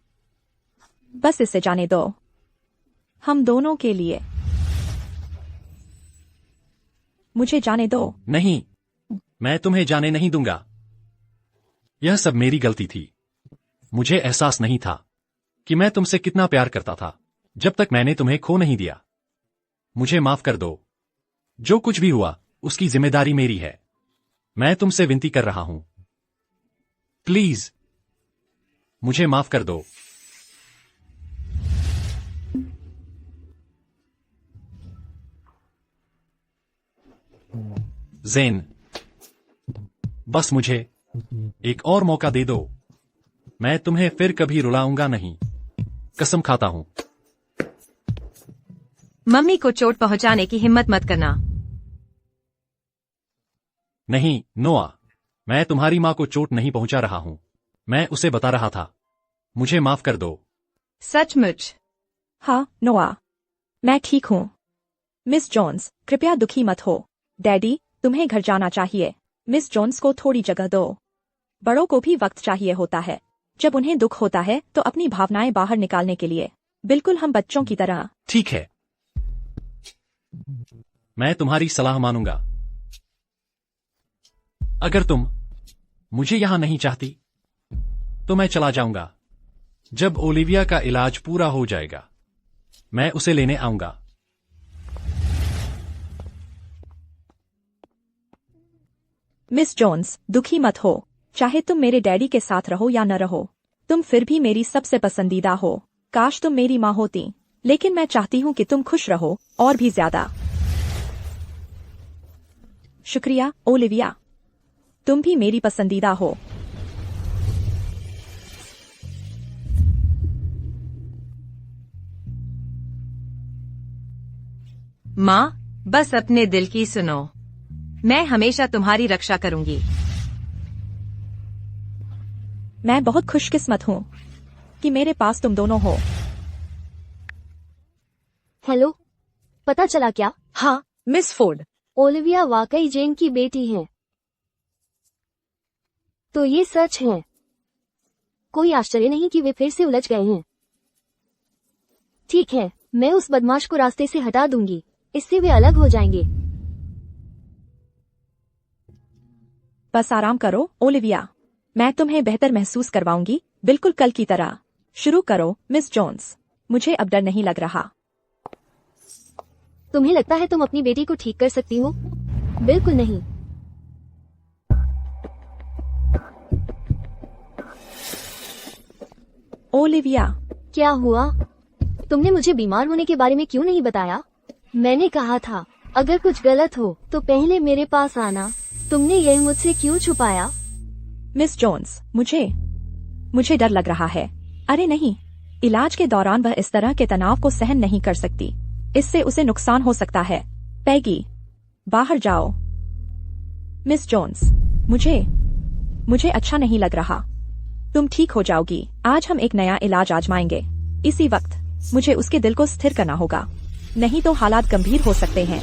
बस इसे जाने दो, हम दोनों के लिए। मुझे जाने दो। नहीं, मैं तुम्हें जाने नहीं दूंगा। यह सब मेरी गलती थी। मुझे एहसास नहीं था कि मैं तुमसे कितना प्यार करता था जब तक मैंने तुम्हें खो नहीं दिया। मुझे माफ कर दो। जो कुछ भी हुआ उसकी जिम्मेदारी मेरी है। मैं तुमसे विनती कर रहा हूं, प्लीज मुझे माफ कर दो। जेन, बस मुझे एक और मौका दे दो। मैं तुम्हें फिर कभी रुलाऊंगा नहीं, कसम खाता हूं। मम्मी को चोट पहुंचाने की हिम्मत मत करना। नहीं नोआ, मैं तुम्हारी मां को चोट नहीं पहुंचा रहा हूं। मैं उसे बता रहा था। मुझे माफ कर दो। सचमुच? हाँ नोआ, मैं ठीक हूँ। मिस जोन्स, कृपया दुखी मत हो। डैडी, तुम्हें घर जाना चाहिए। मिस जोन्स को थोड़ी जगह दो। बड़ों को भी वक्त चाहिए होता है। जब उन्हें दुख होता है तो अपनी भावनाएं बाहर निकालने के लिए, बिल्कुल हम बच्चों की तरह। ठीक है, मैं तुम्हारी सलाह मानूंगा। अगर तुम मुझे यहां नहीं चाहती तो मैं चला जाऊंगा। जब ओलिविया का इलाज पूरा हो जाएगा मैं उसे लेने आऊंगा। मिस जोन्स, दुखी मत हो। चाहे तुम मेरे डैडी के साथ रहो या न रहो, तुम फिर भी मेरी सबसे पसंदीदा हो। काश तुम मेरी माँ होती, लेकिन मैं चाहती हूँ कि तुम खुश रहो, और भी ज्यादा। शुक्रिया ओलिविया, तुम भी मेरी पसंदीदा हो। माँ, बस अपने दिल की सुनो। मैं हमेशा तुम्हारी रक्षा करूंगी। मैं बहुत खुशकिस्मत हूँ कि मेरे पास तुम दोनों हो। हेलो, पता चला क्या? हाँ मिस फोर्ड, ओलिविया वाकई जेन की बेटी है। तो ये सच है। कोई आश्चर्य नहीं कि वे फिर से उलझ गए हैं। ठीक है, मैं उस बदमाश को रास्ते से हटा दूंगी, इससे वे अलग हो जाएंगे। बस आराम करो ओलिविया, मैं तुम्हें बेहतर महसूस करवाऊंगी, बिल्कुल कल की तरह। शुरू करो मिस जोन्स, मुझे अब डर नहीं लग रहा। तुम्हें लगता है तुम अपनी बेटी को ठीक कर सकती हो? बिल्कुल नहीं। ओलिविया, क्या हुआ? तुमने मुझे बीमार होने के बारे में क्यों नहीं बताया? मैंने कहा था अगर कुछ गलत हो तो पहले मेरे पास आना। तुमने यह मुझसे क्यों छुपाया? मिस जोन्स, मुझे डर लग रहा है। अरे नहीं, इलाज के दौरान वह इस तरह के तनाव को सहन नहीं कर सकती। इससे उसे नुकसान हो सकता है। पैगी, बाहर जाओ। मिस जोन्स, मुझे अच्छा नहीं लग रहा। तुम ठीक हो जाओगी। आज हम एक नया इलाज आजमाएंगे। इसी वक्त मुझे उसके दिल को स्थिर करना होगा, नहीं तो हालात गंभीर हो सकते हैं।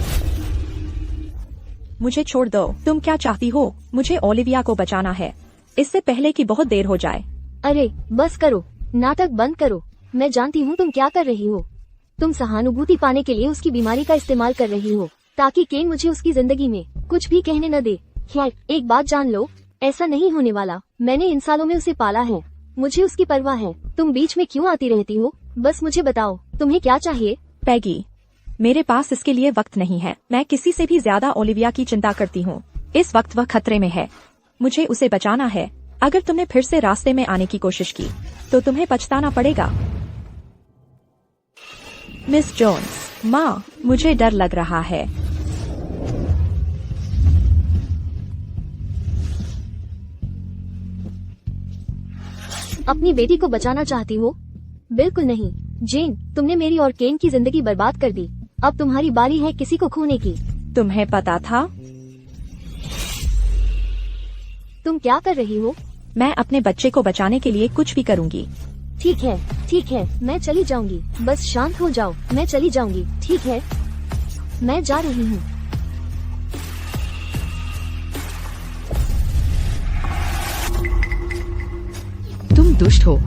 मुझे छोड़ दो। तुम क्या चाहती हो? मुझे ओलिविया को बचाना है, इससे पहले कि बहुत देर हो जाए। अरे बस करो, नाटक बंद करो। मैं जानती हूँ तुम क्या कर रही हो। तुम सहानुभूति पाने के लिए उसकी बीमारी का इस्तेमाल कर रही हो ताकि केन मुझे उसकी जिंदगी में कुछ भी कहने न दे। खैर, एक बात जान लो, ऐसा नहीं होने वाला। मैंने इन सालों में उसे पाला है, मुझे उसकी परवाह है। तुम बीच में क्यों आती रहती हो? बस मुझे बताओ, तुम्हें क्या चाहिए? पैगी, मेरे पास इसके लिए वक्त नहीं है। मैं किसी से भी ज्यादा ओलिविया की चिंता करती हूँ। इस वक्त वह खतरे में है, मुझे उसे बचाना है। अगर तुमने फिर से रास्ते में आने की कोशिश की तो तुम्हें पछताना पड़ेगा। मिस जोन्स, माँ, मुझे डर लग रहा है। अपनी बेटी को बचाना चाहती हो? बिल्कुल नहीं जेन, तुमने मेरी और केन की जिंदगी बर्बाद कर दी। अब तुम्हारी बारी है किसी को खोने की। तुम्हें पता था? तुम क्या कर रही हो? मैं अपने बच्चे को बचाने के लिए कुछ भी करूंगी। ठीक है, मैं चली जाऊंगी। बस शांत हो जाओ, मैं चली जाऊंगी। ठीक है, मैं जा रही हूँ। तुम दुष्ट हो।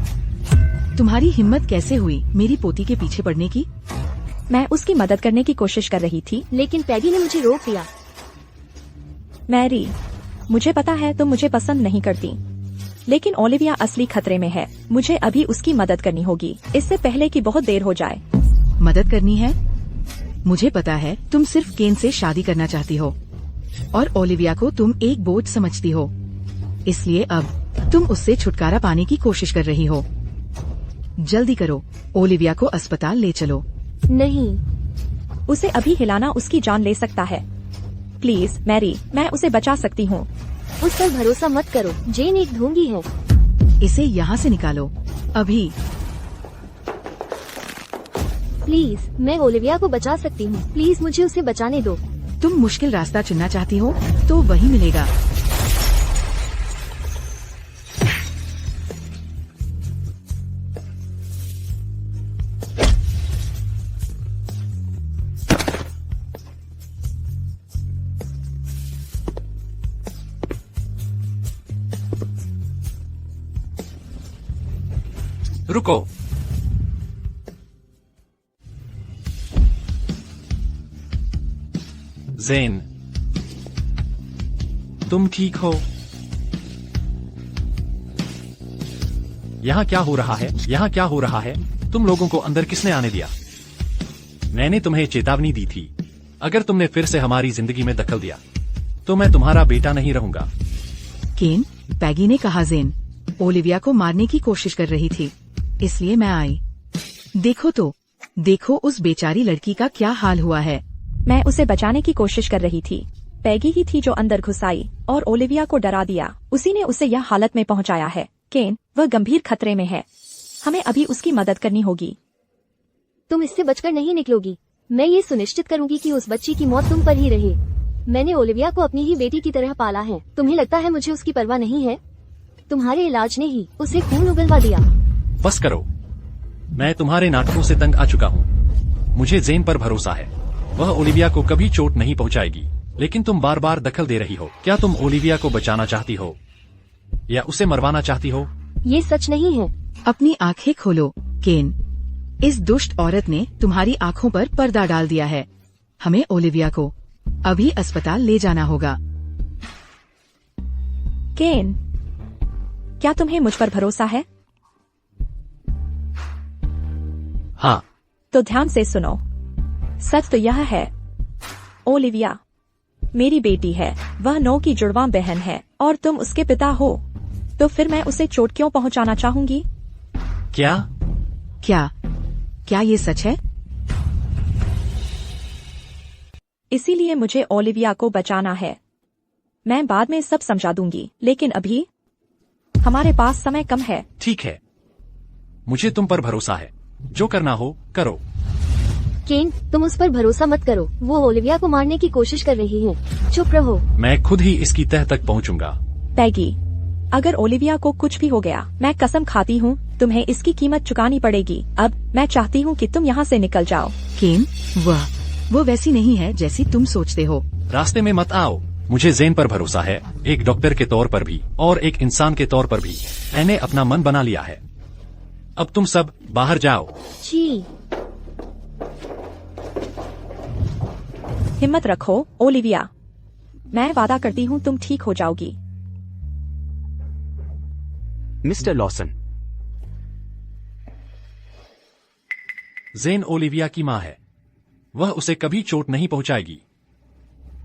तुम्हारी हिम्मत कैसे हुई मेरी पोती के पीछे पड़ने की? मैं उसकी मदद करने की कोशिश कर रही थी, लेकिन पैगी ने मुझे रोक दिया। मैरी, मुझे पता है तुम मुझे पसंद नहीं करती, लेकिन ओलिविया असली खतरे में है। मुझे अभी उसकी मदद करनी होगी, इससे पहले कि बहुत देर हो जाए। मदद करनी है? मुझे पता है तुम सिर्फ केन से शादी करना चाहती हो और ओलिविया को तुम एक बोझ समझती हो, इसलिए अब तुम उससे छुटकारा पाने की कोशिश कर रही हो। जल्दी करो, ओलिविया को अस्पताल ले चलो। नहीं, उसे अभी हिलाना उसकी जान ले सकता है। प्लीज मैरी, मैं उसे बचा सकती हूँ। उस पर भरोसा मत करो, जेन एक ढोंगी है। इसे यहाँ से निकालो अभी। प्लीज, मैं ओलिविया को बचा सकती हूँ। प्लीज मुझे उसे बचाने दो। तुम मुश्किल रास्ता चुनना चाहती हो तो वही मिलेगा। रुको। ज़ेन, तुम ठीक हो? यहाँ क्या हो रहा है? यहाँ क्या हो रहा है? तुम लोगों को अंदर किसने आने दिया? मैंने तुम्हें चेतावनी दी थी, अगर तुमने फिर से हमारी जिंदगी में दखल दिया तो मैं तुम्हारा बेटा नहीं रहूंगा। केन, पैगी ने कहा ज़ेन ओलिविया को मारने की कोशिश कर रही थी, इसलिए मैं आई। देखो उस बेचारी लड़की का क्या हाल हुआ है। मैं उसे बचाने की कोशिश कर रही थी। पैगी ही थी जो अंदर घुस आई और ओलिविया को डरा दिया। उसी ने उसे यह हालत में पहुंचाया है। केन, वह गंभीर खतरे में है, हमें अभी उसकी मदद करनी होगी। तुम इससे बचकर नहीं निकलोगी। मैं ये सुनिश्चित करूंगी कि उस बच्ची की मौत तुम पर ही रहे। मैंने ओलिविया को अपनी ही बेटी की तरह पाला है। तुम्हें लगता है मुझे उसकी परवाह नहीं है? तुम्हारे इलाज ने ही उसे खून उगलवा दिया। बस करो, मैं तुम्हारे नाटकों से तंग आ चुका हूँ। मुझे ज़ेन पर भरोसा है, वह ओलिविया को कभी चोट नहीं पहुँचाएगी, लेकिन तुम बार बार दखल दे रही हो। क्या तुम ओलिविया को बचाना चाहती हो या उसे मरवाना चाहती हो? ये सच नहीं है। अपनी आंखें खोलो केन, इस दुष्ट औरत ने तुम्हारी आंखों पर पर्दा डाल दिया है। हमें ओलिविया को अभी अस्पताल ले जाना होगा। केन, क्या तुम्हें मुझ पर भरोसा है? हाँ। तो ध्यान से सुनो, सच तो यह है, ओलिविया मेरी बेटी है, वह 9 की जुड़वा बहन है और तुम उसके पिता हो, तो फिर मैं उसे चोट क्यों पहुंचाना चाहूंगी? क्या ये सच है? इसीलिए मुझे ओलिविया को बचाना है। मैं बाद में सब समझा दूंगी, लेकिन अभी हमारे पास समय कम है। ठीक है, मुझे तुम पर भरोसा है, जो करना हो करो। केन, तुम उस पर भरोसा मत करो, वो ओलिविया को मारने की कोशिश कर रही है। चुप रहो। मैं खुद ही इसकी तह तक पहुंचूंगा। पैगी, अगर ओलिविया को कुछ भी हो गया, मैं कसम खाती हूँ तुम्हें इसकी कीमत चुकानी पड़ेगी। अब मैं चाहती हूँ कि तुम यहाँ से निकल जाओ। केन, वो वैसी नहीं है जैसी तुम सोचते हो। रास्ते में मत आओ। मुझे जेन पर भरोसा है, एक डॉक्टर के तौर पर भी और एक इंसान के तौर पर भी। मैंने अपना मन बना लिया है। अब तुम सब बाहर जाओ। जी। हिम्मत रखो ओलिविया, मैं वादा करती हूँ तुम ठीक हो जाओगी। मिस्टर लॉसन, जेन ओलिविया की माँ है, वह उसे कभी चोट नहीं पहुंचाएगी।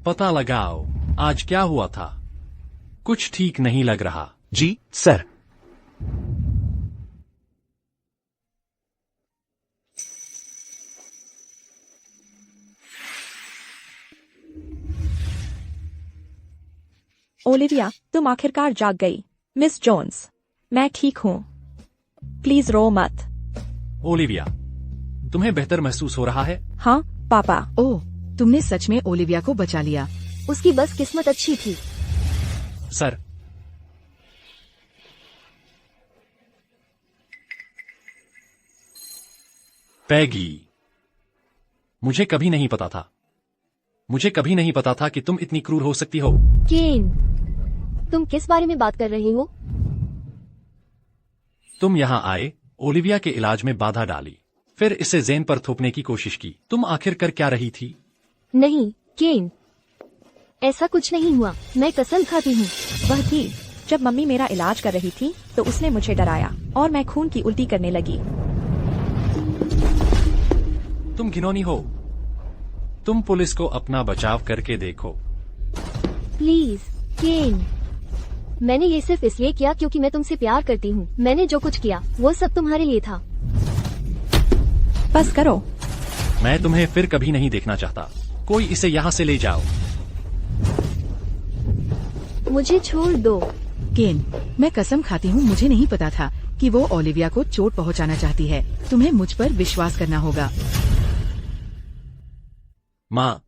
पता लगाओ आज क्या हुआ था। कुछ ठीक नहीं लग रहा। जी सर। ओलिविया, तुम आखिरकार जाग गई। मिस जोन्स, मैं ठीक हूँ, प्लीज रो मत। ओलिविया, तुम्हें बेहतर महसूस हो रहा है? हाँ पापा। ओह, तुमने सच में ओलिविया को बचा लिया। उसकी बस किस्मत अच्छी थी। सर, पैगी, मुझे कभी नहीं पता था। मुझे कभी नहीं पता था कि तुम इतनी क्रूर हो सकती हो। केन, तुम किस बारे में बात कर रहे हो? तुम यहाँ आए, ओलिविया के इलाज में बाधा डाली, फिर इसे जेन पर थोपने की कोशिश की। तुम आखिर कर क्या रही थी? नहीं केन, ऐसा कुछ नहीं हुआ। मैं कसम खाती हूँ। वह थी जब मम्मी मेरा इलाज कर रही थी तो उसने मुझे डराया और मैं खून की उल्टी करने लगी। तुम घिनौनी हो। तुम पुलिस को अपना बचाव करके देखो। प्लीज केन, मैंने ये सिर्फ इसलिए किया क्योंकि मैं तुमसे प्यार करती हूँ। मैंने जो कुछ किया वो सब तुम्हारे लिए था। बस करो। मैं तुम्हें फिर कभी नहीं देखना चाहता। कोई इसे यहाँ से ले जाओ। मुझे छोड़ दो। केन, मैं कसम खाती हूँ मुझे नहीं पता था कि वो ओलिविया को चोट पहुँचाना चाहती है। तुम्हें मुझ पर विश्वास करना होगा। माँ,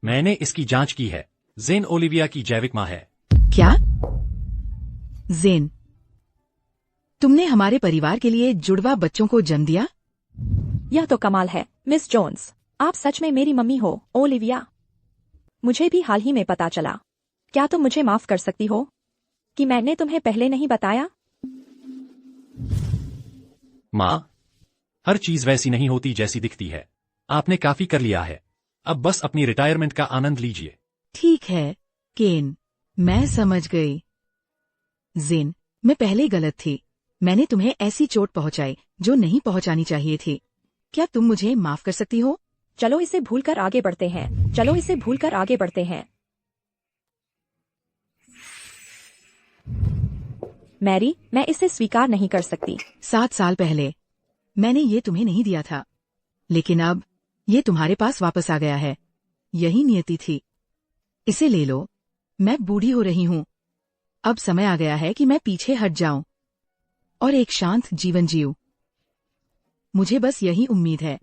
मैंने इसकी जांच की है। जेन ओलिविया की जैविक माँ है। क्या? जेन, तुमने हमारे परिवार के लिए जुड़वा बच्चों को जन्म दिया? यह तो कमाल है। मिस जोन्स, आप सच में मेरी मम्मी हो। ओलिविया, मुझे भी हाल ही में पता चला। क्या तुम मुझे माफ कर सकती हो कि मैंने तुम्हें पहले नहीं बताया? माँ, हर चीज वैसी नहीं होती जैसी दिखती है। आपने काफी कर लिया है, अब बस अपनी रिटायरमेंट का आनंद लीजिए। ठीक है केन, मैं समझ गई। जेन, मैं पहले गलत थी। मैंने तुम्हें ऐसी चोट पहुंचाई जो नहीं पहुंचानी चाहिए थी। क्या तुम मुझे माफ कर सकती हो? चलो इसे भूलकर आगे बढ़ते हैं। चलो इसे भूलकर आगे बढ़ते हैं। मैरी, मैं इसे स्वीकार नहीं कर सकती। 7 साल पहले मैंने ये तुम्हें नहीं दिया था, लेकिन अब ये तुम्हारे पास वापस आ गया है। यही नियति थी। इसे ले लो। मैं बूढ़ी हो रही हूँ। अब समय आ गया है कि मैं पीछे हट जाऊं और एक शांत जीवन जीऊं। मुझे बस यही उम्मीद है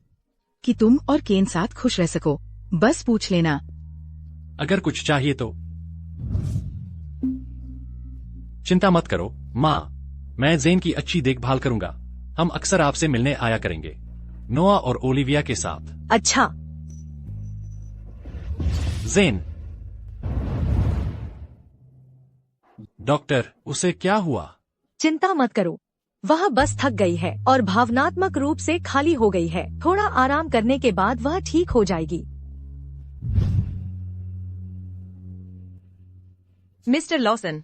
कि तुम और केन साथ खुश रह सको। बस पूछ लेना। अगर कुछ चाहिए तो। चिंता मत करो माँ, मैं जेन की अच्छी देखभाल करूंगा। हम अक्सर आपसे मिलने आया करेंगे, नोआ और ओलिविया के साथ। अच्छा। जेन, डॉक्टर, उसे क्या हुआ? चिंता मत करो, वह बस थक गई है और भावनात्मक रूप से खाली हो गई है। थोड़ा आराम करने के बाद वह ठीक हो जाएगी। मिस्टर लॉसन,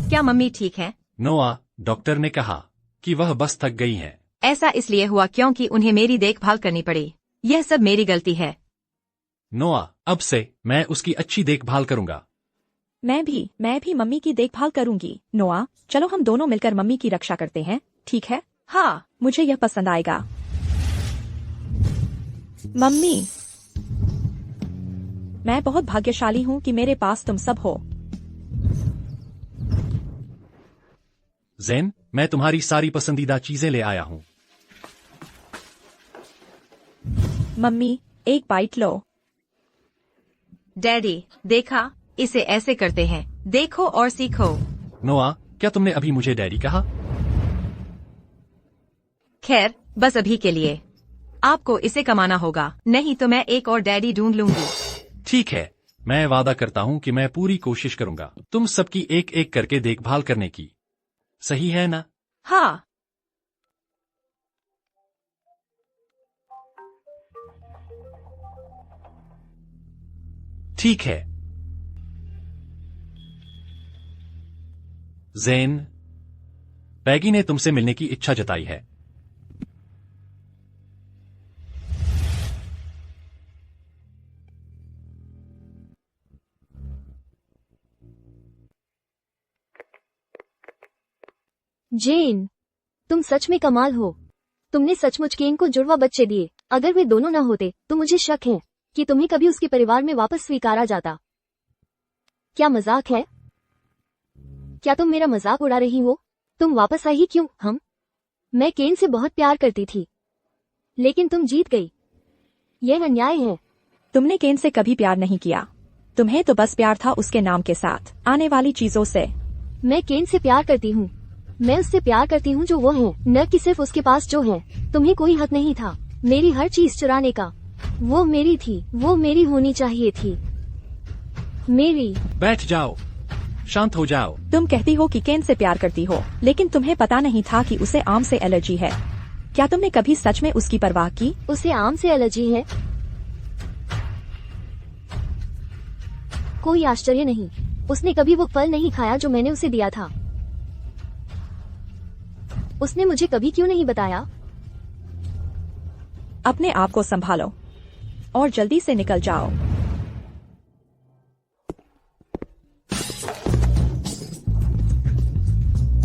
क्या मम्मी ठीक है? नोआ, डॉक्टर ने कहा कि वह बस थक गई हैं। ऐसा इसलिए हुआ क्योंकि उन्हें मेरी देखभाल करनी पड़ी। यह सब मेरी गलती है। नोआ, अब से मैं उसकी अच्छी देखभाल करूंगा। मैं भी मम्मी की देखभाल करूंगी। नोआ, चलो हम दोनों मिलकर मम्मी की रक्षा करते हैं, ठीक है? हाँ, मुझे यह पसंद आएगा। मम्मी, मैं बहुत भाग्यशाली हूँ कि मेरे पास तुम सब हो। जेन, मैं तुम्हारी सारी पसंदीदा चीजें ले आया हूँ। मम्मी, एक बाइट लो। डैडी, देखा, इसे ऐसे करते हैं। देखो और सीखो। नोआ, क्या तुमने अभी मुझे डैडी कहा? खैर, बस अभी के लिए। आपको इसे कमाना होगा, नहीं तो मैं एक और डैडी ढूंढ लूंगी। ठीक है, मैं वादा करता हूँ कि मैं पूरी कोशिश करूंगा तुम सबकी एक एक करके देखभाल करने की। सही है ना? हाँ। ठीक है। ज़ेन, पैगी ने तुमसे मिलने की इच्छा जताई है। जेन, तुम सच में कमाल हो। तुमने सचमुच केन को जुड़वा बच्चे दिए। अगर वे दोनों न होते तो मुझे शक है कि तुम्हें कभी उसके परिवार में वापस स्वीकारा जाता। क्या मजाक है? क्या तुम मेरा मजाक उड़ा रही हो? तुम वापस आई ही क्यों? मैं केन से बहुत प्यार करती थी, लेकिन तुम जीत गई। यह अन्याय है। तुमने केन से कभी प्यार नहीं किया। तुम्हें तो बस प्यार था उसके नाम के साथ आने वाली चीजों से। मैं केन से प्यार करती हूँ। मैं उससे प्यार करती हूँ जो वो है, न कि सिर्फ उसके पास जो है। तुम्हें कोई हक नहीं था मेरी हर चीज चुराने का। वो मेरी थी, वो मेरी होनी चाहिए थी। मेरी। बैठ जाओ, शांत हो जाओ। तुम कहती हो कि केन से प्यार करती हो, लेकिन तुम्हें पता नहीं था कि उसे आम से एलर्जी है। क्या तुमने कभी सच में उसकी परवाह की? उसे आम से एलर्जी है? कोई आश्चर्य नहीं। उसने कभी वो फल नहीं खाया जो मैंने उसे दिया था। उसने मुझे कभी क्यों नहीं बताया? अपने आप को संभालो और जल्दी से निकल जाओ।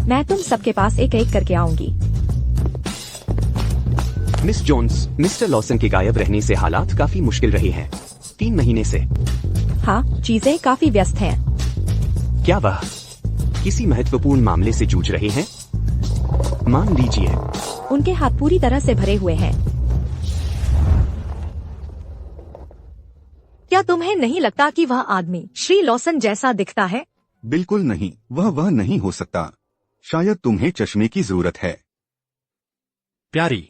मैं तुम सबके पास एक एक करके आऊंगी। मिस जोन्स, मिस्टर लॉसन के गायब रहने से हालात काफी मुश्किल रहे हैं 3 महीने से। हाँ, चीजें काफी व्यस्त हैं। क्या वह किसी महत्वपूर्ण मामले से जूझ रहे हैं? मान लीजिए उनके हाथ पूरी तरह से भरे हुए हैं। क्या तुम्हें नहीं लगता कि वह आदमी श्री लॉसन जैसा दिखता है? बिल्कुल नहीं, वह नहीं हो सकता। शायद तुम्हें चश्मे की जरूरत है। प्यारी,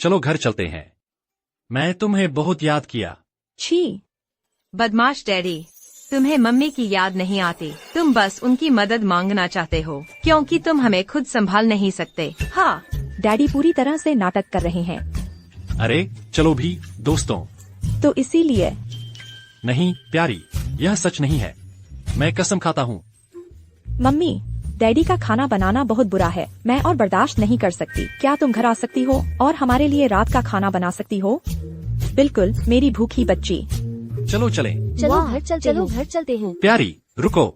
चलो घर चलते हैं। मैं तुम्हें बहुत याद किया। छी। बदमाश डैडी, तुम्हें मम्मी की याद नहीं आती। तुम बस उनकी मदद मांगना चाहते हो क्योंकि तुम हमें खुद संभाल नहीं सकते। हाँ। डैडी पूरी तरह से नाटक कर रहे हैं। अरे चलो भी दोस्तों। तो इसीलिए। नहीं प्यारी, यह सच नहीं है। मैं कसम खाता हूँ। मम्मी, डैडी का खाना बनाना बहुत बुरा है। मैं और बर्दाश्त नहीं कर सकती। क्या तुम घर आ सकती हो और हमारे लिए रात का खाना बना सकती हो? बिल्कुल, मेरी भूखी बच्ची। चलो चलें। चलो घर चलते हैं। प्यारी रुको।